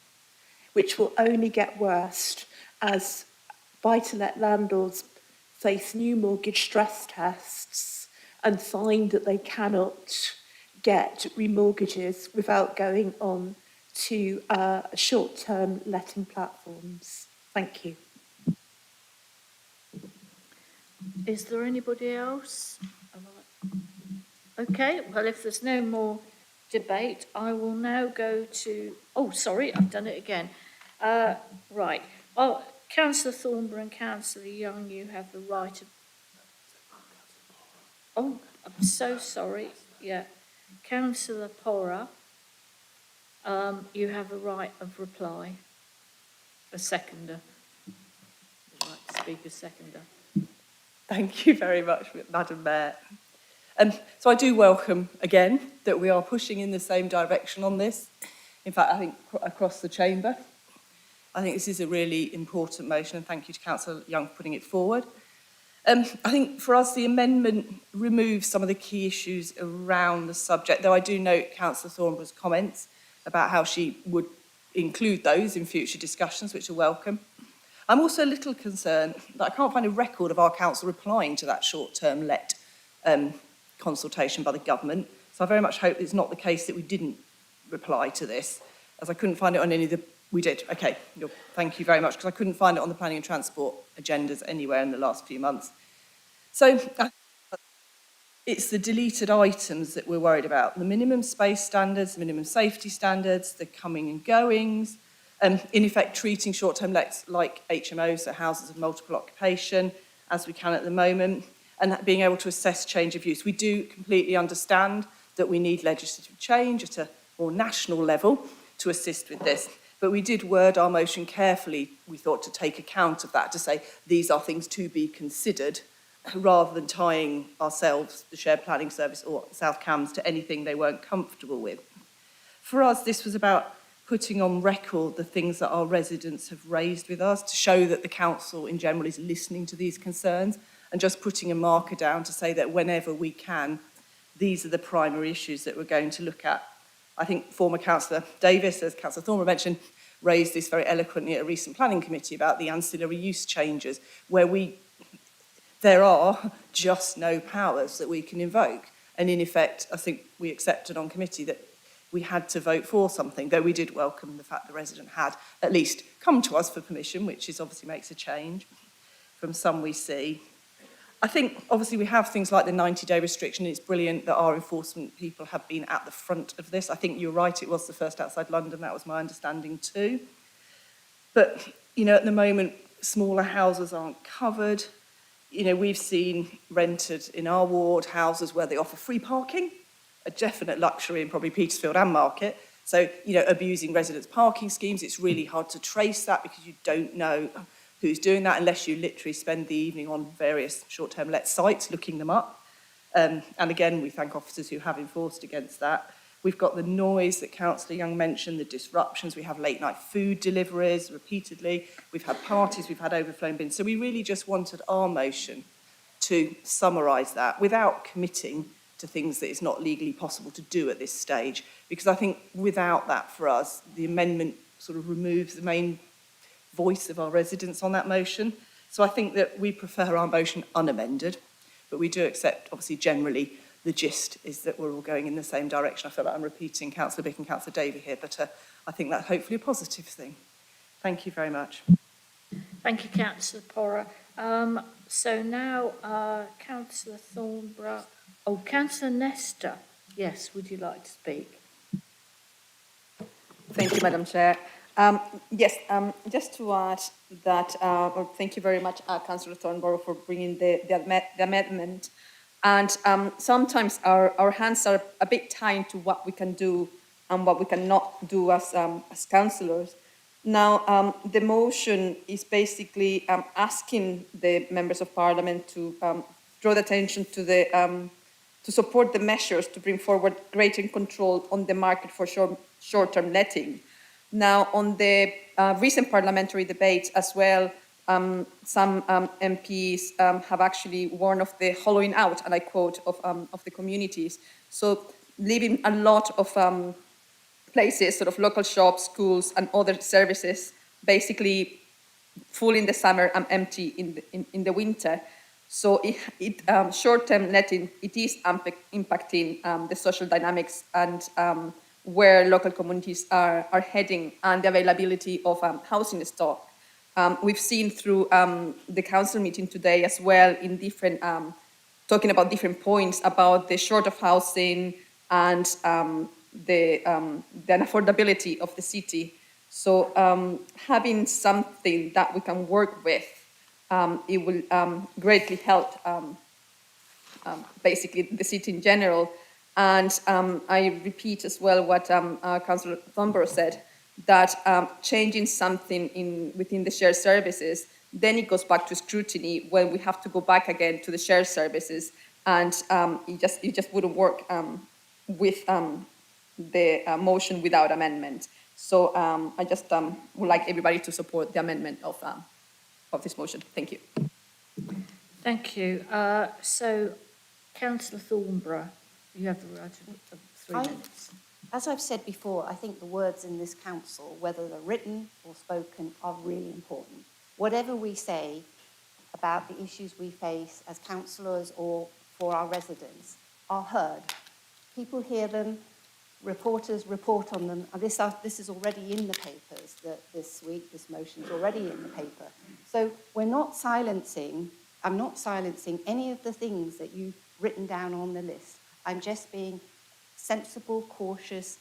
which will only get worse as buy-to-let landlords face new mortgage stress tests and find that they cannot get remortgages without going on to short-term letting platforms. Thank you. Is there anybody else? Okay, well, if there's no more debate, I will now go to, oh, sorry, I've done it again. Right. Oh, Councillor Thornborough and Councillor Young, you have the right of... Oh, I'm so sorry. Yeah. Councillor Porra, you have a right of reply. A seconder. The right to speak, a seconder. Thank you very much, Madam Mayor. So I do welcome, again, that we are pushing in the same direction on this. In fact, I think across the chamber. I think this is a really important motion, and thank you to Councillor Young for putting it forward. I think for us, the amendment removes some of the key issues around the subject, though I do note Councillor Thornborough's comments about how she would include those in future discussions, which are welcome. I'm also a little concerned that I can't find a record of our council replying to that short-term let consultation by the government. So I very much hope it's not the case that we didn't reply to this, as I couldn't find it on any of the... We did, okay. Thank you very much, because I couldn't find it on the planning and transport agendas anywhere in the last few months. So it's the deleted items that we're worried about. The minimum space standards, minimum safety standards, the coming and goings, in effect treating short-term lets like HMOs, so houses of multiple occupation, as we can at the moment, and being able to assess change of use. We do completely understand that we need legislative change at a more national level to assist with this. But we did word our motion carefully, we thought, to take account of that, to say these are things to be considered, rather than tying ourselves, the Shared Planning Service or South Cambs, to anything they weren't comfortable with. For us, this was about putting on record the things that our residents have raised with us, to show that the council in general is listening to these concerns, and just putting a marker down to say that whenever we can, these are the primary issues that we're going to look at. I think former Councillor Davis, as Councillor Thornborough mentioned, raised this very eloquently at a recent planning committee about the ancillary use changes, where there are just no powers that we can invoke. And in effect, I think we accepted on committee that we had to vote for something, though we did welcome the fact the resident had at least come to us for permission, which is obviously makes a change from some we see. I think, obviously, we have things like the 90-day restriction. It's brilliant that our enforcement people have been at the front of this. I think you're right, it was the first outside London. That was my understanding too. But, at the moment, smaller houses aren't covered. We've seen rented in our ward houses where they offer free parking, a definite luxury in probably Petersfield and Market. So, abusing residents' parking schemes, it's really hard to trace that because you don't know who's doing that unless you literally spend the evening on various short-term let sites looking them up. And again, we thank officers who have enforced against that. We've got the noise that Councillor Young mentioned, the disruptions. We have late-night food deliveries repeatedly. We've had parties, we've had overflowing bins. So we really just wanted our motion to summarise that without committing to things that it's not legally possible to do at this stage. Because I think without that, for us, the amendment sort of removes the main voice of our residents on that motion. So I think that we prefer our motion unamended, but we do accept, obviously, generally, the gist is that we're all going in the same direction. I feel like I'm repeating Councillor Bick and Councillor Davey here, but I think that's hopefully a positive thing. Thank you very much. Thank you, Councillor Porra. So now, Councillor Thornborough. Oh, Councillor Nestor. Yes, would you like to speak? Thank you, Madam Chair. Just to add that, thank you very much, Councillor Thornborough, for bringing the amendment. And sometimes our hands are a bit tied to what we can do and what we cannot do as councillors. Now, the motion is basically asking the members of Parliament to draw the attention to to support the measures to bring forward greater control on the market for short-term letting. Now, on the recent parliamentary debate as well, some MPs have actually warned of the hollowing out, and I quote, of the communities. So leaving a lot of places, sort of local shops, schools, and other services, basically full in the summer and empty in the winter. So short-term letting, it is impacting the social dynamics and where local communities are heading and the availability of housing stock. We've seen through the council meeting today as well in different, talking about different points about the short of housing and the unaffordability of the city. So having something that we can work with, it will greatly help basically the city in general. And I repeat as well what Councillor Thornborough said, that changing something within the shared services, then it goes back to scrutiny when we have to go back again to the shared services, and it just wouldn't work with the motion without amendment. So I just would like everybody to support the amendment of this motion. Thank you. Thank you. So, Councillor Thornborough, you have the right of 3 minutes. As I've said before, I think the words in this council, whether they're written or spoken, are really important. Whatever we say about the issues we face as councillors or for our residents are heard. People hear them, reporters report on them, and this is already in the papers this week. This motion is already in the paper. So we're not silencing, I'm not silencing any of the things that you've written down on the list. I'm just being sensible, cautious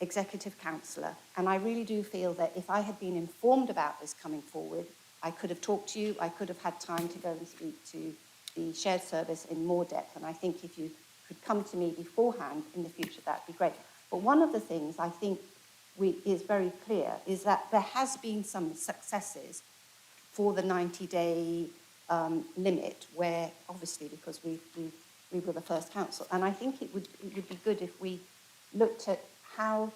executive councillor. And I really do feel that if I had been informed about this coming forward, I could have talked to you, I could have had time to go and speak to the shared service in more depth. And I think if you could come to me beforehand in the future, that'd be great. But one of the things I think is very clear is that there has been some successes for the 90-day limit, where obviously because we were the first council, and I think it would be good if we looked at how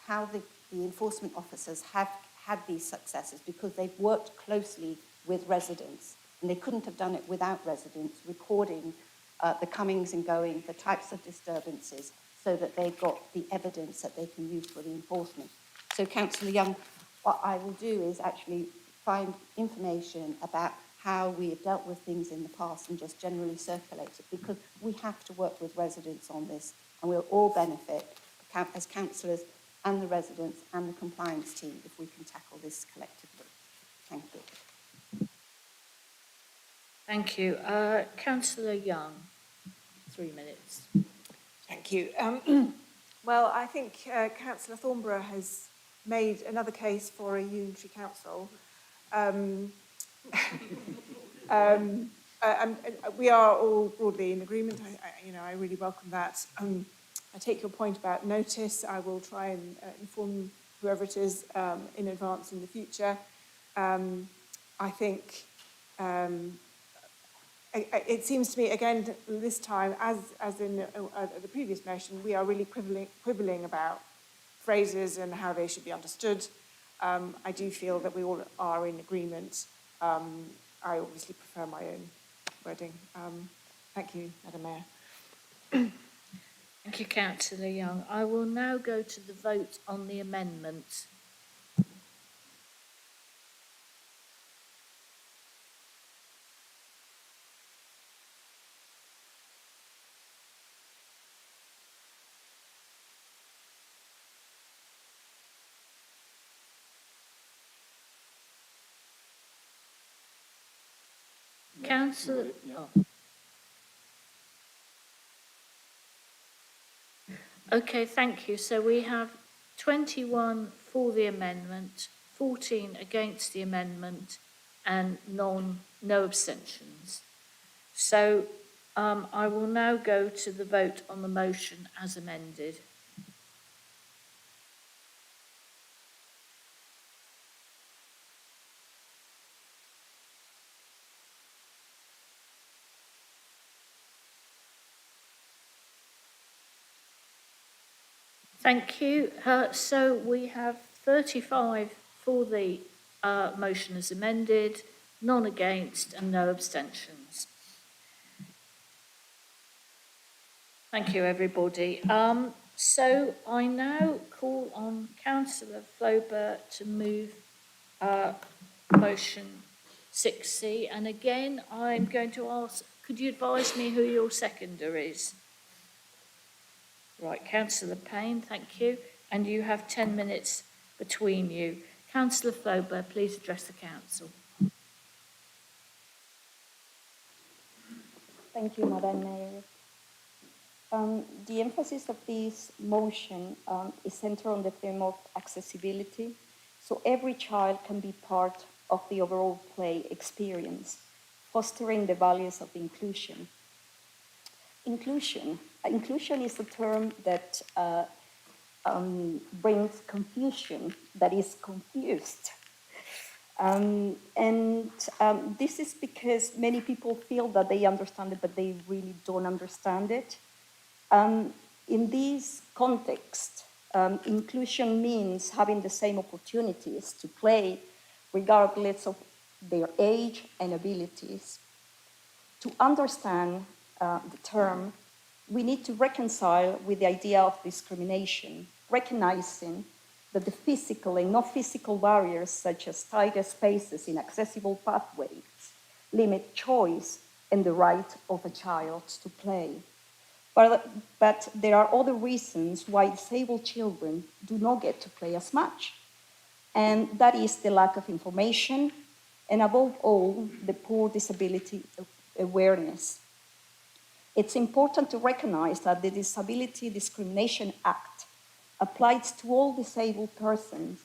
the enforcement officers have had these successes, because they've worked closely with residents, and they couldn't have done it without residents recording the comings and goings, the types of disturbances, so that they've got the evidence that they can use for the enforcement. So, Councillor Young, what I will do is actually find information about how we have dealt with things in the past and just generally circulate it, because we have to work with residents on this, and we'll all benefit as councillors and the residents and the compliance team if we can tackle this collectively. Thank you. Thank you. Councillor Young, 3 minutes. Thank you. Well, I think Councillor Thornborough has made another case for a unitary council. We are all broadly in agreement. I really welcome that. I take your point about notice. I will try and inform whoever it is in advance in the future. I think it seems to me, again, this time, as in the previous motion, we are really quibbling about phrases and how they should be understood. I do feel that we all are in agreement. I obviously prefer my own wording. Thank you, Madam Mayor. Thank you, Councillor Young. I will now go to the vote on the amendment. Councillor... Oh. Okay, thank you. So we have 21 for the amendment, 14 against the amendment, and no abstentions. So I will now go to the vote on the motion as amended. Thank you. So we have 35 for the motion as amended, none against and no abstentions. Thank you, everybody. So I now call on Councillor Flober to move motion 6C. And again, I'm going to ask, could you advise me who your seconder is? Right, Councillor Payne, thank you. And you have 10 minutes between you. Councillor Flober, please address the council. Thank you, Madam Mayor. The emphasis of this motion is centered on the theme of accessibility, so every child can be part of the overall play experience, fostering the values of inclusion. Inclusion is a term that brings confusion, that is confused. This is because many people feel that they understand it, but they really don't understand it. In this context, inclusion means having the same opportunities to play regardless of their age and abilities. To understand the term, we need to reconcile with the idea of discrimination, recognizing that the physical and not physical barriers, such as tighter spaces in accessible pathways, limit choice and the right of a child to play. But there are other reasons why disabled children do not get to play as much. And that is the lack of information and, above all, the poor disability awareness. It's important to recognize that the Disability Discrimination Act applies to all disabled persons.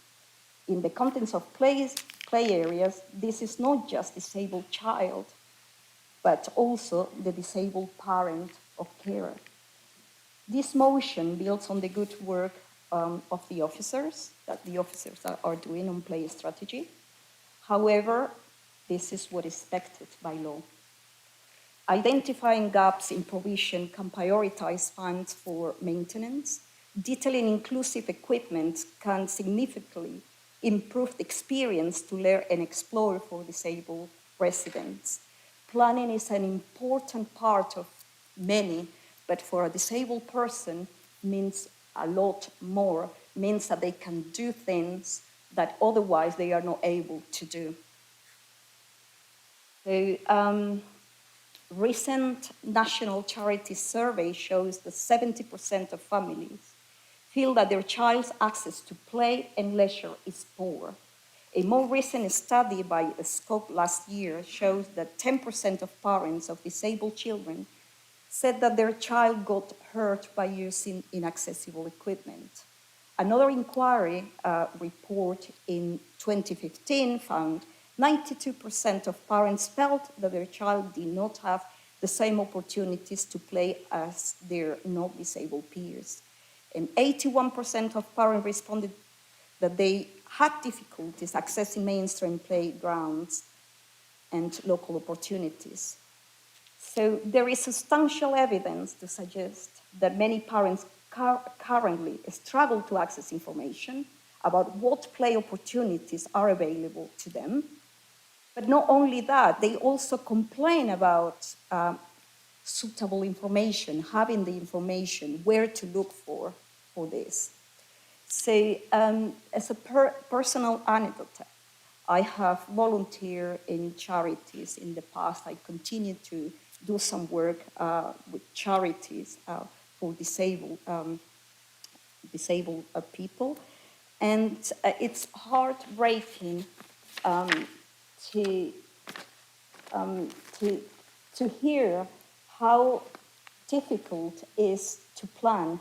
In the context of play areas, this is not just disabled child, but also the disabled parent of carer. This motion builds on the good work of the officers, that the officers are doing on play strategy. However, this is what is expected by law. Identifying gaps in provision can prioritize funds for maintenance. Detailing inclusive equipment can significantly improve the experience to learn and explore for disabled residents. Planning is an important part of many, but for a disabled person means a lot more, means that they can do things that otherwise they are not able to do. So, recent national charity survey shows that 70% of families feel that their child's access to play and leisure is poor. A more recent study by Scope last year shows that 10% of parents of disabled children said that their child got hurt by using inaccessible equipment. Another inquiry report in 2015 found 92% of parents felt that their child did not have the same opportunities to play as their non-disabled peers. And 81% of parents responded that they had difficulties accessing mainstream playgrounds and local opportunities. So there is substantial evidence to suggest that many parents currently struggle to access information about what play opportunities are available to them. But not only that, they also complain about suitable information, having the information, where to look for this. So as a personal anecdote, I have volunteered in charities in the past. I continue to do some work with charities for disabled people. And it's heartbreaking to hear how difficult it is to plan,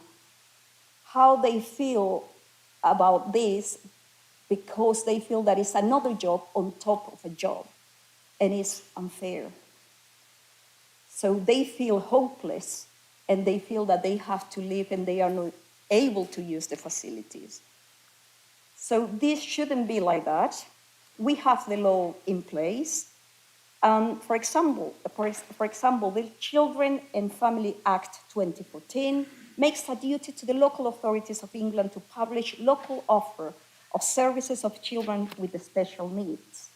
how they feel about this, because they feel that it's another job on top of a job, and it's unfair. So they feel hopeless, and they feel that they have to leave and they are not able to use the facilities. So this shouldn't be like that. We have the law in place. For example, the Children and Family Act 2014 makes a duty to the local authorities of England to publish local offer of services of children with special needs.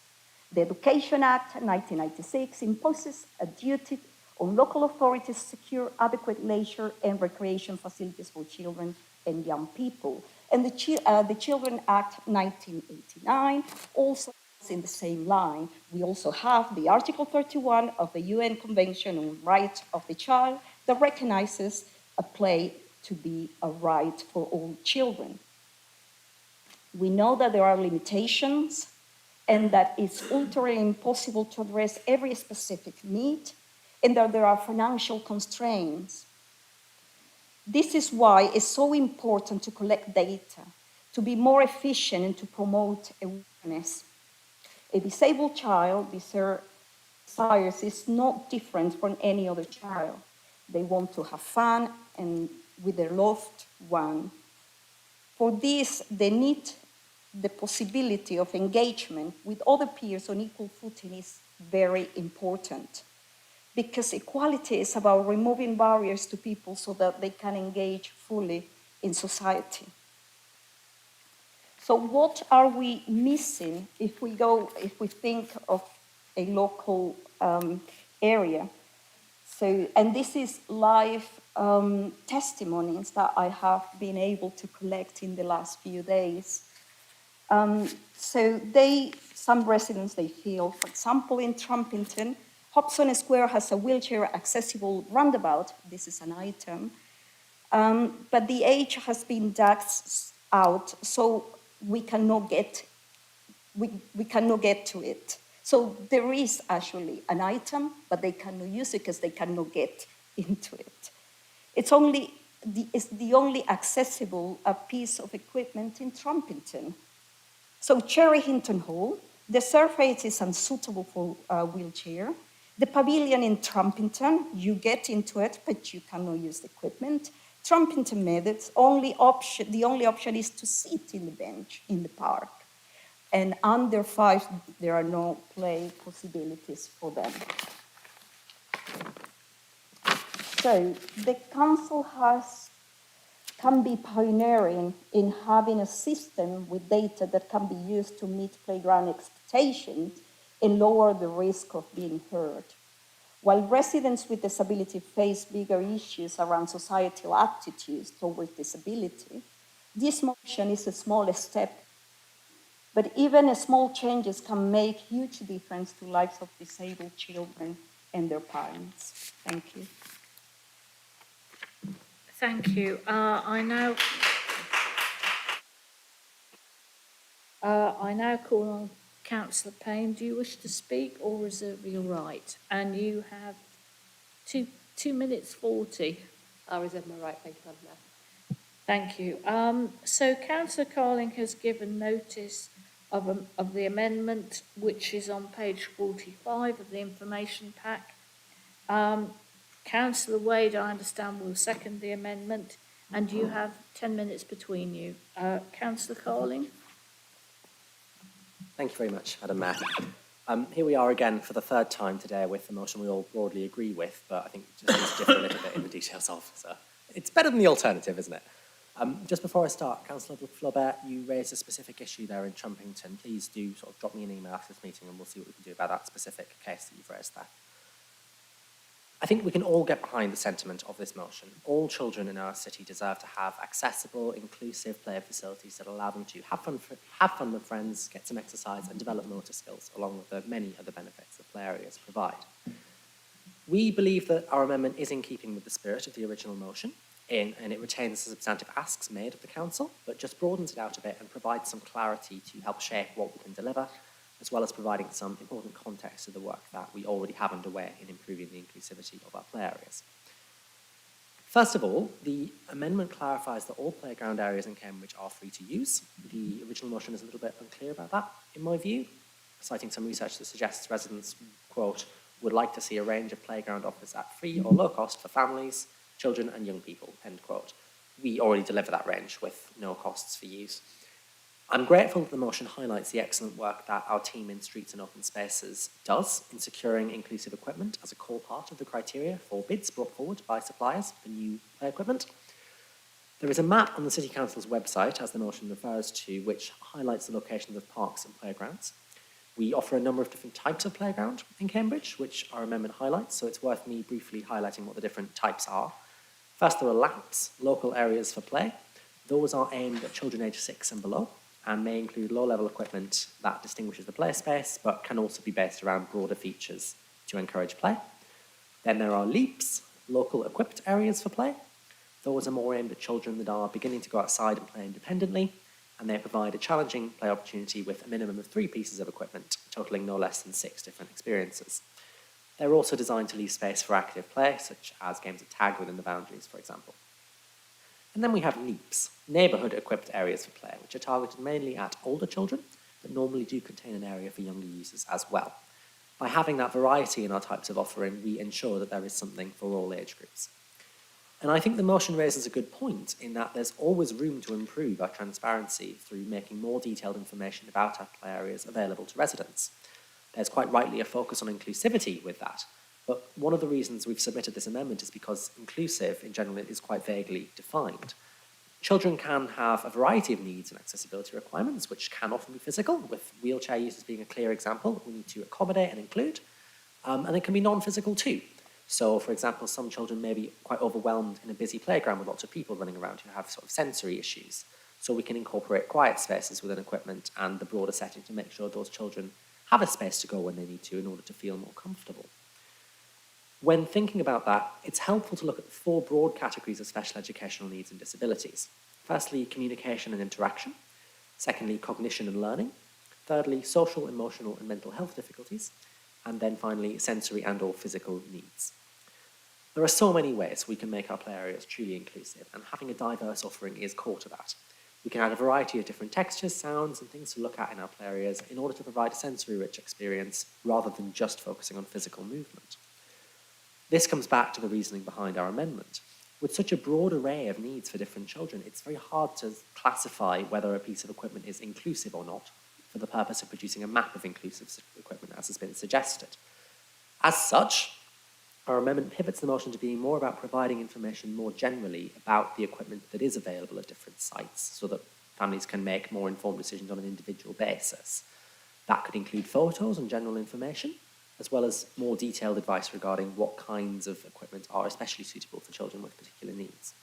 The Education Act 1996 imposes a duty on local authorities to secure adequate leisure and recreation facilities for children and young people. And the Children Act 1989 also is in the same line. We also have the Article 31 of the UN Convention on Rights of the Child that recognizes a play to be a right for all children. We know that there are limitations and that it's utterly impossible to address every specific need, and that there are financial constraints. This is why it's so important to collect data, to be more efficient and to promote awareness. A disabled child desires is not different from any other child. They want to have fun and with their loved one. For this, they need the possibility of engagement with other peers on equal footing is very important, because equality is about removing barriers to people so that they can engage fully in society. So what are we missing if we think of a local area? So, and this is live testimonies that I have been able to collect in the last few days. Some residents, they feel, for example, in Trumpington, Hobson Square has a wheelchair accessible roundabout. This is an item. But the age has been dug out, so we cannot get to it. So there is actually an item, but they cannot use it because they cannot get into it. It's the only accessible piece of equipment in Trumpington. So Cherry Hinton Hall, the surface is unsuitable for a wheelchair. The pavilion in Trumpington, you get into it, but you cannot use the equipment. Trumpington Meadows, the only option is to sit in the bench in the park. And under 5, there are no play possibilities for them. So the council can be pioneering in having a system with data that can be used to meet playground expectations and lower the risk of being hurt. While residents with disability face bigger issues around societal attitudes towards disability, this motion is a small step, but even small changes can make huge difference to lives of disabled children and their parents. Thank you. Thank you. I now call on Councillor Payne. Do you wish to speak or reserve your right? And you have 2 minutes 40. I'll reserve my right. Thank you, Madam Mayor. Thank you. So Councillor Carling has given notice of the amendment, which is on page 45 of the information pack. Councillor Wade, I understand, will second the amendment, and you have 10 minutes between you. Councillor Carling? Thank you very much, Madam Mayor. Here we are again for the 3rd time today with a motion we all broadly agree with, but I think just needs to differ a little bit in the details of. So it's better than the alternative, isn't it? Just before I start, Councillor Flaubert, you raised a specific issue there in Trumpington. Please do sort of drop me an email after this meeting and we'll see what we can do about that specific case that you've raised there. I think we can all get behind the sentiment of this motion. All children in our city deserve to have accessible, inclusive play facilities that allow them to have fun with friends, get some exercise and develop motor skills, along with the many other benefits that play areas provide. We believe that our amendment is in keeping with the spirit of the original motion, and it retains the substantive asks made of the council, but just broadens it out a bit and provides some clarity to help shape what we can deliver, as well as providing some important context to the work that we already have underway in improving the inclusivity of our play areas. First of all, the amendment clarifies that all playground areas in Cambridge are free to use. The original motion is a little bit unclear about that, in my view, citing some research that suggests residents, quote, would like to see a range of playground offers at free or low cost for families, children and young people, end quote. We already deliver that range with no costs for use. I'm grateful that the motion highlights the excellent work that our team in Streets and Open Spaces does in securing inclusive equipment as a core part of the criteria for bids brought forward by suppliers for new play equipment. There is a map on the City Council's website, as the motion refers to, which highlights the locations of parks and playgrounds. We offer a number of different types of playground in Cambridge, which our amendment highlights, so it's worth me briefly highlighting what the different types are. First, there are LAPs, local areas for play. Those are aimed at children aged 6 and below, and may include low-level equipment that distinguishes the play space, but can also be based around broader features to encourage play. Then there are LEAPs, local equipped areas for play. Those are more aimed at children that are beginning to go outside and play independently, and they provide a challenging play opportunity with a minimum of 3 pieces of equipment, totaling no less than 6 different experiences. They're also designed to leave space for active play, such as games of tag within the boundaries, for example. And then we have NEEPs, neighbourhood-equipped areas for play, which are targeted mainly at older children, but normally do contain an area for younger users as well. By having that variety in our types of offering, we ensure that there is something for all age groups. And I think the motion raises a good point in that there's always room to improve our transparency through making more detailed information about our play areas available to residents. There's quite rightly a focus on inclusivity with that, but one of the reasons we've submitted this amendment is because inclusive in general is quite vaguely defined. Children can have a variety of needs and accessibility requirements, which can often be physical, with wheelchair users being a clear example that we need to accommodate and include, and it can be non-physical too. So, for example, some children may be quite overwhelmed in a busy playground with lots of people running around who have sort of sensory issues. So we can incorporate quiet spaces within equipment and the broader setting to make sure those children have a space to go when they need to in order to feel more comfortable. When thinking about that, it's helpful to look at 4 broad categories of special educational needs and disabilities. Firstly, communication and interaction. Secondly, cognition and learning. Thirdly, social, emotional and mental health difficulties. And then finally, sensory and or physical needs. There are so many ways we can make our play areas truly inclusive, and having a diverse offering is core to that. We can add a variety of different textures, sounds, and things to look at in our play areas in order to provide a sensory-rich experience rather than just focusing on physical movement. This comes back to the reasoning behind our amendment. With such a broad array of needs for different children, it's very hard to classify whether a piece of equipment is inclusive or not for the purpose of producing a map of inclusive equipment, as has been suggested. As such, our amendment pivots the motion to being more about providing information more generally about the equipment that is available at different sites so that families can make more informed decisions on an individual basis. That could include photos and general information, as well as more detailed advice regarding what kinds of equipment are especially suitable for children with particular needs.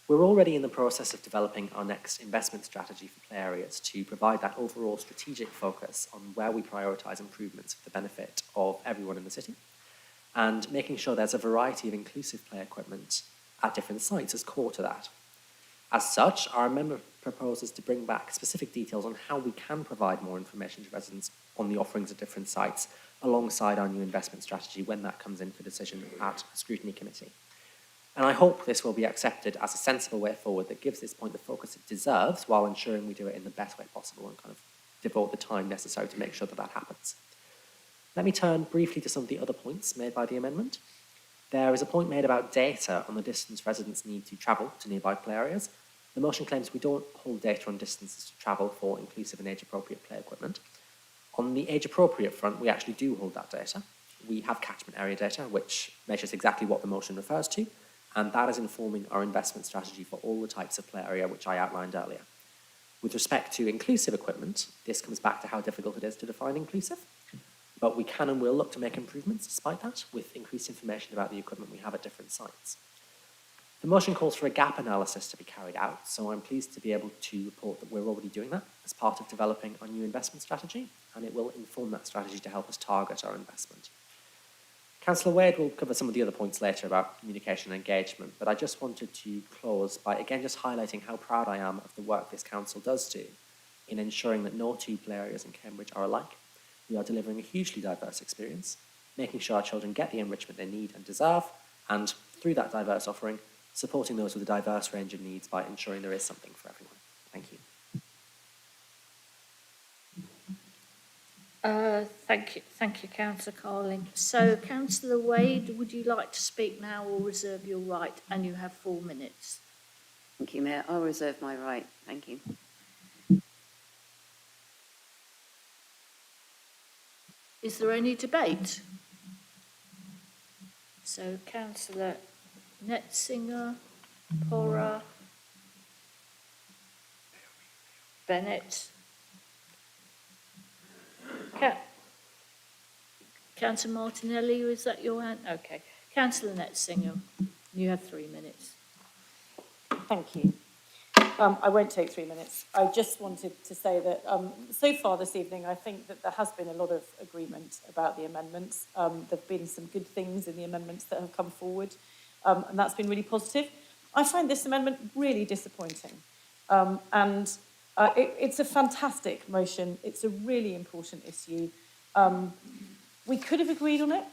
We're already in the process of developing our next investment strategy for play areas to provide that overall strategic focus on where we prioritise improvements for the benefit of everyone in the city, and making sure there's a variety of inclusive play equipment at different sites is core to that. As such, our amendment proposes to bring back specific details on how we can provide more information to residents on the offerings at different sites alongside our new investment strategy when that comes in for decision at a scrutiny committee. And I hope this will be accepted as a sensible way forward that gives this point the focus it deserves while ensuring we do it in the best way possible and kind of devote the time necessary to make sure that that happens. Let me turn briefly to some of the other points made by the amendment. There is a point made about data on the distance residents need to travel to nearby play areas. The motion claims we don't hold data on distances to travel for inclusive and age-appropriate play equipment. On the age-appropriate front, we actually do hold that data. We have catchment area data, which measures exactly what the motion refers to, and that is informing our investment strategy for all the types of play area which I outlined earlier. With respect to inclusive equipment, this comes back to how difficult it is to define inclusive, but we can and will look to make improvements despite that, with increased information about the equipment we have at different sites. The motion calls for a gap analysis to be carried out, so I'm pleased to be able to report that we're already doing that as part of developing our new investment strategy, and it will inform that strategy to help us target our investment. Councillor Wade will cover some of the other points later about communication and engagement, but I just wanted to close by again just highlighting how proud I am of the work this council does do in ensuring that no 2 play areas in Cambridge are alike. We are delivering a hugely diverse experience, making sure our children get the enrichment they need and deserve, and through that diverse offering, supporting those with a diverse range of needs by ensuring there is something for everyone. Thank you. Thank you, Councillor Carling. So, Councillor Wade, would you like to speak now or reserve your right? And you have 4 minutes. Thank you, Mayor. I'll reserve my right. Thank you. Is there any debate? So, Councillor Netzinger, Porra, Bennett. Councillor Martinelli, was that your hand? Okay. Councillor Netzinger, you have 3 minutes. Thank you. I won't take 3 minutes. I just wanted to say that so far this evening, I think that there has been a lot of agreement about the amendments. There have been some good things in the amendments that have come forward, and that's been really positive. I find this amendment really disappointing. It's a fantastic motion. It's a really important issue. We could have agreed on it,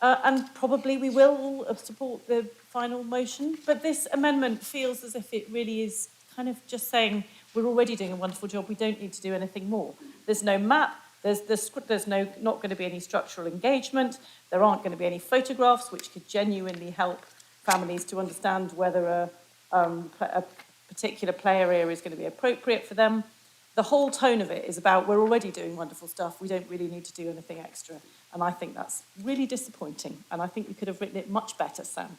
and probably we will support the final motion, but this amendment feels as if it really is kind of just saying we're already doing a wonderful job, we don't need to do anything more. There's no map, there's not going to be any structural engagement, there aren't going to be any photographs which could genuinely help families to understand whether a particular play area is going to be appropriate for them. The whole tone of it is about we're already doing wonderful stuff, we don't really need to do anything extra. And I think that's really disappointing, and I think we could have written it much better, Sam.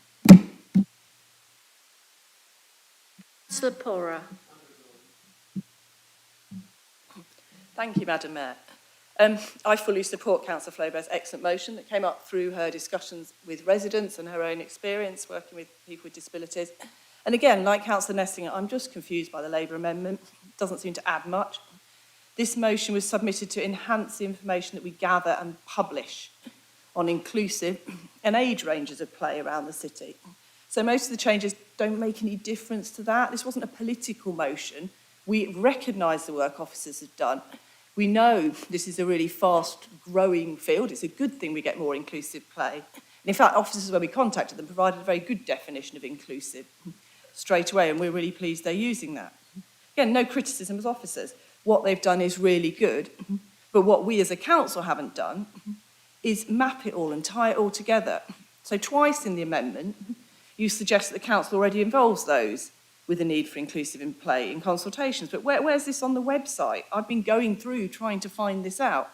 Councillor Porra. Thank you, Madam Mayor. I fully support Councillor Flaubert's excellent motion that came up through her discussions with residents and her own experience working with people with disabilities. And again, like Councillor Nessinger, I'm just confused by the Labour amendment. It doesn't seem to add much. This motion was submitted to enhance the information that we gather and publish on inclusive and age ranges of play around the city. So most of the changes don't make any difference to that. This wasn't a political motion. We recognise the work officers have done. We know this is a really fast-growing field. It's a good thing we get more inclusive play. And in fact, officers, when we contacted them, provided a very good definition of inclusive straight away, and we're really pleased they're using that. Again, no criticism as officers. What they've done is really good, but what we as a council haven't done is map it all and tie it all together. So twice in the amendment, you suggest that the council already involves those with a need for inclusive in play in consultations. But where's this on the website? I've been going through trying to find this out.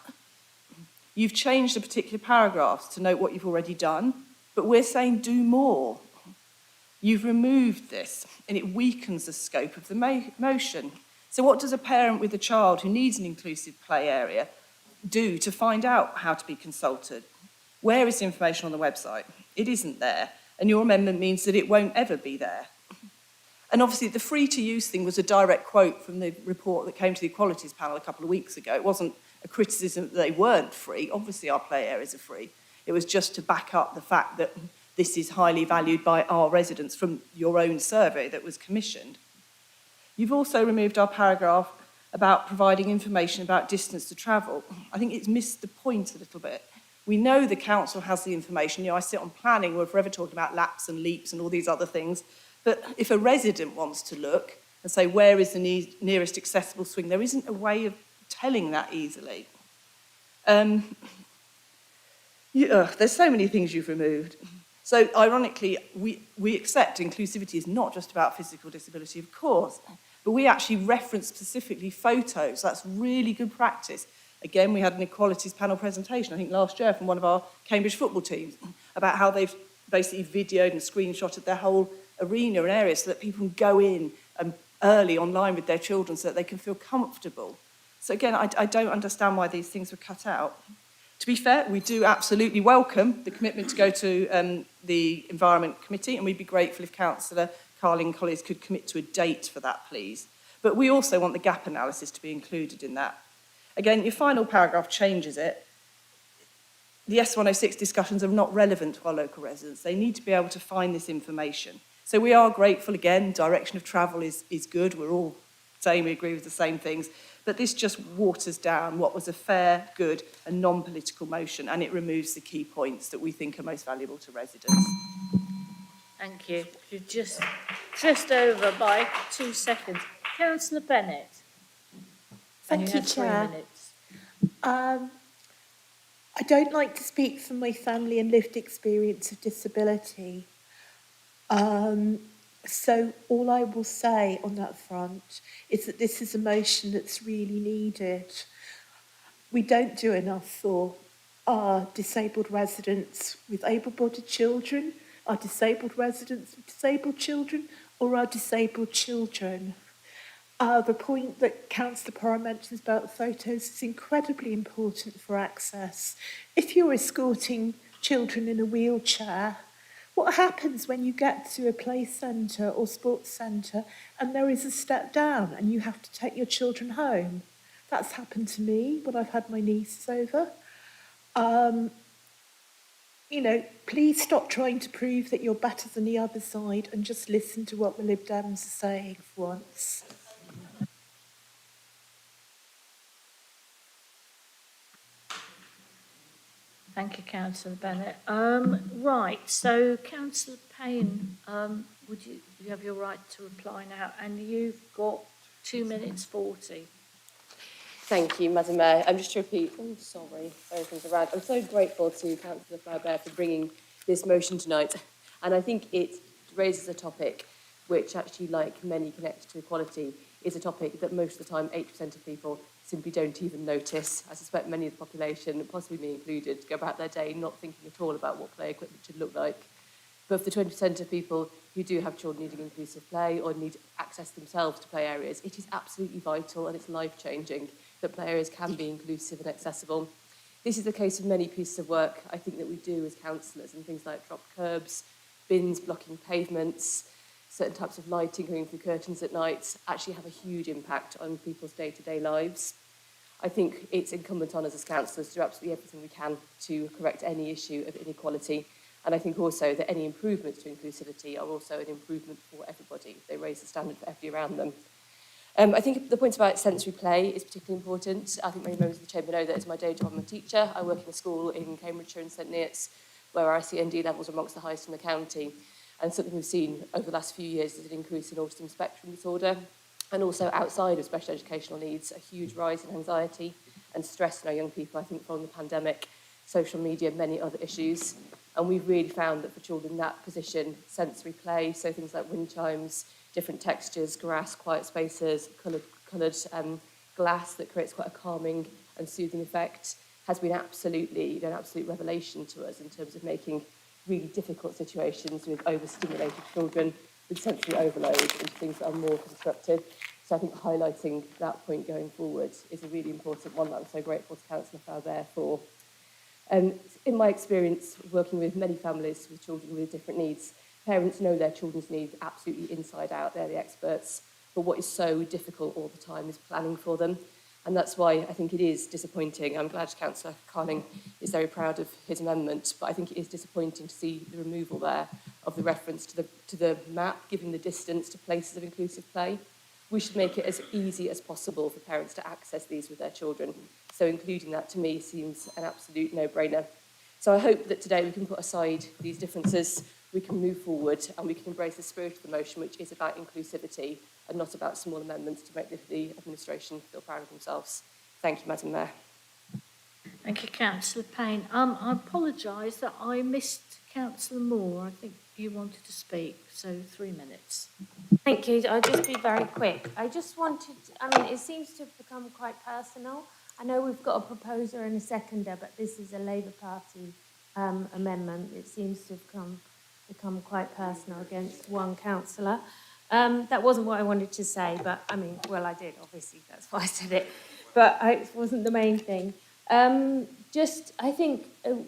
You've changed the particular paragraphs to note what you've already done, but we're saying do more. You've removed this, and it weakens the scope of the motion. So what does a parent with a child who needs an inclusive play area do to find out how to be consulted? Where is the information on the website? It isn't there. And your amendment means that it won't ever be there. And obviously the free to use thing was a direct quote from the report that came to the Equalities panel a couple of weeks ago. It wasn't a criticism that they weren't free. Obviously our play areas are free. It was just to back up the fact that this is highly valued by our residents from your own survey that was commissioned. You've also removed our paragraph about providing information about distance to travel. I think it's missed the point a little bit. We know the council has the information. You know, I sit on planning, we're forever talking about laps and leaps and all these other things. But if a resident wants to look and say, where is the nearest accessible swing, there isn't a way of telling that easily. There's so many things you've removed. So ironically, we accept inclusivity is not just about physical disability, of course, but we actually reference specifically photos. That's really good practice. Again, we had an Equalities panel presentation, I think last year, from one of our Cambridge football teams about how they've basically videoed and screenshotted their whole arena and area so that people can go in early online with their children so that they can feel comfortable. So again, I don't understand why these things were cut out. To be fair, we do absolutely welcome the commitment to go to the Environment Committee, and we'd be grateful if Councillor Carling and colleagues could commit to a date for that, please. But we also want the gap analysis to be included in that. Again, your final paragraph changes it. The S106 discussions are not relevant to our local residents. They need to be able to find this information. So we are grateful, again, direction of travel is good. We're all saying we agree with the same things. But this just waters down what was a fair, good and non-political motion, and it removes the key points that we think are most valuable to residents. Thank you. You're just over by 2 seconds. Councillor Bennett. Thank you, Chair. 3 minutes. I don't like to speak from my family and lived experience of disability. So all I will say on that front is that this is a motion that's really needed. We don't do enough for our disabled residents with able-bodied children, our disabled residents with disabled children, or our disabled children. The point that Councillor Parra mentions about the photos is incredibly important for access. If you're escorting children in a wheelchair, what happens when you get to a play centre or sports centre and there is a step down and you have to take your children home? That's happened to me when I've had my nieces over. You know, please stop trying to prove that you're better than the other side and just listen to what the Lib Dems are saying for once. Thank you, Councillor Bennett. Right, so Councillor Payne, would you have your right to reply now? And you've got 2 minutes 40. Thank you, Madam Mayor. Just to repeat, everything's around. I'm so grateful to Councillor Fairbairn for bringing this motion tonight. And I think it raises a topic which actually, like many connected to equality, is a topic that most of the time 80% of people simply don't even notice. I suspect many of the population, possibly me included, go about their day not thinking at all about what play equipment should look like. But for the 20% of people who do have children needing inclusive play or need access themselves to play areas, it is absolutely vital and it's life-changing that play areas can be inclusive and accessible. This is the case of many pieces of work I think that we do as councillors, and things like dropped curbs, bins blocking pavements, certain types of lighting going through curtains at night actually have a huge impact on people's day-to-day lives. I think it's incumbent on us as councillors to do absolutely everything we can to correct any issue of inequality. And I think also that any improvements to inclusivity are also an improvement for everybody. They raise the standard for everybody around them. I think the point about sensory play is particularly important. I think many members of the Chamber know that as my day job, I'm a teacher. I work in a school in Cambridgeshire and St Neots, where our SEND levels are amongst the highest in the county. And something we've seen over the last few years is an increase in autism spectrum disorder, and also outside of special educational needs, a huge rise in anxiety and stress in our young people, I think, from the pandemic, social media, many other issues. And we've really found that for children in that position, sensory play, so things like wind chimes, different textures, grass, quiet spaces, coloured glass that creates quite a calming and soothing effect, has been absolutely an absolute revelation to us in terms of making really difficult situations with overstimulated children with sensory overload into things that are more constructive. So I think highlighting that point going forward is a really important one that I'm so grateful to Councillor Fairbairn for. In my experience working with many families with children with different needs, parents know their children's needs absolutely inside out, they're the experts, but what is so difficult all the time is planning for them. And that's why I think it is disappointing. I'm glad Councillor Carling is very proud of his amendment, but I think it is disappointing to see the removal there of the reference to the map, giving the distance to places of inclusive play. We should make it as easy as possible for parents to access these with their children. So including that, to me, seems an absolute no-brainer. So I hope that today we can put aside these differences, we can move forward, and we can embrace the spirit of the motion, which is about inclusivity and not about small amendments to make the administration feel proud of themselves. Thank you, Madam Mayor. Thank you, Councillor Payne. I apologise that I missed Councillor Moore. I think you wanted to speak, so 3 minutes. Thank you. I'll just be very quick. I just wanted, it seems to have become quite personal. I know we've got a proposer and a seconder, but this is a Labour Party amendment. It seems to have become quite personal against one councillor. That wasn't what I wanted to say, but I did, obviously, that's why I said it. But it wasn't the main thing. I think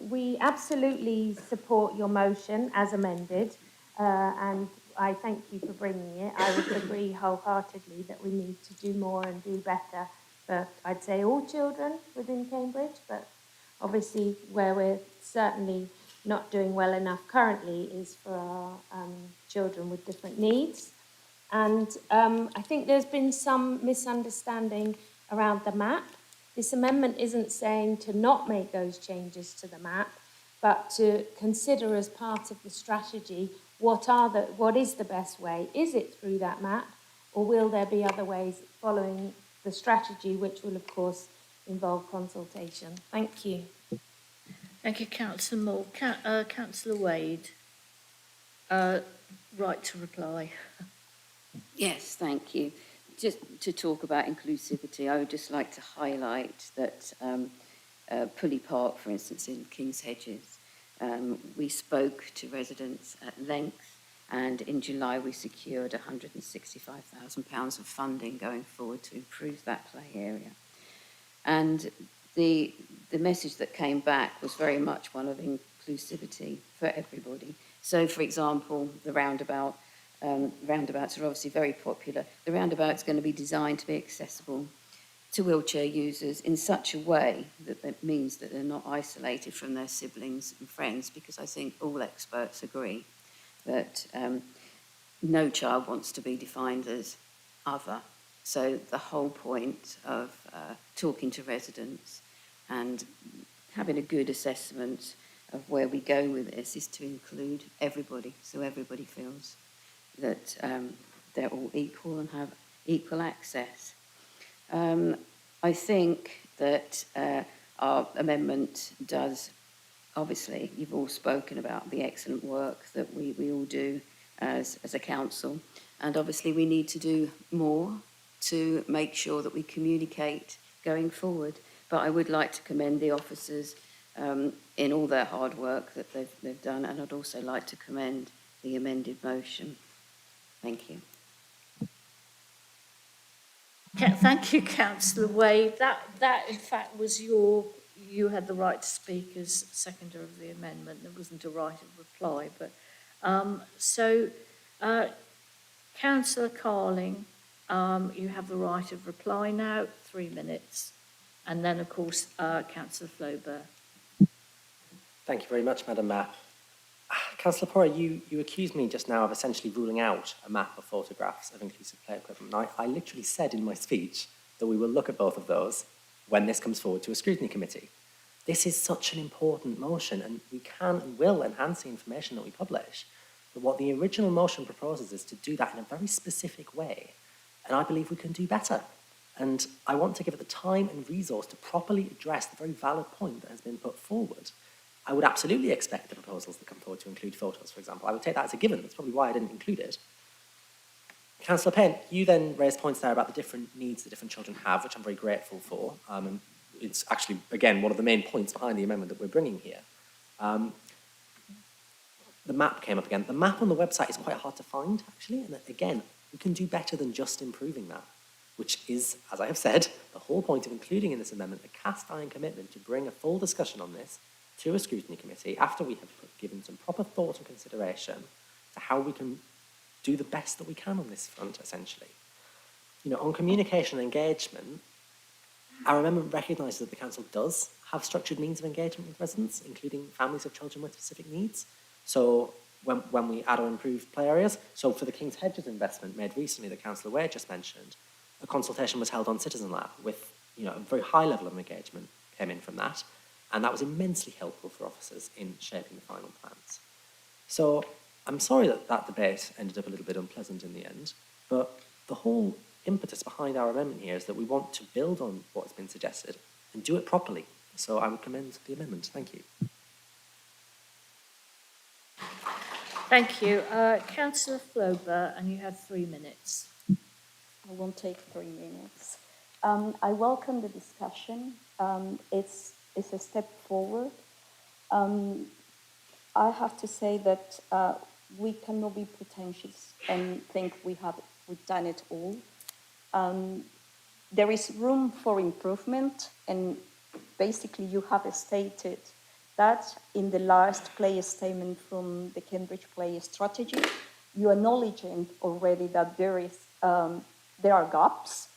we absolutely support your motion as amended, and I thank you for bringing it. I would agree wholeheartedly that we need to do more and do better for, I'd say, all children within Cambridge, but obviously where we're certainly not doing well enough currently is for our children with different needs. And I think there's been some misunderstanding around the map. This amendment isn't saying to not make those changes to the map, but to consider as part of the strategy what is the best way? Is it through that map, or will there be other ways following the strategy, which will of course involve consultation? Thank you. Thank you, Councillor Moore. Councillor Wade, right to reply. Yes, thank you. Just to talk about inclusivity, I would just like to highlight that Pulley Park, for instance, in King's Hedges, we spoke to residents at length And in July, we secured £165,000 of funding going forward to improve that play area. And the message that came back was very much one of inclusivity for everybody. So, for example, the roundabout, roundabouts are obviously very popular. The roundabout's going to be designed to be accessible to wheelchair users in such a way that means that they're not isolated from their siblings and friends, because I think all experts agree that no child wants to be defined as other. So the whole point of talking to residents and having a good assessment of where we go with this is to include everybody, so everybody feels that they're all equal and have equal access. I think that our amendment does, obviously, you've all spoken about the excellent work that we all do as a council, and obviously we need to do more to make sure that we communicate going forward. But I would like to commend the officers in all their hard work that they've done, and I'd also like to commend the amended motion. Thank you. Thank you, Councillor Wade. That in fact was you had the right to speak as seconder of the amendment. There wasn't a right of reply, but Councillor Carling, you have the right of reply now, 3 minutes, and then of course Councillor Flober. Thank you very much, Madam Mayor. Councillor Porra, you accused me just now of essentially ruling out a map of photographs of inclusive play equipment. I literally said in my speech that we will look at both of those when this comes forward to a scrutiny committee. This is such an important motion, and we can and will enhance the information that we publish. But what the original motion proposes is to do that in a very specific way, and I believe we can do better. And I want to give it the time and resource to properly address the very valid point that has been put forward. I would absolutely expect the proposals that come forward to include photos, for example. I would take that as a given. That's probably why I didn't include it. Councillor Payne, you then raised points there about the different needs that different children have, which I'm very grateful for. And it's actually, again, one of the main points behind the amendment that we're bringing here. The map came up again. The map on the website is quite hard to find, actually. And again, we can do better than just improving that, which is, as I have said, the whole point of including in this amendment a cast-iron commitment to bring a full discussion on this to a scrutiny committee after we have given some proper thought and consideration to how we can do the best that we can on this front, essentially. You know, on communication and engagement, our amendment recognises that the council does have structured means of engagement with residents, including families of children with specific needs. So when we add or improve play areas, so for the King's Hedges investment made recently that Councillor Wade just mentioned, a consultation was held on Citizen Lab with, you know, a very high level of engagement came in from that. And that was immensely helpful for officers in shaping the final plans. So I'm sorry that that debate ended up a little bit unpleasant in the end, but the whole impetus behind our amendment here is that we want to build on what has been suggested and do it properly. So I would commend the amendment. Thank you. Thank you. Councillor Flober, and you have 3 minutes. I won't take 3 minutes. I welcome the discussion. It's a step forward. I have to say that we cannot be pretentious and think we've done it all. There is room for improvement, and basically you have stated that in the last play statement from the Cambridge Play Strategy. You acknowledging already that there are gaps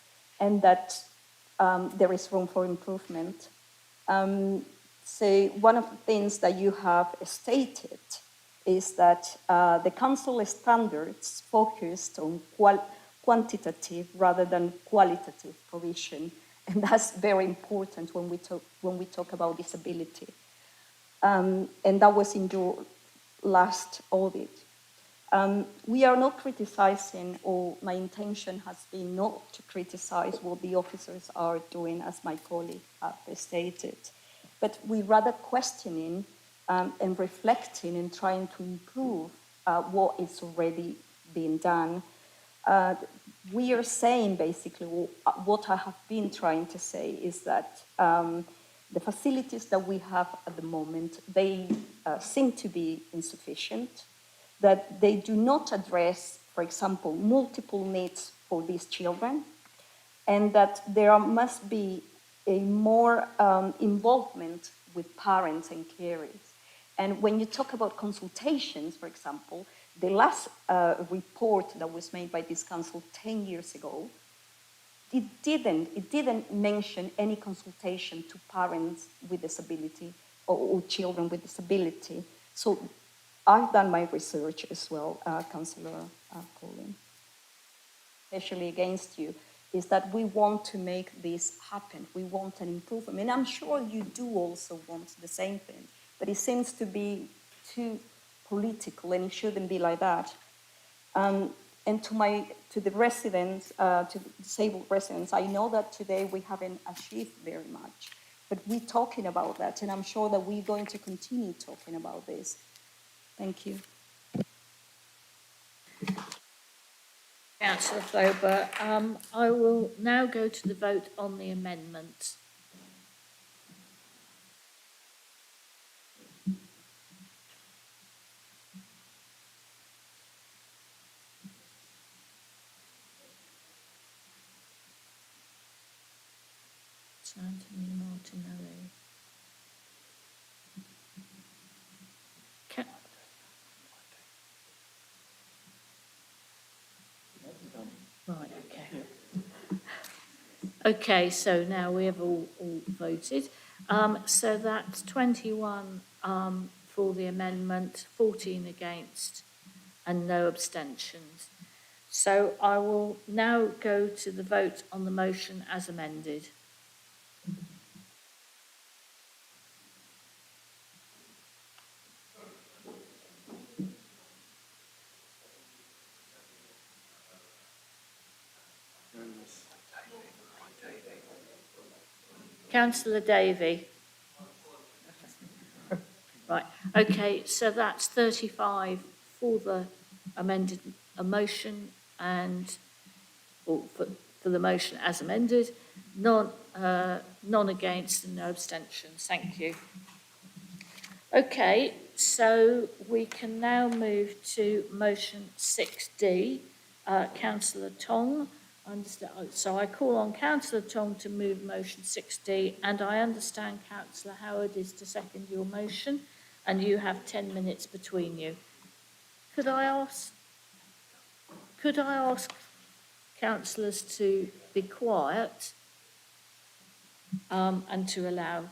and that there is room for improvement. So one of the things that you have stated is that the council standards focused on quantitative rather than qualitative provision, and that's very important when we talk about disability. And that was in your last audit. We are not criticizing, or my intention has been not to criticize what the officers are doing, as my colleague have stated, but we rather questioning and reflecting and trying to improve what is already being done. We are saying basically, what I have been trying to say is that the facilities that we have at the moment, they seem to be insufficient. that they do not address, for example, multiple needs for these children, and that there must be a more involvement with parents and carers. And when you talk about consultations, for example, the last report that was made by this council 10 years ago, it didn't mention any consultation to parents with disability or children with disability. So I've done my research as well, Councillor Colin, especially against you, is that we want to make this happen. We want an improvement. And I'm sure you do also want the same thing, but it seems to be too political, and it shouldn't be like that. And to the residents, to the disabled residents, I know that today we haven't achieved very much, but we're talking about that, and I'm sure that we're going to continue talking about this. Thank you. Councillor Flober, I will now go to the vote on the amendment. Anthony Martinelli. Right, okay. Okay, so now we have all voted. So that's 21 for the amendment, 14 against, and no abstentions. So I will now go to the vote on the motion as amended. Councillor Davey. Right, okay, so that's 35 for the amended motion and or for the motion as amended, none against and no abstentions. Thank you. Okay, so we can now move to motion 6D. Councillor Tong. So I call on Councillor Tong to move motion 6D, and I understand Councillor Howard is to second your motion, and you have 10 minutes between you. Could I ask councillors to be quiet and to allow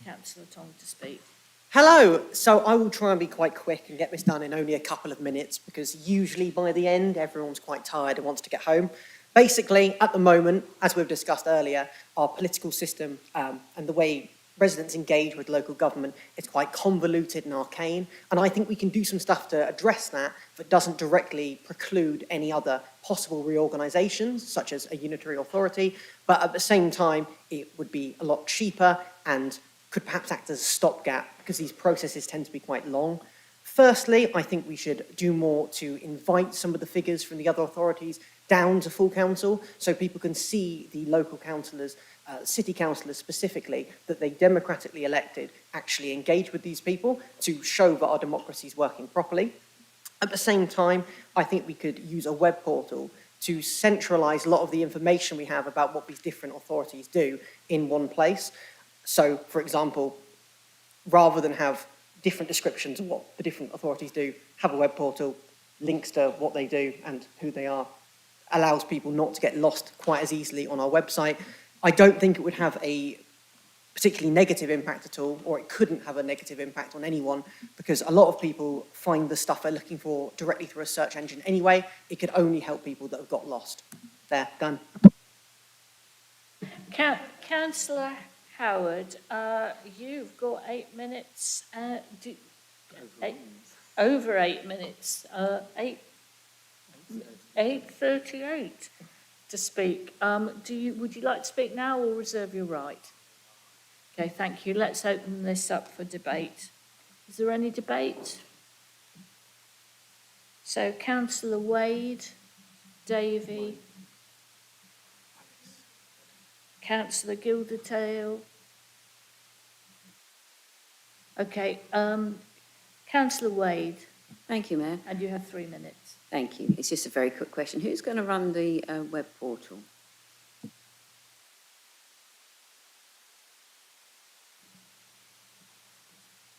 Councillor Tong to speak? Hello. So I will try and be quite quick and get this done in only a couple of minutes, because usually by the end everyone's quite tired and wants to get home. Basically, at the moment, as we've discussed earlier, our political system and the way residents engage with local government is quite convoluted and arcane, and I think we can do some stuff to address that doesn't directly preclude any other possible reorganisations, such as a unitary authority, but at the same time, it would be a lot cheaper and could perhaps act as a stopgap, because these processes tend to be quite long. Firstly, I think we should do more to invite some of the figures from the other authorities down to full council, so people can see the local councillors, city councillors specifically, that they democratically elected actually engage with these people to show that our democracy is working properly. At the same time, I think we could use a web portal to centralise a lot of the information we have about what these different authorities do in one place. So, for example, rather than have different descriptions of what the different authorities do, have a web portal, links to what they do and who they are, allows people not to get lost quite as easily on our website. I don't think it would have a particularly negative impact at all, or it couldn't have a negative impact on anyone, because a lot of people find the stuff they're looking for directly through a search engine anyway. It could only help people that have got lost. There, done. Councillor Howard, you've got 8 minutes, over 8 minutes, 8:38 to speak. Would you like to speak now or reserve your right? Okay, thank you. Let's open this up for debate. Is there any debate? So, Councillor Wade, Davey, Councillor Gilderdale. Okay, Councillor Wade. Thank you, Mayor. And you have 3 minutes. Thank you. It's just a very quick question. Who's going to run the web portal?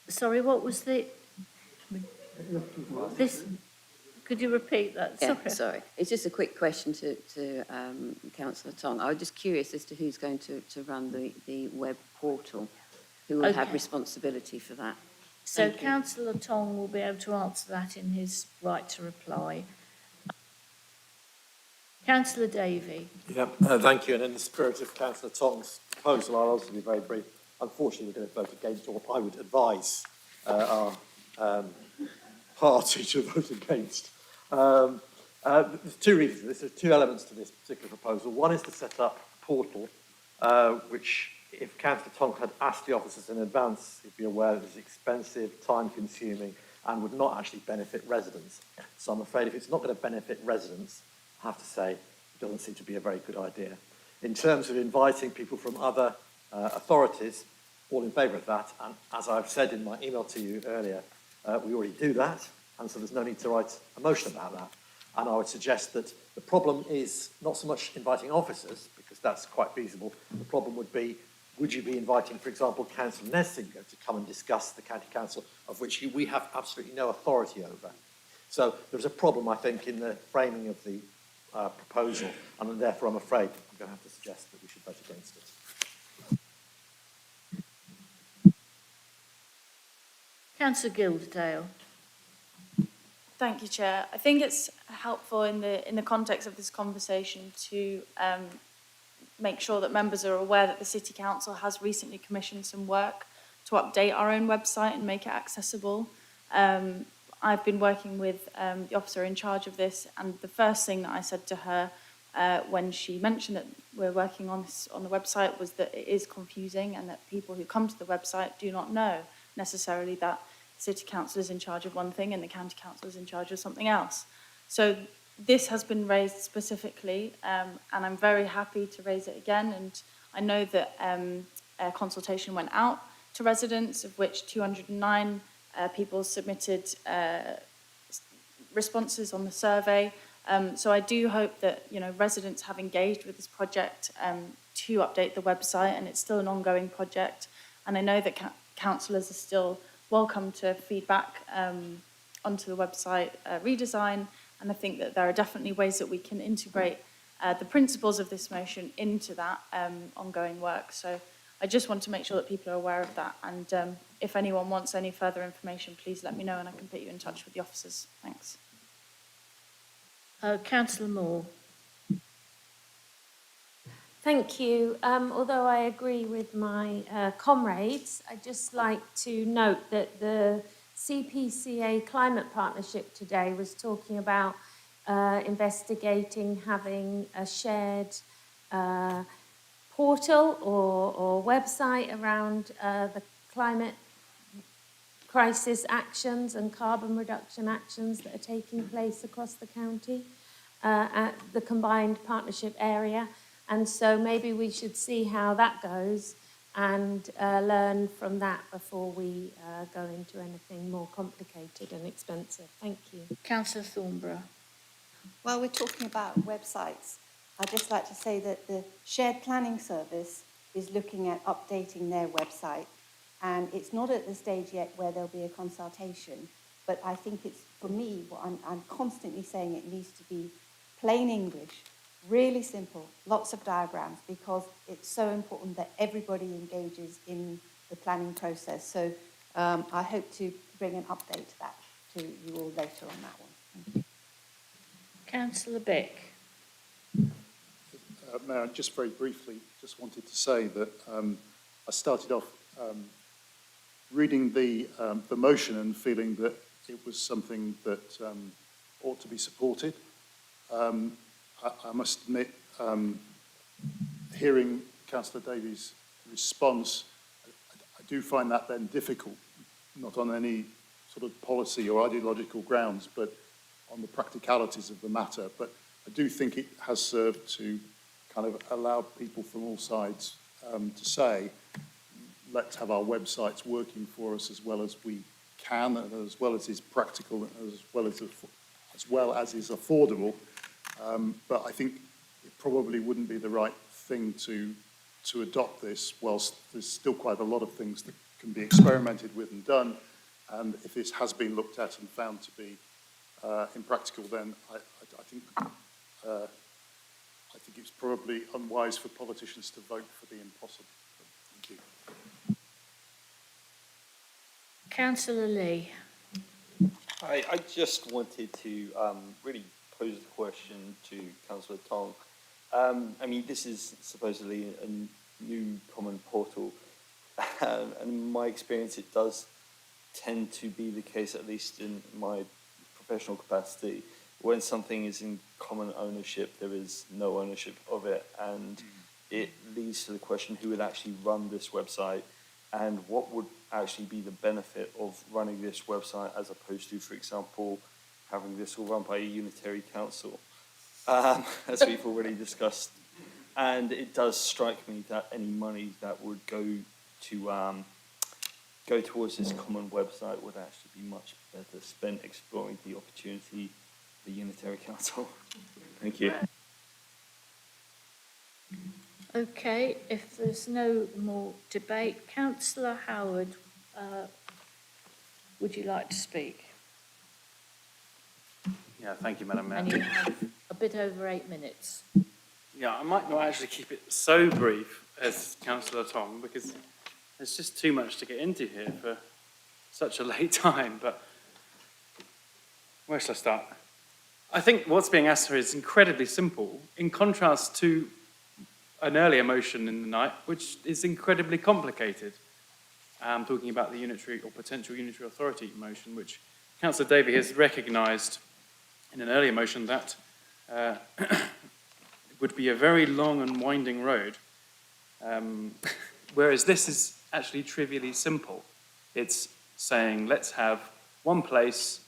Sorry, what was this? Could you repeat that? Yeah, sorry. It's just a quick question to Councillor Tong. I was just curious as to who's going to run the web portal, who will have Okay. responsibility for that. So Thank you. Councillor Tong will be able to answer that in his right to reply. Councillor Davey. Yeah, thank you. And in the spirit of Councillor Tong's proposal, I'll also be very brief. Unfortunately, we're going to vote against, or I would advise our party to vote against. There's two reasons. There's two elements to this particular proposal. One is to set up a portal, which, if Councillor Tong had asked the officers in advance, he'd be aware that it's expensive, time-consuming, and would not actually benefit residents. So I'm afraid if it's not going to benefit residents, I have to say, it doesn't seem to be a very good idea. In terms of inviting people from other authorities, all in favour of that, and as I've said in my email to you earlier, we already do that, and so there's no need to write a motion about that. And I would suggest that the problem is not so much inviting officers, because that's quite feasible. The problem would be, would you be inviting, for example, Councillor Nessinger to come and discuss the County Council, of which we have absolutely no authority over. So there's a problem, I think, in the framing of the proposal, and therefore I'm afraid I'm going to have to suggest that we should vote against it. Councillor Gilderdale. Thank you, Chair. I think it's helpful in the context of this conversation to make sure that members are aware that the City Council has recently commissioned some work to update our own website and make it accessible. I've been working with the officer in charge of this, and the first thing that I said to her when she mentioned that we're working on this on the website was that it is confusing and that people who come to the website do not know necessarily that the City Council is in charge of one thing and the County Council is in charge of something else. So this has been raised specifically, and I'm very happy to raise it again. And I know that a consultation went out to residents, of which 209 people submitted responses on the survey. So I do hope that residents have engaged with this project to update the website, and it's still an ongoing project. And I know that councillors are still welcome to feedback onto the website redesign, and I think that there are definitely ways that we can integrate the principles of this motion into that ongoing work. So I just want to make sure that people are aware of that, and if anyone wants any further information, please let me know and I can put you in touch with the officers. Thanks. Councillor Moore. Thank you. Although I agree with my comrades, I'd just like to note that the CPCA Climate Partnership today was talking about investigating having a shared portal or website around the climate crisis actions and carbon reduction actions that are taking place across the county at the combined partnership area. And so maybe we should see how that goes and learn from that before we go into anything more complicated and expensive. Thank you. Councillor Thornborough. While we're talking about websites, I'd just like to say that the Shared Planning Service is looking at updating their website, and it's not at the stage yet where there'll be a consultation, but I think it's, for me, what I'm constantly saying, it needs to be plain English, really simple, lots of diagrams, because it's so important that everybody engages in the planning process. So I hope to bring an update to that to you all later on that one. Thank you. Councillor Bick. Mayor, just very briefly, just wanted to say that I started off reading the motion and feeling that it was something that ought to be supported. I must admit, hearing Councillor Davies' response, I do find that then difficult, not on any sort of policy or ideological grounds, but on the practicalities of the matter. But I do think it has served to kind of allow people from all sides to say, let's have our websites working for us as well as we can and as well as is practical, and as well as is affordable. But I think it probably wouldn't be the right thing to adopt this whilst there's still quite a lot of things that can be experimented with and done. And if this has been looked at and found to be impractical, then I think it's probably unwise for politicians to vote for the impossible. Thank you. Councillor Lee. Hi, I just wanted to really pose a question to Councillor Tong. I mean, this is supposedly a new common portal, and in my experience, it does tend to be the case, at least in my professional capacity, when something is in common ownership, there is no ownership of it, and it leads to the question, who would actually run this website, and what would actually be the benefit of running this website as opposed to, for example, having this all run by a unitary council, as we've already discussed. And it does strike me that any money that would go towards this common website would actually be much better spent exploring the opportunity the unitary council. Thank you. Okay, if there's no more debate, Councillor Howard, would you like to speak? Yeah, thank you, Madam Mayor. And you have a bit over 8 minutes. Yeah, I might not actually keep it so brief as Councillor Tong, because there's just too much to get into here for such a late time, but where shall I start? I think what's being asked here is incredibly simple, in contrast to an earlier motion in the night, which is incredibly complicated. Talking about the unitary or potential unitary authority motion, which Councillor Davey has recognised in an earlier motion that would be a very long and winding road, whereas this is actually trivially simple. It's saying, let's have one place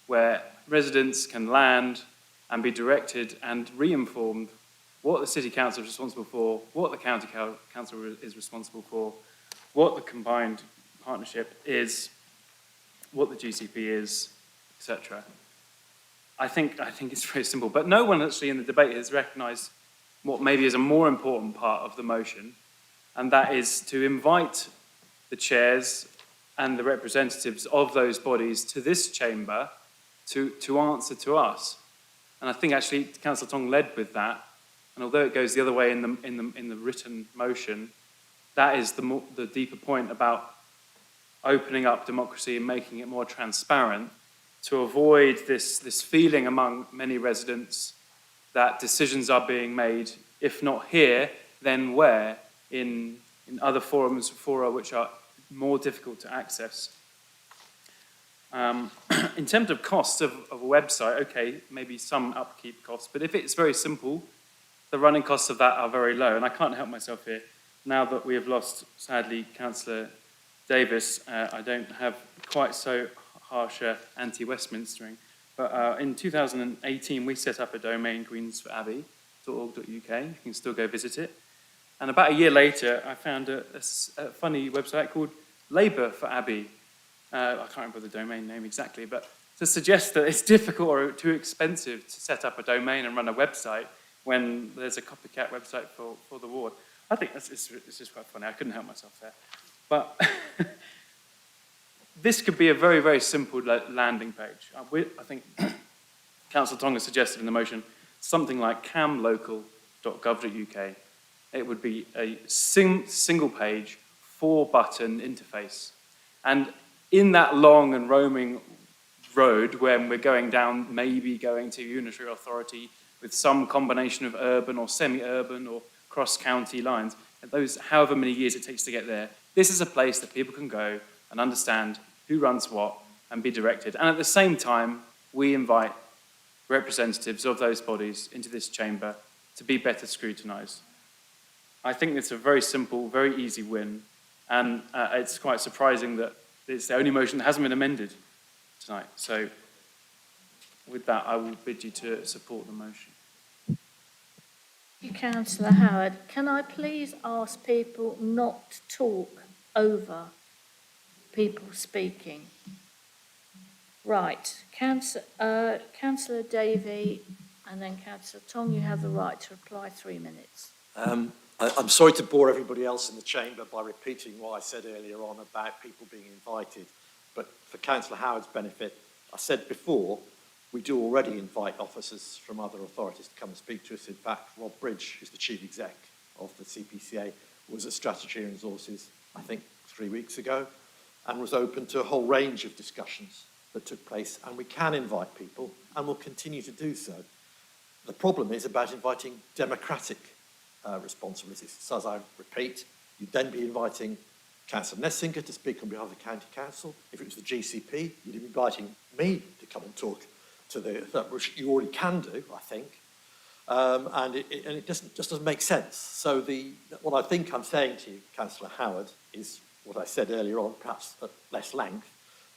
where residents can land and be directed and re-informed what the City Council is responsible for, what the County Council is responsible for, what the combined partnership is, what the GCP is, etc. I think it's very simple, but no one actually in the debate has recognised what maybe is a more important part of the motion, and that is to invite the chairs and the representatives of those bodies to this chamber to answer to us. And I think actually Councillor Tong led with that, and although it goes the other way in the written motion, that is the deeper point about opening up democracy and making it more transparent to avoid this feeling among many residents that decisions are being made, if not here, then where? In other fora which are more difficult to access. In terms of costs of a website, okay, maybe some upkeep costs, but if it's very simple, the running costs of that are very low, and I can't help myself here. Now that we have lost, sadly, Councillor Davis, I don't have quite so harsh anti-Westminstering, but in 2018 we set up a domain, queensforabbey.org.uk. You can still go visit it. And about a year later, I found a funny website called Labour for Abbey. I can't remember the domain name exactly, but to suggest that it's difficult or too expensive to set up a domain and run a website when there's a copycat website for the ward. I think it's just quite funny. I couldn't help myself there. But this could be a very, very simple landing page. I think Councillor Tong has suggested in the motion something like camlocal.gov.uk. It would be a single page, 4-button interface. And in that long and roaming road, when we're going down, maybe going to unitary authority with some combination of urban or semi-urban or cross-county lines, and those however many years it takes to get there, this is a place that people can go and understand who runs what and be directed. And at the same time, we invite representatives of those bodies into this chamber to be better scrutinised. I think it's a very simple, very easy win, and it's quite surprising that it's the only motion that hasn't been amended tonight. So with that, I will bid you to support the motion. Thank you, Councillor Howard. Can I please ask people not to talk over people speaking? Right, Councillor Davey and then Councillor Tong, you have the right to reply, 3 minutes. I'm sorry to bore everybody else in the chamber by repeating what I said earlier on about people being invited, but for Councillor Howard's benefit, I said before, we do already invite officers from other authorities to come and speak to us. In fact, Rob Bridge, who's the Chief Exec of the CPCA, was at Strategy and Resources, I think, 3 weeks ago, and was open to a whole range of discussions that took place, and we can invite people, and will continue to do so. The problem is about inviting democratic responsibilities. So as I repeat, you'd then be inviting Councillor Nessinger to speak on behalf of the County Council. If it was the GCP, you'd be inviting me to come and talk to that, which you already can do, I think. And it just doesn't make sense. So what I think I'm saying to you, Councillor Howard, is what I said earlier on, perhaps at less length,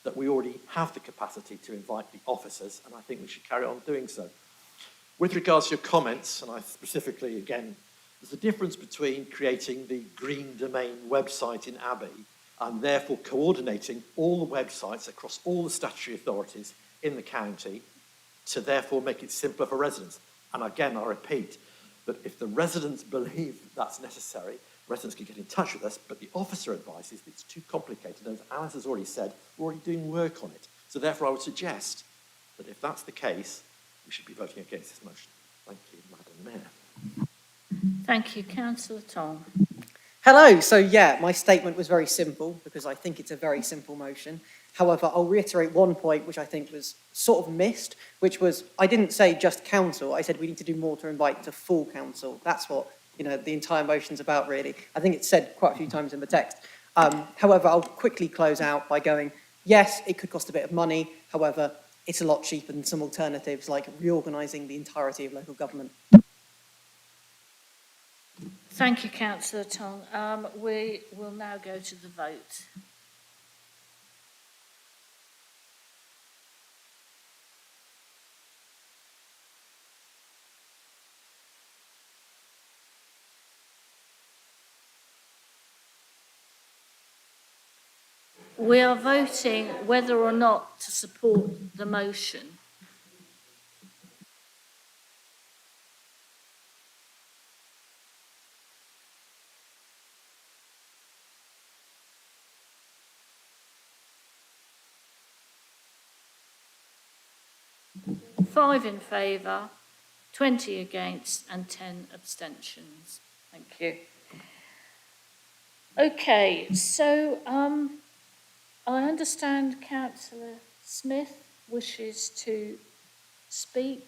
that we already have the capacity to invite the officers, and I think we should carry on doing so. With regards to your comments, and I specifically, again, there's a difference between creating the Green Domain website in Abbey and therefore coordinating all the websites across all the statutory authorities in the county to therefore make it simpler for residents. And again, I repeat that if the residents believe that's necessary, residents can get in touch with us, but the officer advises that it's too complicated. And as Alice has already said, we're already doing work on it. So therefore, I would suggest that if that's the case, we should be voting against this motion. Thank you, Madam Mayor. Thank you, Councillor Tong. Hello. So yeah, my statement was very simple because I think it's a very simple motion. However, I'll reiterate one point which I think was sort of missed, which was I didn't say just council. I said we need to do more to invite to full council. That's what the entire motion's about, really. I think it's said quite a few times in the text. However, I'll quickly close out by going, yes, it could cost a bit of money. However, it's a lot cheaper than some alternatives like reorganising the entirety of local government. Thank you, Councillor Tong. We will now go to the vote. We are voting whether or not to support the motion. Five in favour, 20 against and 10 abstentions. Thank you. Okay, so I understand Councillor Smith wishes to speak,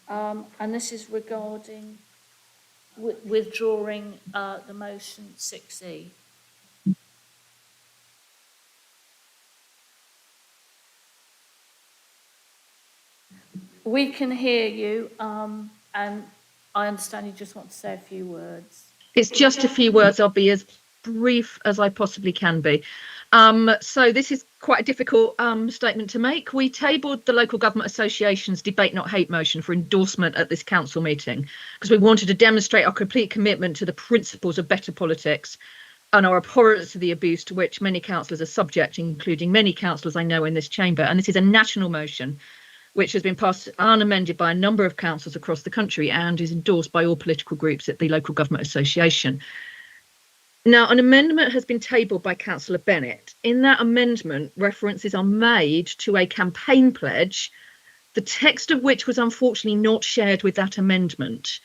and this is regarding withdrawing the motion 6E. We can hear you, and I understand you just want to say a few words. It's just a few words. I'll be as brief as I possibly can be. So this is quite a difficult statement to make. We tabled the Local Government Association's Debate Not Hate motion for endorsement at this council meeting because we wanted to demonstrate our complete commitment to the principles of better politics and our abhorrence to the abuse to which many councillors are subject, including many councillors I know in this chamber. And this is a national motion which has been passed unamended by a number of councils across the country and is endorsed by all political groups at the Local Government Association. Now, an amendment has been tabled by Councillor Bennett. In that amendment, references are made to a campaign pledge, the text of which was unfortunately not shared with that amendment.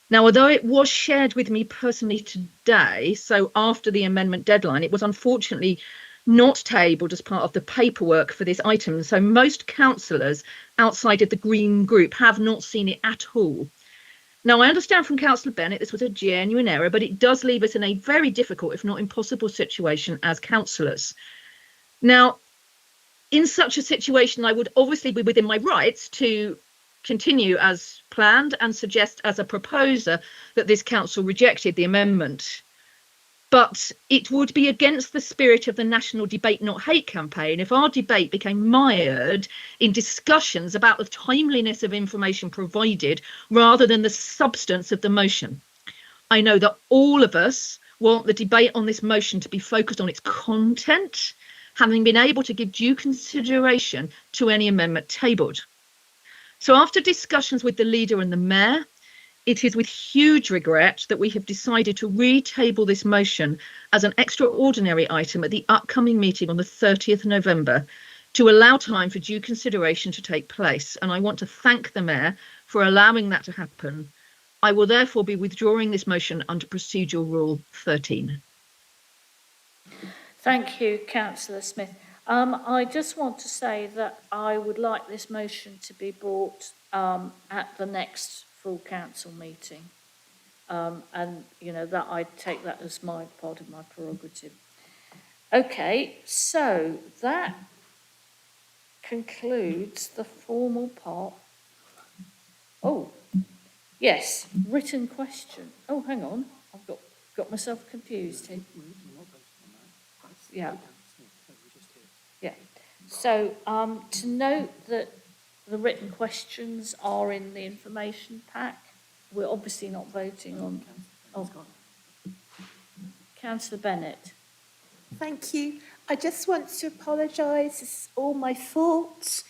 Now, although it was shared with me personally today, so after the amendment deadline, it was unfortunately not tabled as part of the paperwork for this item. So most councillors outside of the Green Group have not seen it at all. Now, I understand from Councillor Bennett this was a genuine error, but it does leave us in a very difficult, if not impossible, situation as councillors. Now, in such a situation, I would obviously be within my rights to continue as planned and suggest as a proposer that this council rejected the amendment. But it would be against the spirit of the National Debate Not Hate campaign if our debate became mired in discussions about the timeliness of information provided rather than the substance of the motion. I know that all of us want the debate on this motion to be focused on its content, having been able to give due consideration to any amendment tabled. So after discussions with the leader and the mayor, it is with huge regret that we have decided to retable this motion as an extraordinary item at the upcoming meeting on the 30th November to allow time for due consideration to take place. And I want to thank the mayor for allowing that to happen. I will therefore be withdrawing this motion under Procedural Rule 13. Thank you, Councillor Smith. I just want to say that I would like this motion to be brought at the next full council meeting. And, you know, that I take that as my part of my prerogative. Okay, so that concludes the formal part. Oh, yes, written question. Oh, hang on, I've got myself confused here. Yeah. Yeah. So to note that the written questions are in the information pack. We're obviously not voting on. Oh, Councillor Bennett. Thank you. I just want to apologise. It's all my fault.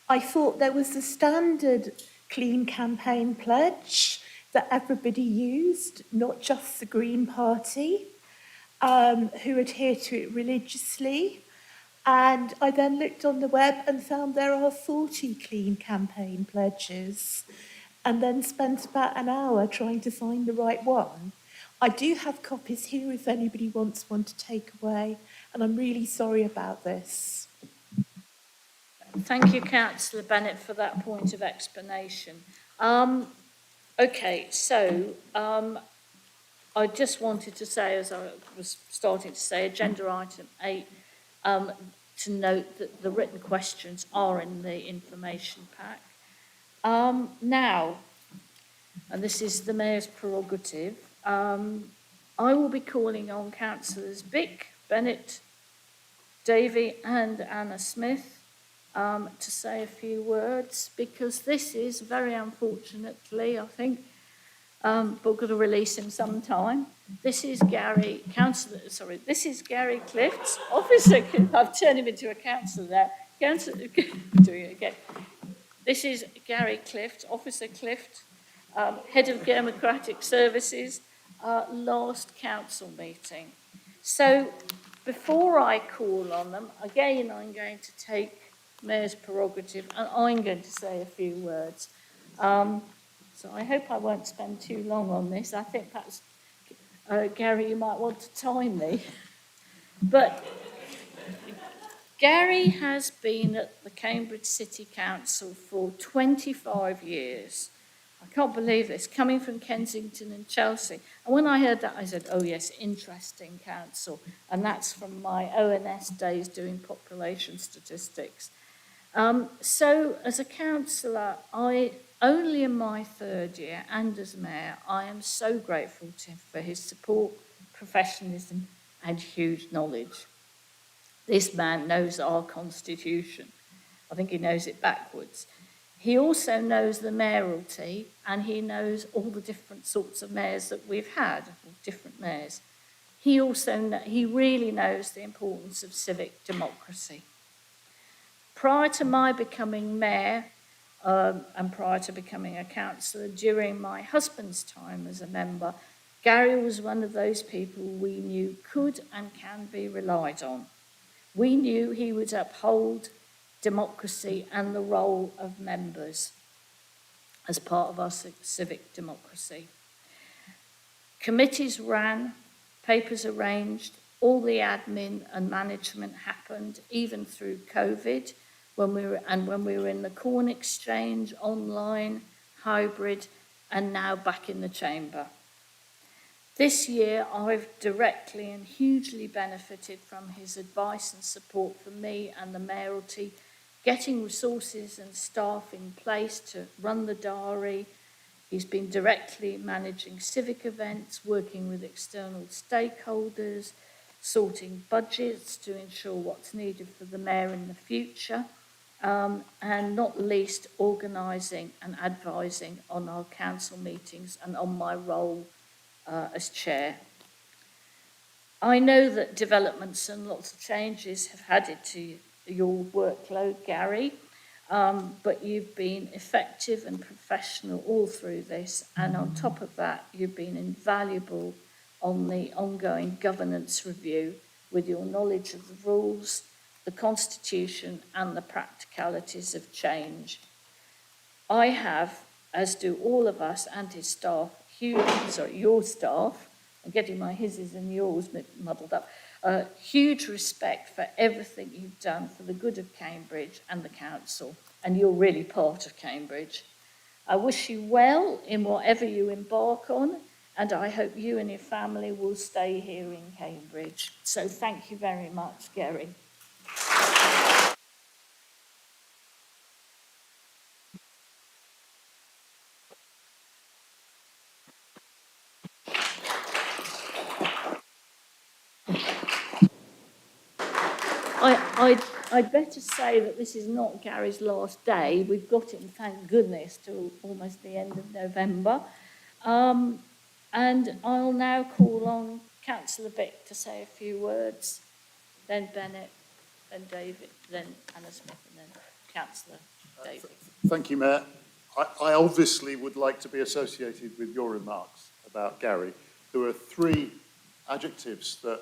I thought there was a standard Clean Campaign pledge that everybody used, not just the Green Party, who adhere to it religiously. And I then looked on the web and found there are 40 Clean Campaign pledges, and then spent about an hour trying to find the right one. I do have copies here if anybody wants one to take away, and I'm really sorry about this. Thank you, Councillor Bennett, for that point of explanation. Okay, so I just wanted to say, as I was starting to say, agenda item 8, to note that the written questions are in the information pack. Now, and this is the Mayor's prerogative, I will be calling on Councillors Bick, Bennett, Davey and Anna Smith to say a few words, because this is, very unfortunately, I think, but we're going to release him sometime. This is Gary Clift, officer. I've turned him into a councillor there. Doing it again. This is Gary Clift, Officer Clift, Head of Democratic Services, last council meeting. So before I call on them, again, I'm going to take Mayor's prerogative and I'm going to say a few words. So I hope I won't spend too long on this. I think perhaps, Gary, you might want to time me. But Gary has been at the Cambridge City Council for 25 years. I can't believe this, coming from Kensington and Chelsea. And when I heard that, I said, oh yes, interesting council. And that's from my ONS days doing population statistics. So as a councillor, only in my third year and as mayor, I am so grateful to him for his support, professionalism and huge knowledge. This man knows our constitution. I think he knows it backwards. He also knows the mayoralty, and he knows all the different sorts of mayors that we've had, different mayors. He really knows the importance of civic democracy. Prior to my becoming mayor, and prior to becoming a councillor, during my husband's time as a member, Gary was one of those people we knew could and can be relied on. We knew he would uphold democracy and the role of members as part of our civic democracy. Committees ran, papers arranged, all the admin and management happened, even through COVID, when we were in the Corn Exchange, online, hybrid, and now back in the chamber. This year, I've directly and hugely benefited from his advice and support for me and the mayoralty, getting resources and staff in place to run the diary. He's been directly managing civic events, working with external stakeholders, sorting budgets to ensure what's needed for the mayor in the future, and not least organising and advising on our council meetings and on my role as chair. I know that developments and lots of changes have added to your workload, Gary, but you've been effective and professional all through this, and on top of that, you've been invaluable on the ongoing governance review with your knowledge of the rules, the Constitution, and the practicalities of change. I have, as do all of us and his staff, your staff, I'm getting my his's and yours muddled up, huge respect for everything you've done for the good of Cambridge and the council, and you're really part of Cambridge. I wish you well in whatever you embark on, and I hope you and your family will stay here in Cambridge. So thank you very much, Gary. I'd better say that this is not Gary's last day. We've got him, thank goodness, till almost the end of November. And I'll now call on Councillor Vick to say a few words, then Bennett, then David, then Anna Smith, and then Councillor David. Thank you, Mayor. I obviously would like to be associated with your remarks about Gary. There were three adjectives that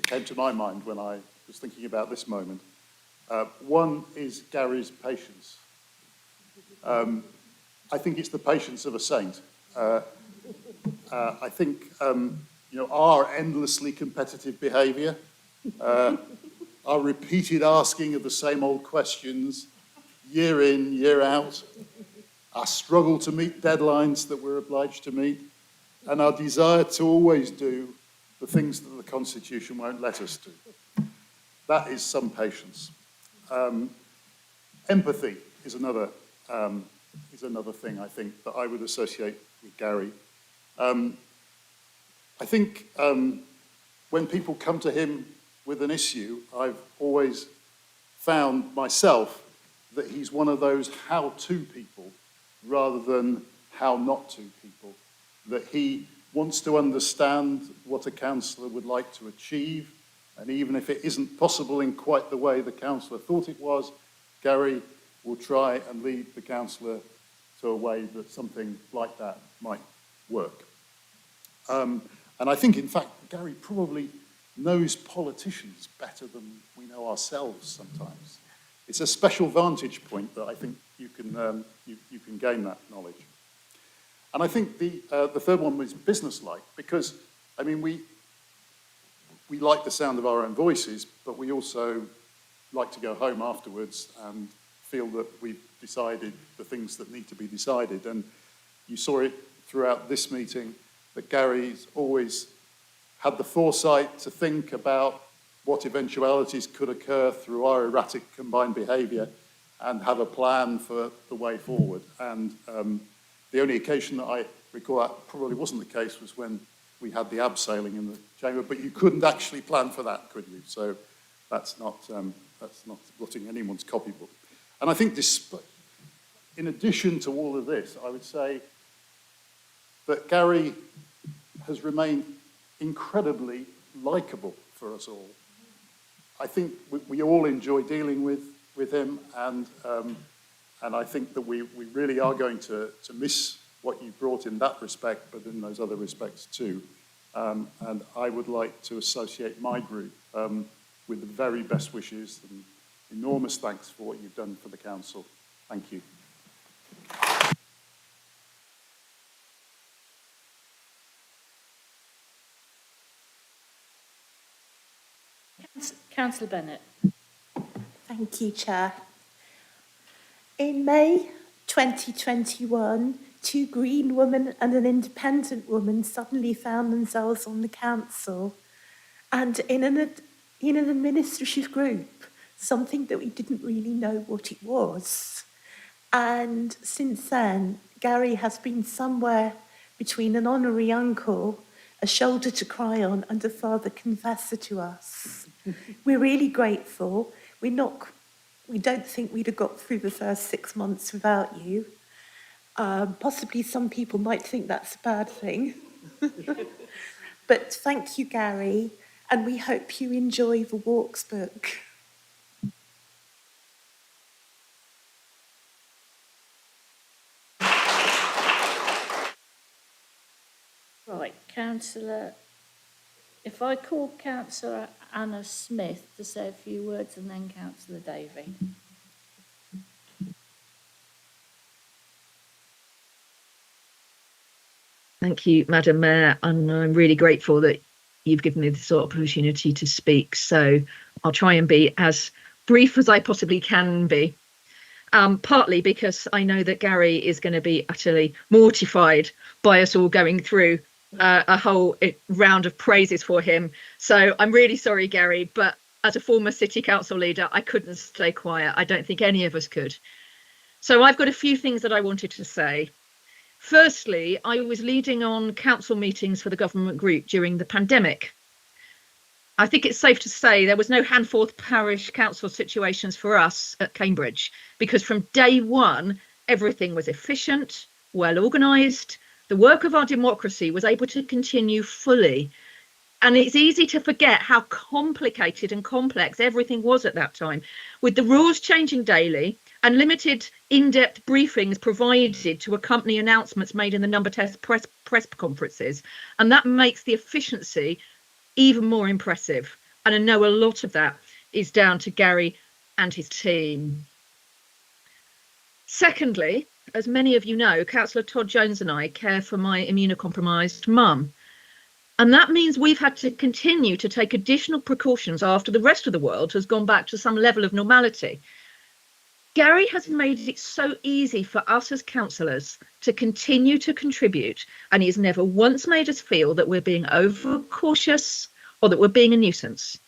came to my mind when I was thinking about this moment. One is Gary's patience. I think it's the patience of a saint. I think our endlessly competitive behaviour, our repeated asking of the same old questions, year in, year out, our struggle to meet deadlines that we're obliged to meet, and our desire to always do the things that the Constitution won't let us do. That is some patience. Empathy is another thing, I think, that I would associate with Gary. I think when people come to him with an issue, I've always found myself that he's one of those how-to people rather than how-not-to people, that he wants to understand what a councillor would like to achieve, and even if it isn't possible in quite the way the councillor thought it was, Gary will try and lead the councillor to a way that something like that might work. And I think, in fact, Gary probably knows politicians better than we know ourselves sometimes. It's a special vantage point that I think you can gain that knowledge. And I think the third one was businesslike, because, I mean, we like the sound of our own voices, but we also like to go home afterwards and feel that we've decided the things that need to be decided. And you saw it throughout this meeting that Gary's always had the foresight to think about what eventualities could occur through our erratic combined behaviour and have a plan for the way forward. And the only occasion that I recall that probably wasn't the case was when we had the abseiling in the chamber, but you couldn't actually plan for that, could you? So that's not blotting anyone's copybook. And I think in addition to all of this, I would say that Gary has remained incredibly likeable for us all. I think we all enjoy dealing with him, and I think that we really are going to miss what you brought in that respect, but in those other respects too. And I would like to associate my group with the very best wishes and enormous thanks for what you've done for the council. Thank you. Councillor Bennett. Thank you, Chair. In May 2021, two Green women and an independent woman suddenly found themselves on the council and in an administrative group, something that we didn't really know what it was. And since then, Gary has been somewhere between an honorary uncle, a shoulder to cry on, and a father confessor to us. We're really grateful. We don't think we'd have got through the first 6 months without you. Possibly some people might think that's a bad thing. But thank you, Gary, and we hope you enjoy the Walks book. Right, Councillor, if I call Councillor Anna Smith to say a few words and then Councillor Davey. Thank you, Madam Mayor, and I'm really grateful that you've given me this opportunity to speak. So I'll try and be as brief as I possibly can be. Partly because I know that Gary is going to be utterly mortified by us all going through a whole round of praises for him. So I'm really sorry, Gary, but as a former city council leader, I couldn't stay quiet. I don't think any of us could. So I've got a few things that I wanted to say. Firstly, I was leading on council meetings for the government group during the pandemic. I think it's safe to say there was no Handforth Parish Council situations for us at Cambridge, because from day one, everything was efficient, well organised. The work of our democracy was able to continue fully. And it's easy to forget how complicated and complex everything was at that time, with the rules changing daily and limited in-depth briefings provided to accompany announcements made in the number test press conferences. And that makes the efficiency even more impressive. And I know a lot of that is down to Gary and his team. Secondly, as many of you know, Councillor Todd Jones and I care for my immunocompromised mum. And that means we've had to continue to take additional precautions after the rest of the world has gone back to some level of normality. Gary has made it so easy for us as councillors to continue to contribute, and he's never once made us feel that we're being overcautious or that we're being a nuisance.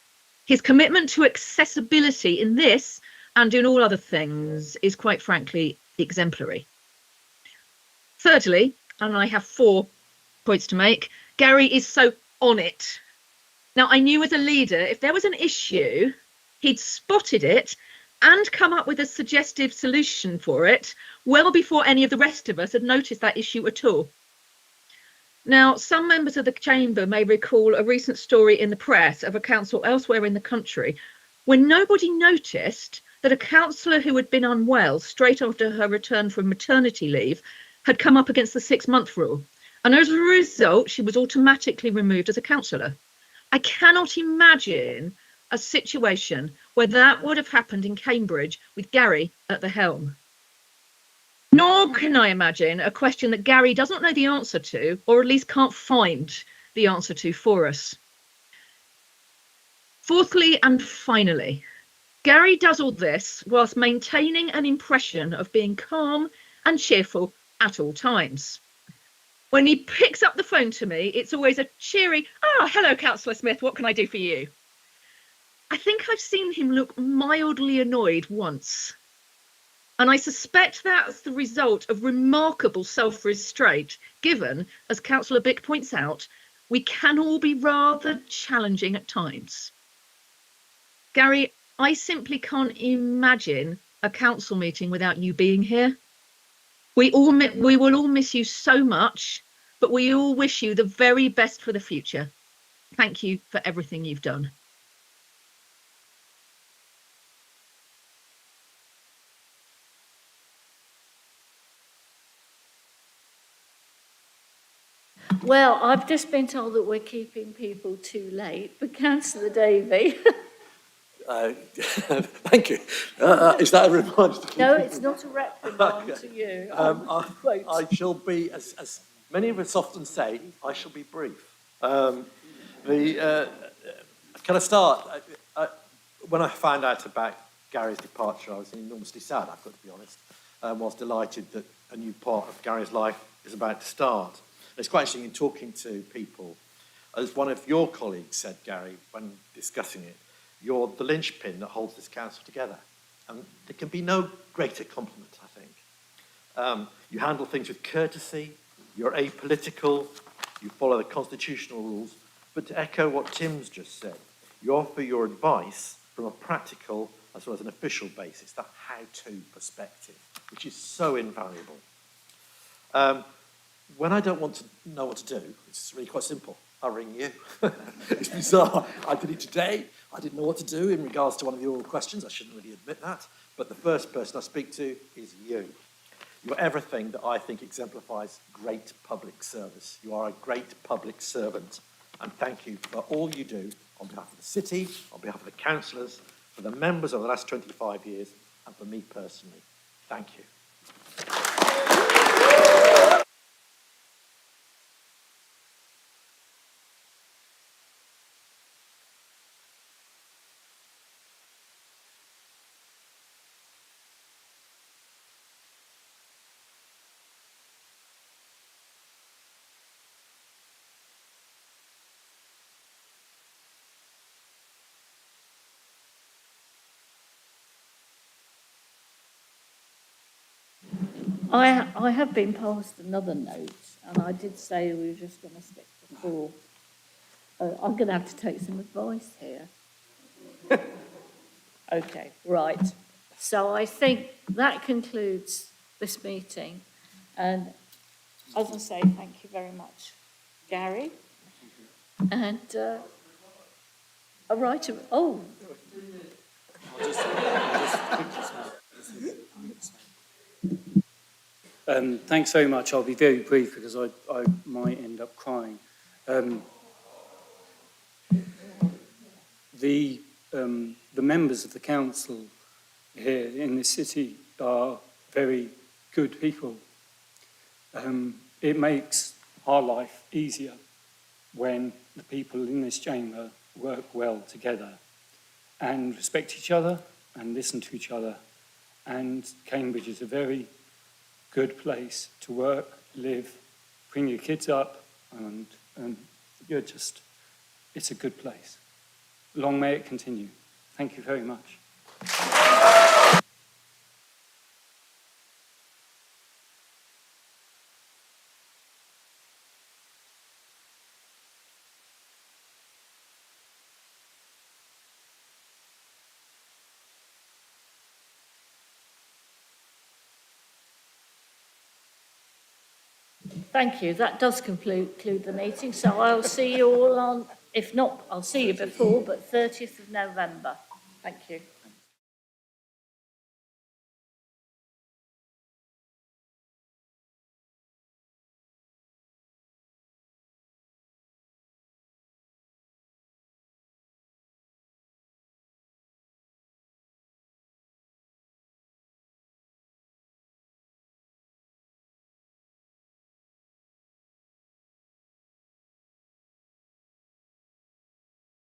His commitment to accessibility in this and in all other things is quite frankly exemplary. Thirdly, and I have 4 points to make, Gary is so on it. Now, I knew as a leader, if there was an issue, he'd spotted it and come up with a suggestive solution for it well before any of the rest of us had noticed that issue at all. Now, some members of the chamber may recall a recent story in the press of a council elsewhere in the country when nobody noticed that a councillor who had been unwell straight after her return from maternity leave had come up against the 6-month rule. And as a result, she was automatically removed as a councillor. I cannot imagine a situation where that would have happened in Cambridge with Gary at the helm. Nor can I imagine a question that Gary doesn't know the answer to, or at least can't find the answer to for us. Fourthly and finally, Gary does all this whilst maintaining an impression of being calm and cheerful at all times. When he picks up the phone to me, it's always a cheery, "Oh, hello, Councillor Smith, what can I do for you?" I think I've seen him look mildly annoyed once. And I suspect that's the result of remarkable self-restraint, given, as Councillor Bick points out, we can all be rather challenging at times. Gary, I simply can't imagine a council meeting without you being here. We will all miss you so much, but we all wish you the very best for the future. Thank you for everything you've done. Well, I've just been told that we're keeping people too late, but Councillor Davey. Thank you. Is that a reminder? No, it's not a reprimand to you. I shall be, as many of us often say, I shall be brief. Can I start? When I found out about Gary's departure, I was enormously sad, I've got to be honest. I was delighted that a new part of Gary's life is about to start. It's quite interesting in talking to people. As one of your colleagues said, Gary, when discussing it, you're the linchpin that holds this council together. And there can be no greater compliment, I think. You handle things with courtesy, you're apolitical, you follow the constitutional rules, but to echo what Tim's just said, you offer your advice from a practical as well as an official basis, that how-to perspective, which is so invaluable. When I don't want to know what to do, it's really quite simple. I'll ring you. It's bizarre. I did it today. I didn't know what to do in regards to one of the oral questions. I shouldn't really admit that. But the first person I speak to is you. You're everything that I think exemplifies great public service. You are a great public servant. And thank you for all you do on behalf of the city, on behalf of the councillors, for the members over the last 25 years, and for me personally. Thank you. I have been passed another note, and I did say we were just going to stick to 4. I'm going to have to take some advice here. Okay, right. So I think that concludes this meeting. And as I say, thank you very much, Gary. And Thanks very much. I'll be very brief because I might end up crying. The members of the council here in this city are very good people. It makes our life easier when the people in this chamber work well together and respect each other and listen to each other. And Cambridge is a very good place to work, live, bring your kids up, and it's a good place. Long may it continue. Thank you very much. thank you. That does conclude the meeting. So I'll see you all on, if not, I'll see you before, but 30th of November. Thank you.